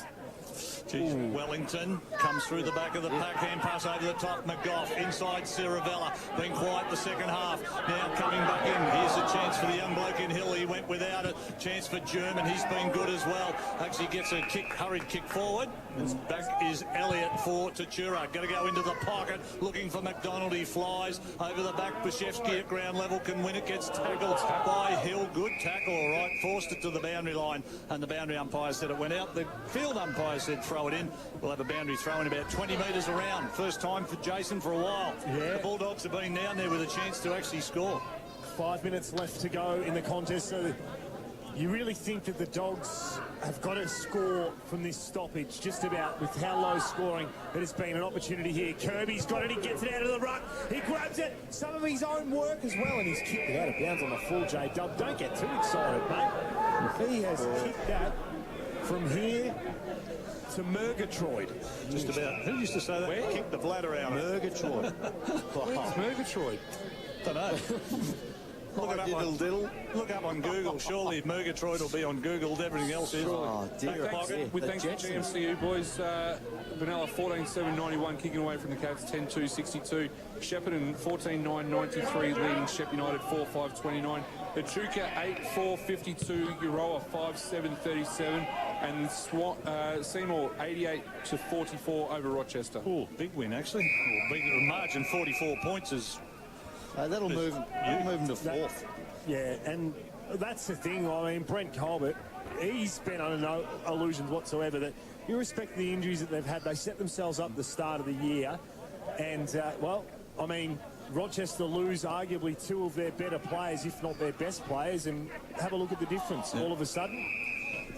[SPEAKER 2] Wellington comes through the back of the pack, hand pass over the top, McGough inside Ciravella, been quiet the second half, now coming back in. Here's a chance for the young bloke in Hill, he went without it. Chance for German, he's been good as well. Actually gets a hurried kick forward. And back is Elliott for Tatura. Going to go into the pocket, looking for McDonald. He flies over the back. Bashevsky at ground level can win it. Gets tackled by Hill. Good tackle, all right. Forced it to the boundary line, and the boundary umpire said it went out. The field umpire said throw it in. We'll have a boundary throw in about 20 metres around. First time for Jason for a while.
[SPEAKER 1] Yeah.
[SPEAKER 2] The Bulldogs have been down there with a chance to actually score. 5
[SPEAKER 1] minutes left to go in the contest. So you really think that the Dogs have got to score from this stoppage, just about, with how low scoring that it's been an opportunity here. Kirby's got it, he gets it out of the ruck, he grabs it, some of his own work as well, and he's kicked it out of bounds on the full, J-Dub. Don't get too excited, mate. He has kicked that from here to Murgatroyd.
[SPEAKER 2] Just about. Who used to say that?
[SPEAKER 3] Where?
[SPEAKER 2] Kick the bladder out.
[SPEAKER 3] Murgatroyd. Where's Murgatroyd?
[SPEAKER 2] Don't know. Look up on Google. Surely Murgatroyd will be on Google. Everything else is.
[SPEAKER 4] Oh, dear.
[SPEAKER 3] With thanks to GMCU, boys. Vanilla 14-7-91, kicking away from the Cats 10-2-62. Shepparton 14-9-93, leading Shep United 4-5-29. Echuca 8-4-52, Euroa 5-7-37, and Seymour 88-44 over Rochester.
[SPEAKER 2] Oh, big win actually. Big margin, 44 points is.
[SPEAKER 4] That'll move him to fourth.
[SPEAKER 1] Yeah, and that's the thing. I mean, Brent Colbert, he's been under no illusions whatsoever that, irrespective of the injuries that they've had, they set themselves up at the start of the year. And, well, I mean, Rochester lose arguably two of their better players, if not their best players, and have a look at the difference. All of a sudden,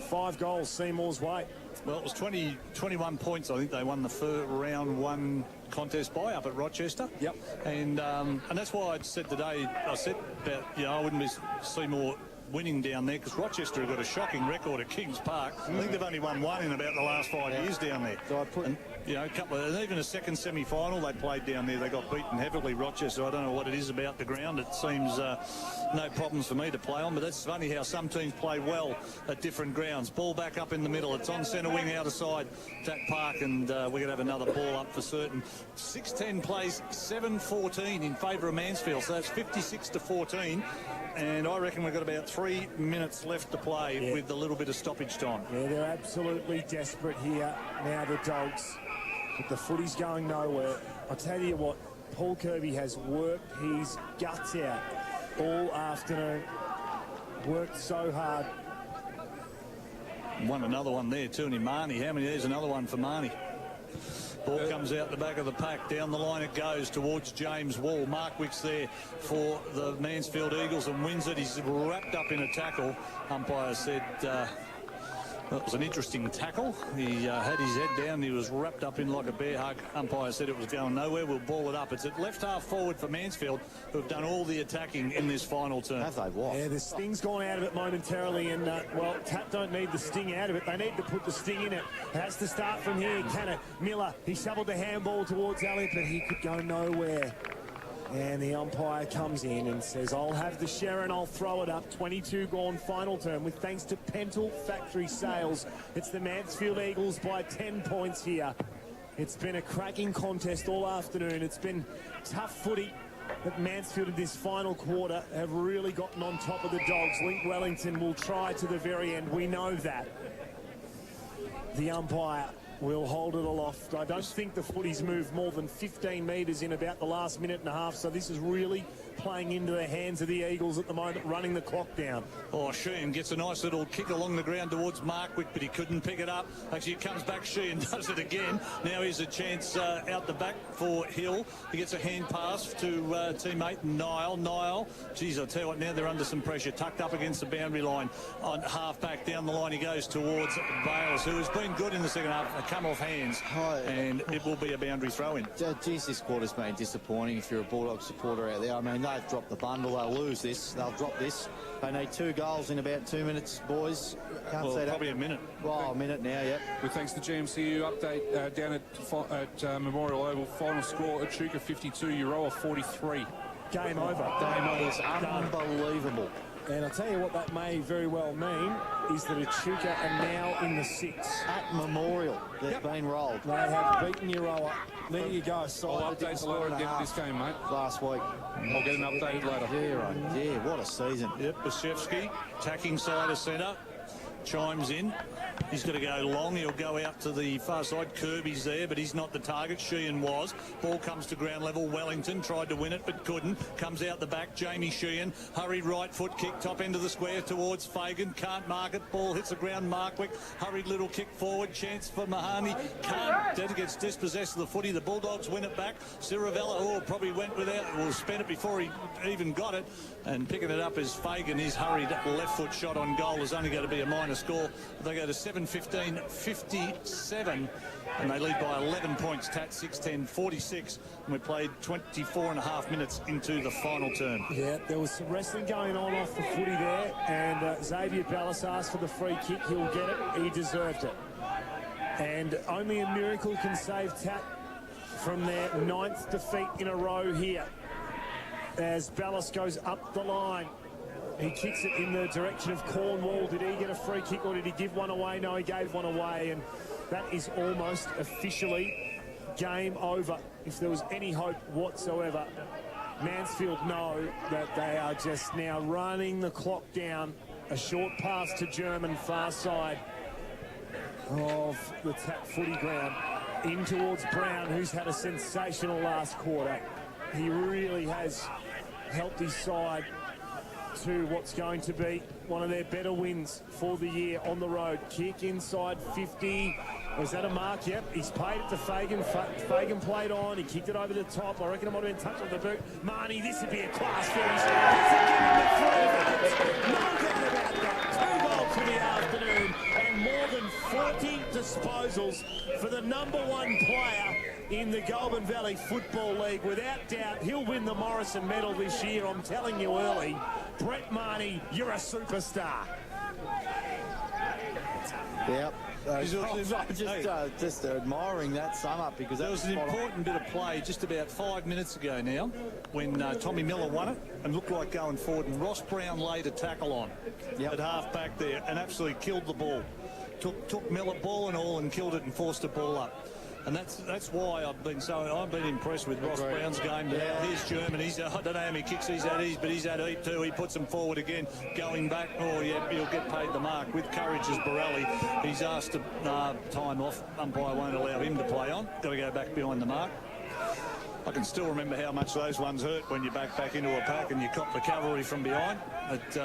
[SPEAKER 1] 5 goals Seymour's way.
[SPEAKER 2] Well, it was 21 points. I think they won the round one contest by up at Rochester.
[SPEAKER 1] Yep.
[SPEAKER 2] And that's why I said today, about, I wouldn't miss Seymour winning down there, because Rochester have got a shocking record at Kings Park. I think they've only won one in about the last 5 years down there.
[SPEAKER 4] So I put...
[SPEAKER 2] And, a couple of, and even a second semi-final they played down there, they got beaten heavily, Rochester. I don't know what it is about the ground. It seems no problems for me to play on, but that's funny how some teams play well at different grounds. Ball back up in the middle. It's on centre wing out of side that park, and we're going to have another ball up for certain. 6-10 plays 7-14 in favour of Mansfield, so that's 56-14. And I reckon we've got about 3 minutes left to play with a little bit of stoppage time.
[SPEAKER 1] Yeah, they're absolutely desperate here now, the Dogs. But the footy's going nowhere. I'll tell you what, Paul Kirby has worked his guts out all afternoon. Worked so hard.
[SPEAKER 2] Won another one there too, and Marnie. How many? There's another one for Marnie. Ball comes out the back of the pack. Down the line it goes towards James Wall. Mark Wick's there for the Mansfield Eagles and wins it. He's wrapped up in a tackle. Umpire said that was an interesting tackle. He had his head down. He was wrapped up in like a bear hug. Umpire said it was going nowhere. We'll ball it up. It's at left half forward for Mansfield, who have done all the attacking in this final term.
[SPEAKER 4] Have they? What?
[SPEAKER 1] Yeah, the sting's gone out of it momentarily, and well, Tap don't need the sting out of it. They need to put the sting in it. It has to start from here. Miller, he shoveled the handball towards Elliott, but he could go nowhere. And the umpire comes in and says, I'll have the Sharon, I'll throw it up. 22 gone, final term, with thanks to Pental Factory Sales. It's the Mansfield Eagles by 10 points here. It's been a cracking contest all afternoon. It's been tough footy, but Mansfield in this final quarter have really gotten on top of the Dogs. Link Wellington will try to the very end. We know that. The umpire will hold it aloft. I don't think the footy's moved more than 15 metres in about the last minute and a half, so this is really playing into the hands of the Eagles at the moment, running the clock down.
[SPEAKER 2] Oh, Sheehan gets a nice little kick along the ground towards Markwick, but he couldn't pick it up. Actually, it comes back, Sheehan does it again. Now here's a chance out the back for Hill. He gets a hand pass to teammate Niall. Geez, I'll tell you what, now they're under some pressure. Tucked up against the boundary line. On half back down the line he goes towards Bales, who has been good in the second half. Come off hands, and it will be a boundary throw-in.
[SPEAKER 4] Geez, this quarter's been disappointing if you're a Bulldog supporter out there. I mean, they've dropped the bundle. They'll lose this. They'll drop this. They need 2 goals in about 2 minutes, boys. Can't say that.
[SPEAKER 2] Probably a minute.
[SPEAKER 4] Oh, a minute now, yep.
[SPEAKER 3] With thanks to GMCU update down at Memorial Oval. Final score: Echuca 52, Euroa 43.
[SPEAKER 1] Game over.
[SPEAKER 4] Game is unbelievable.
[SPEAKER 1] And I'll tell you what that may very well mean is that Echuca are now in the 6.
[SPEAKER 4] At Memorial, they've been rolled.
[SPEAKER 1] They have beaten Euroa. There you go.
[SPEAKER 3] I'll update the later at the end of this game, mate.
[SPEAKER 4] Last week.
[SPEAKER 3] I'll get an update later.
[SPEAKER 4] Yeah, what a season.
[SPEAKER 2] Yep, Bashevsky, attacking side of centre, chimes in. He's got to go long. He'll go out to the far side. Kirby's there, but he's not the target. Sheehan was. Ball comes to ground level. Wellington tried to win it, but couldn't. Comes out the back. Jamie Sheehan. Hurried right foot kick. Top end of the square towards Fagan. Can't mark it. Ball hits the ground. Markwick. Hurried little kick forward. Chance for Mahoney. Can't. Then gets dispossessed of the footy. The Bulldogs win it back. Ciravella, probably went without. Well, spent it before he even got it. And picking it up is Fagan. His hurried left foot shot on goal is only going to be a minor score. They go to 7-15-57, and they lead by 11 points. Tat 6-10-46, and we played 24 and a half minutes into the final term.
[SPEAKER 1] Yeah, there was some wrestling going on off the footy there, and Xavier Ballas asked for the free kick. He'll get it. He deserved it. And only a miracle can save Tat from their 9th defeat in a row here, as Ballas goes up the line. He kicks it in the direction of Cornwall. Did he get a free kick or did he give one away? No, he gave one away, and that is almost officially game over. If there was any hope whatsoever, Mansfield know that they are just now running the clock down. A short pass to German, far side of the Tat footy ground, in towards Brown, who's had a sensational last quarter. He really has helped his side to what's going to be one of their better wins for the year on the road. Kick inside 50. Was that a mark? Yep. He's paid it to Fagan. Fagan played on. He kicked it over the top. I reckon it might have been touched on the boot. Marnie, this would be a class finish. No doubt about that. 2 goals for the afternoon and more than 40 disposals for the #1 player in the Goulburn Valley Football League. Without doubt, he'll win the Morrison Medal this year. I'm telling you early. Brett Marnie, you're a superstar.
[SPEAKER 4] Yep. Just admiring that sum up, because
[SPEAKER 2] There was an important bit of play just about 5 minutes ago now when Tommy Miller won it and looked like going forward, and Ross Brown laid a tackle on at half back there and absolutely killed the ball. Took Miller ball and all and killed it and forced the ball up. And that's why I've been impressed with Ross Brown's game. Here's German. I don't know how many kicks he's had, but he's had 8 too. He puts them forward again, going back. Oh yeah, he'll get paid the mark. With courage as Borelli, he's asked to time off. Umpire won't allow him to play on. Got to go back behind the mark. I can still remember how much those ones hurt when you back into a pack and you cop the cavalry from behind. But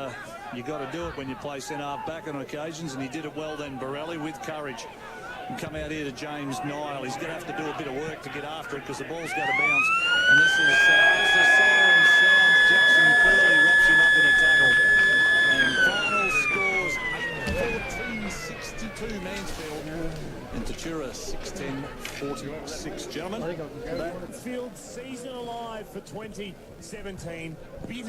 [SPEAKER 2] you got to do it when you play centre half back on occasions, and he did it well then. Borelli with courage. And come out here to James Niall. He's going to have to do a bit of work to get after it because the ball's got to bounce. And this is the siren sounds. Jackson clearly wraps him up in a tackle. And final scores 8-14-62 Mansfield. And Tatura 6-10-46. Gentlemen,
[SPEAKER 1] Mansfield season alive for 2017.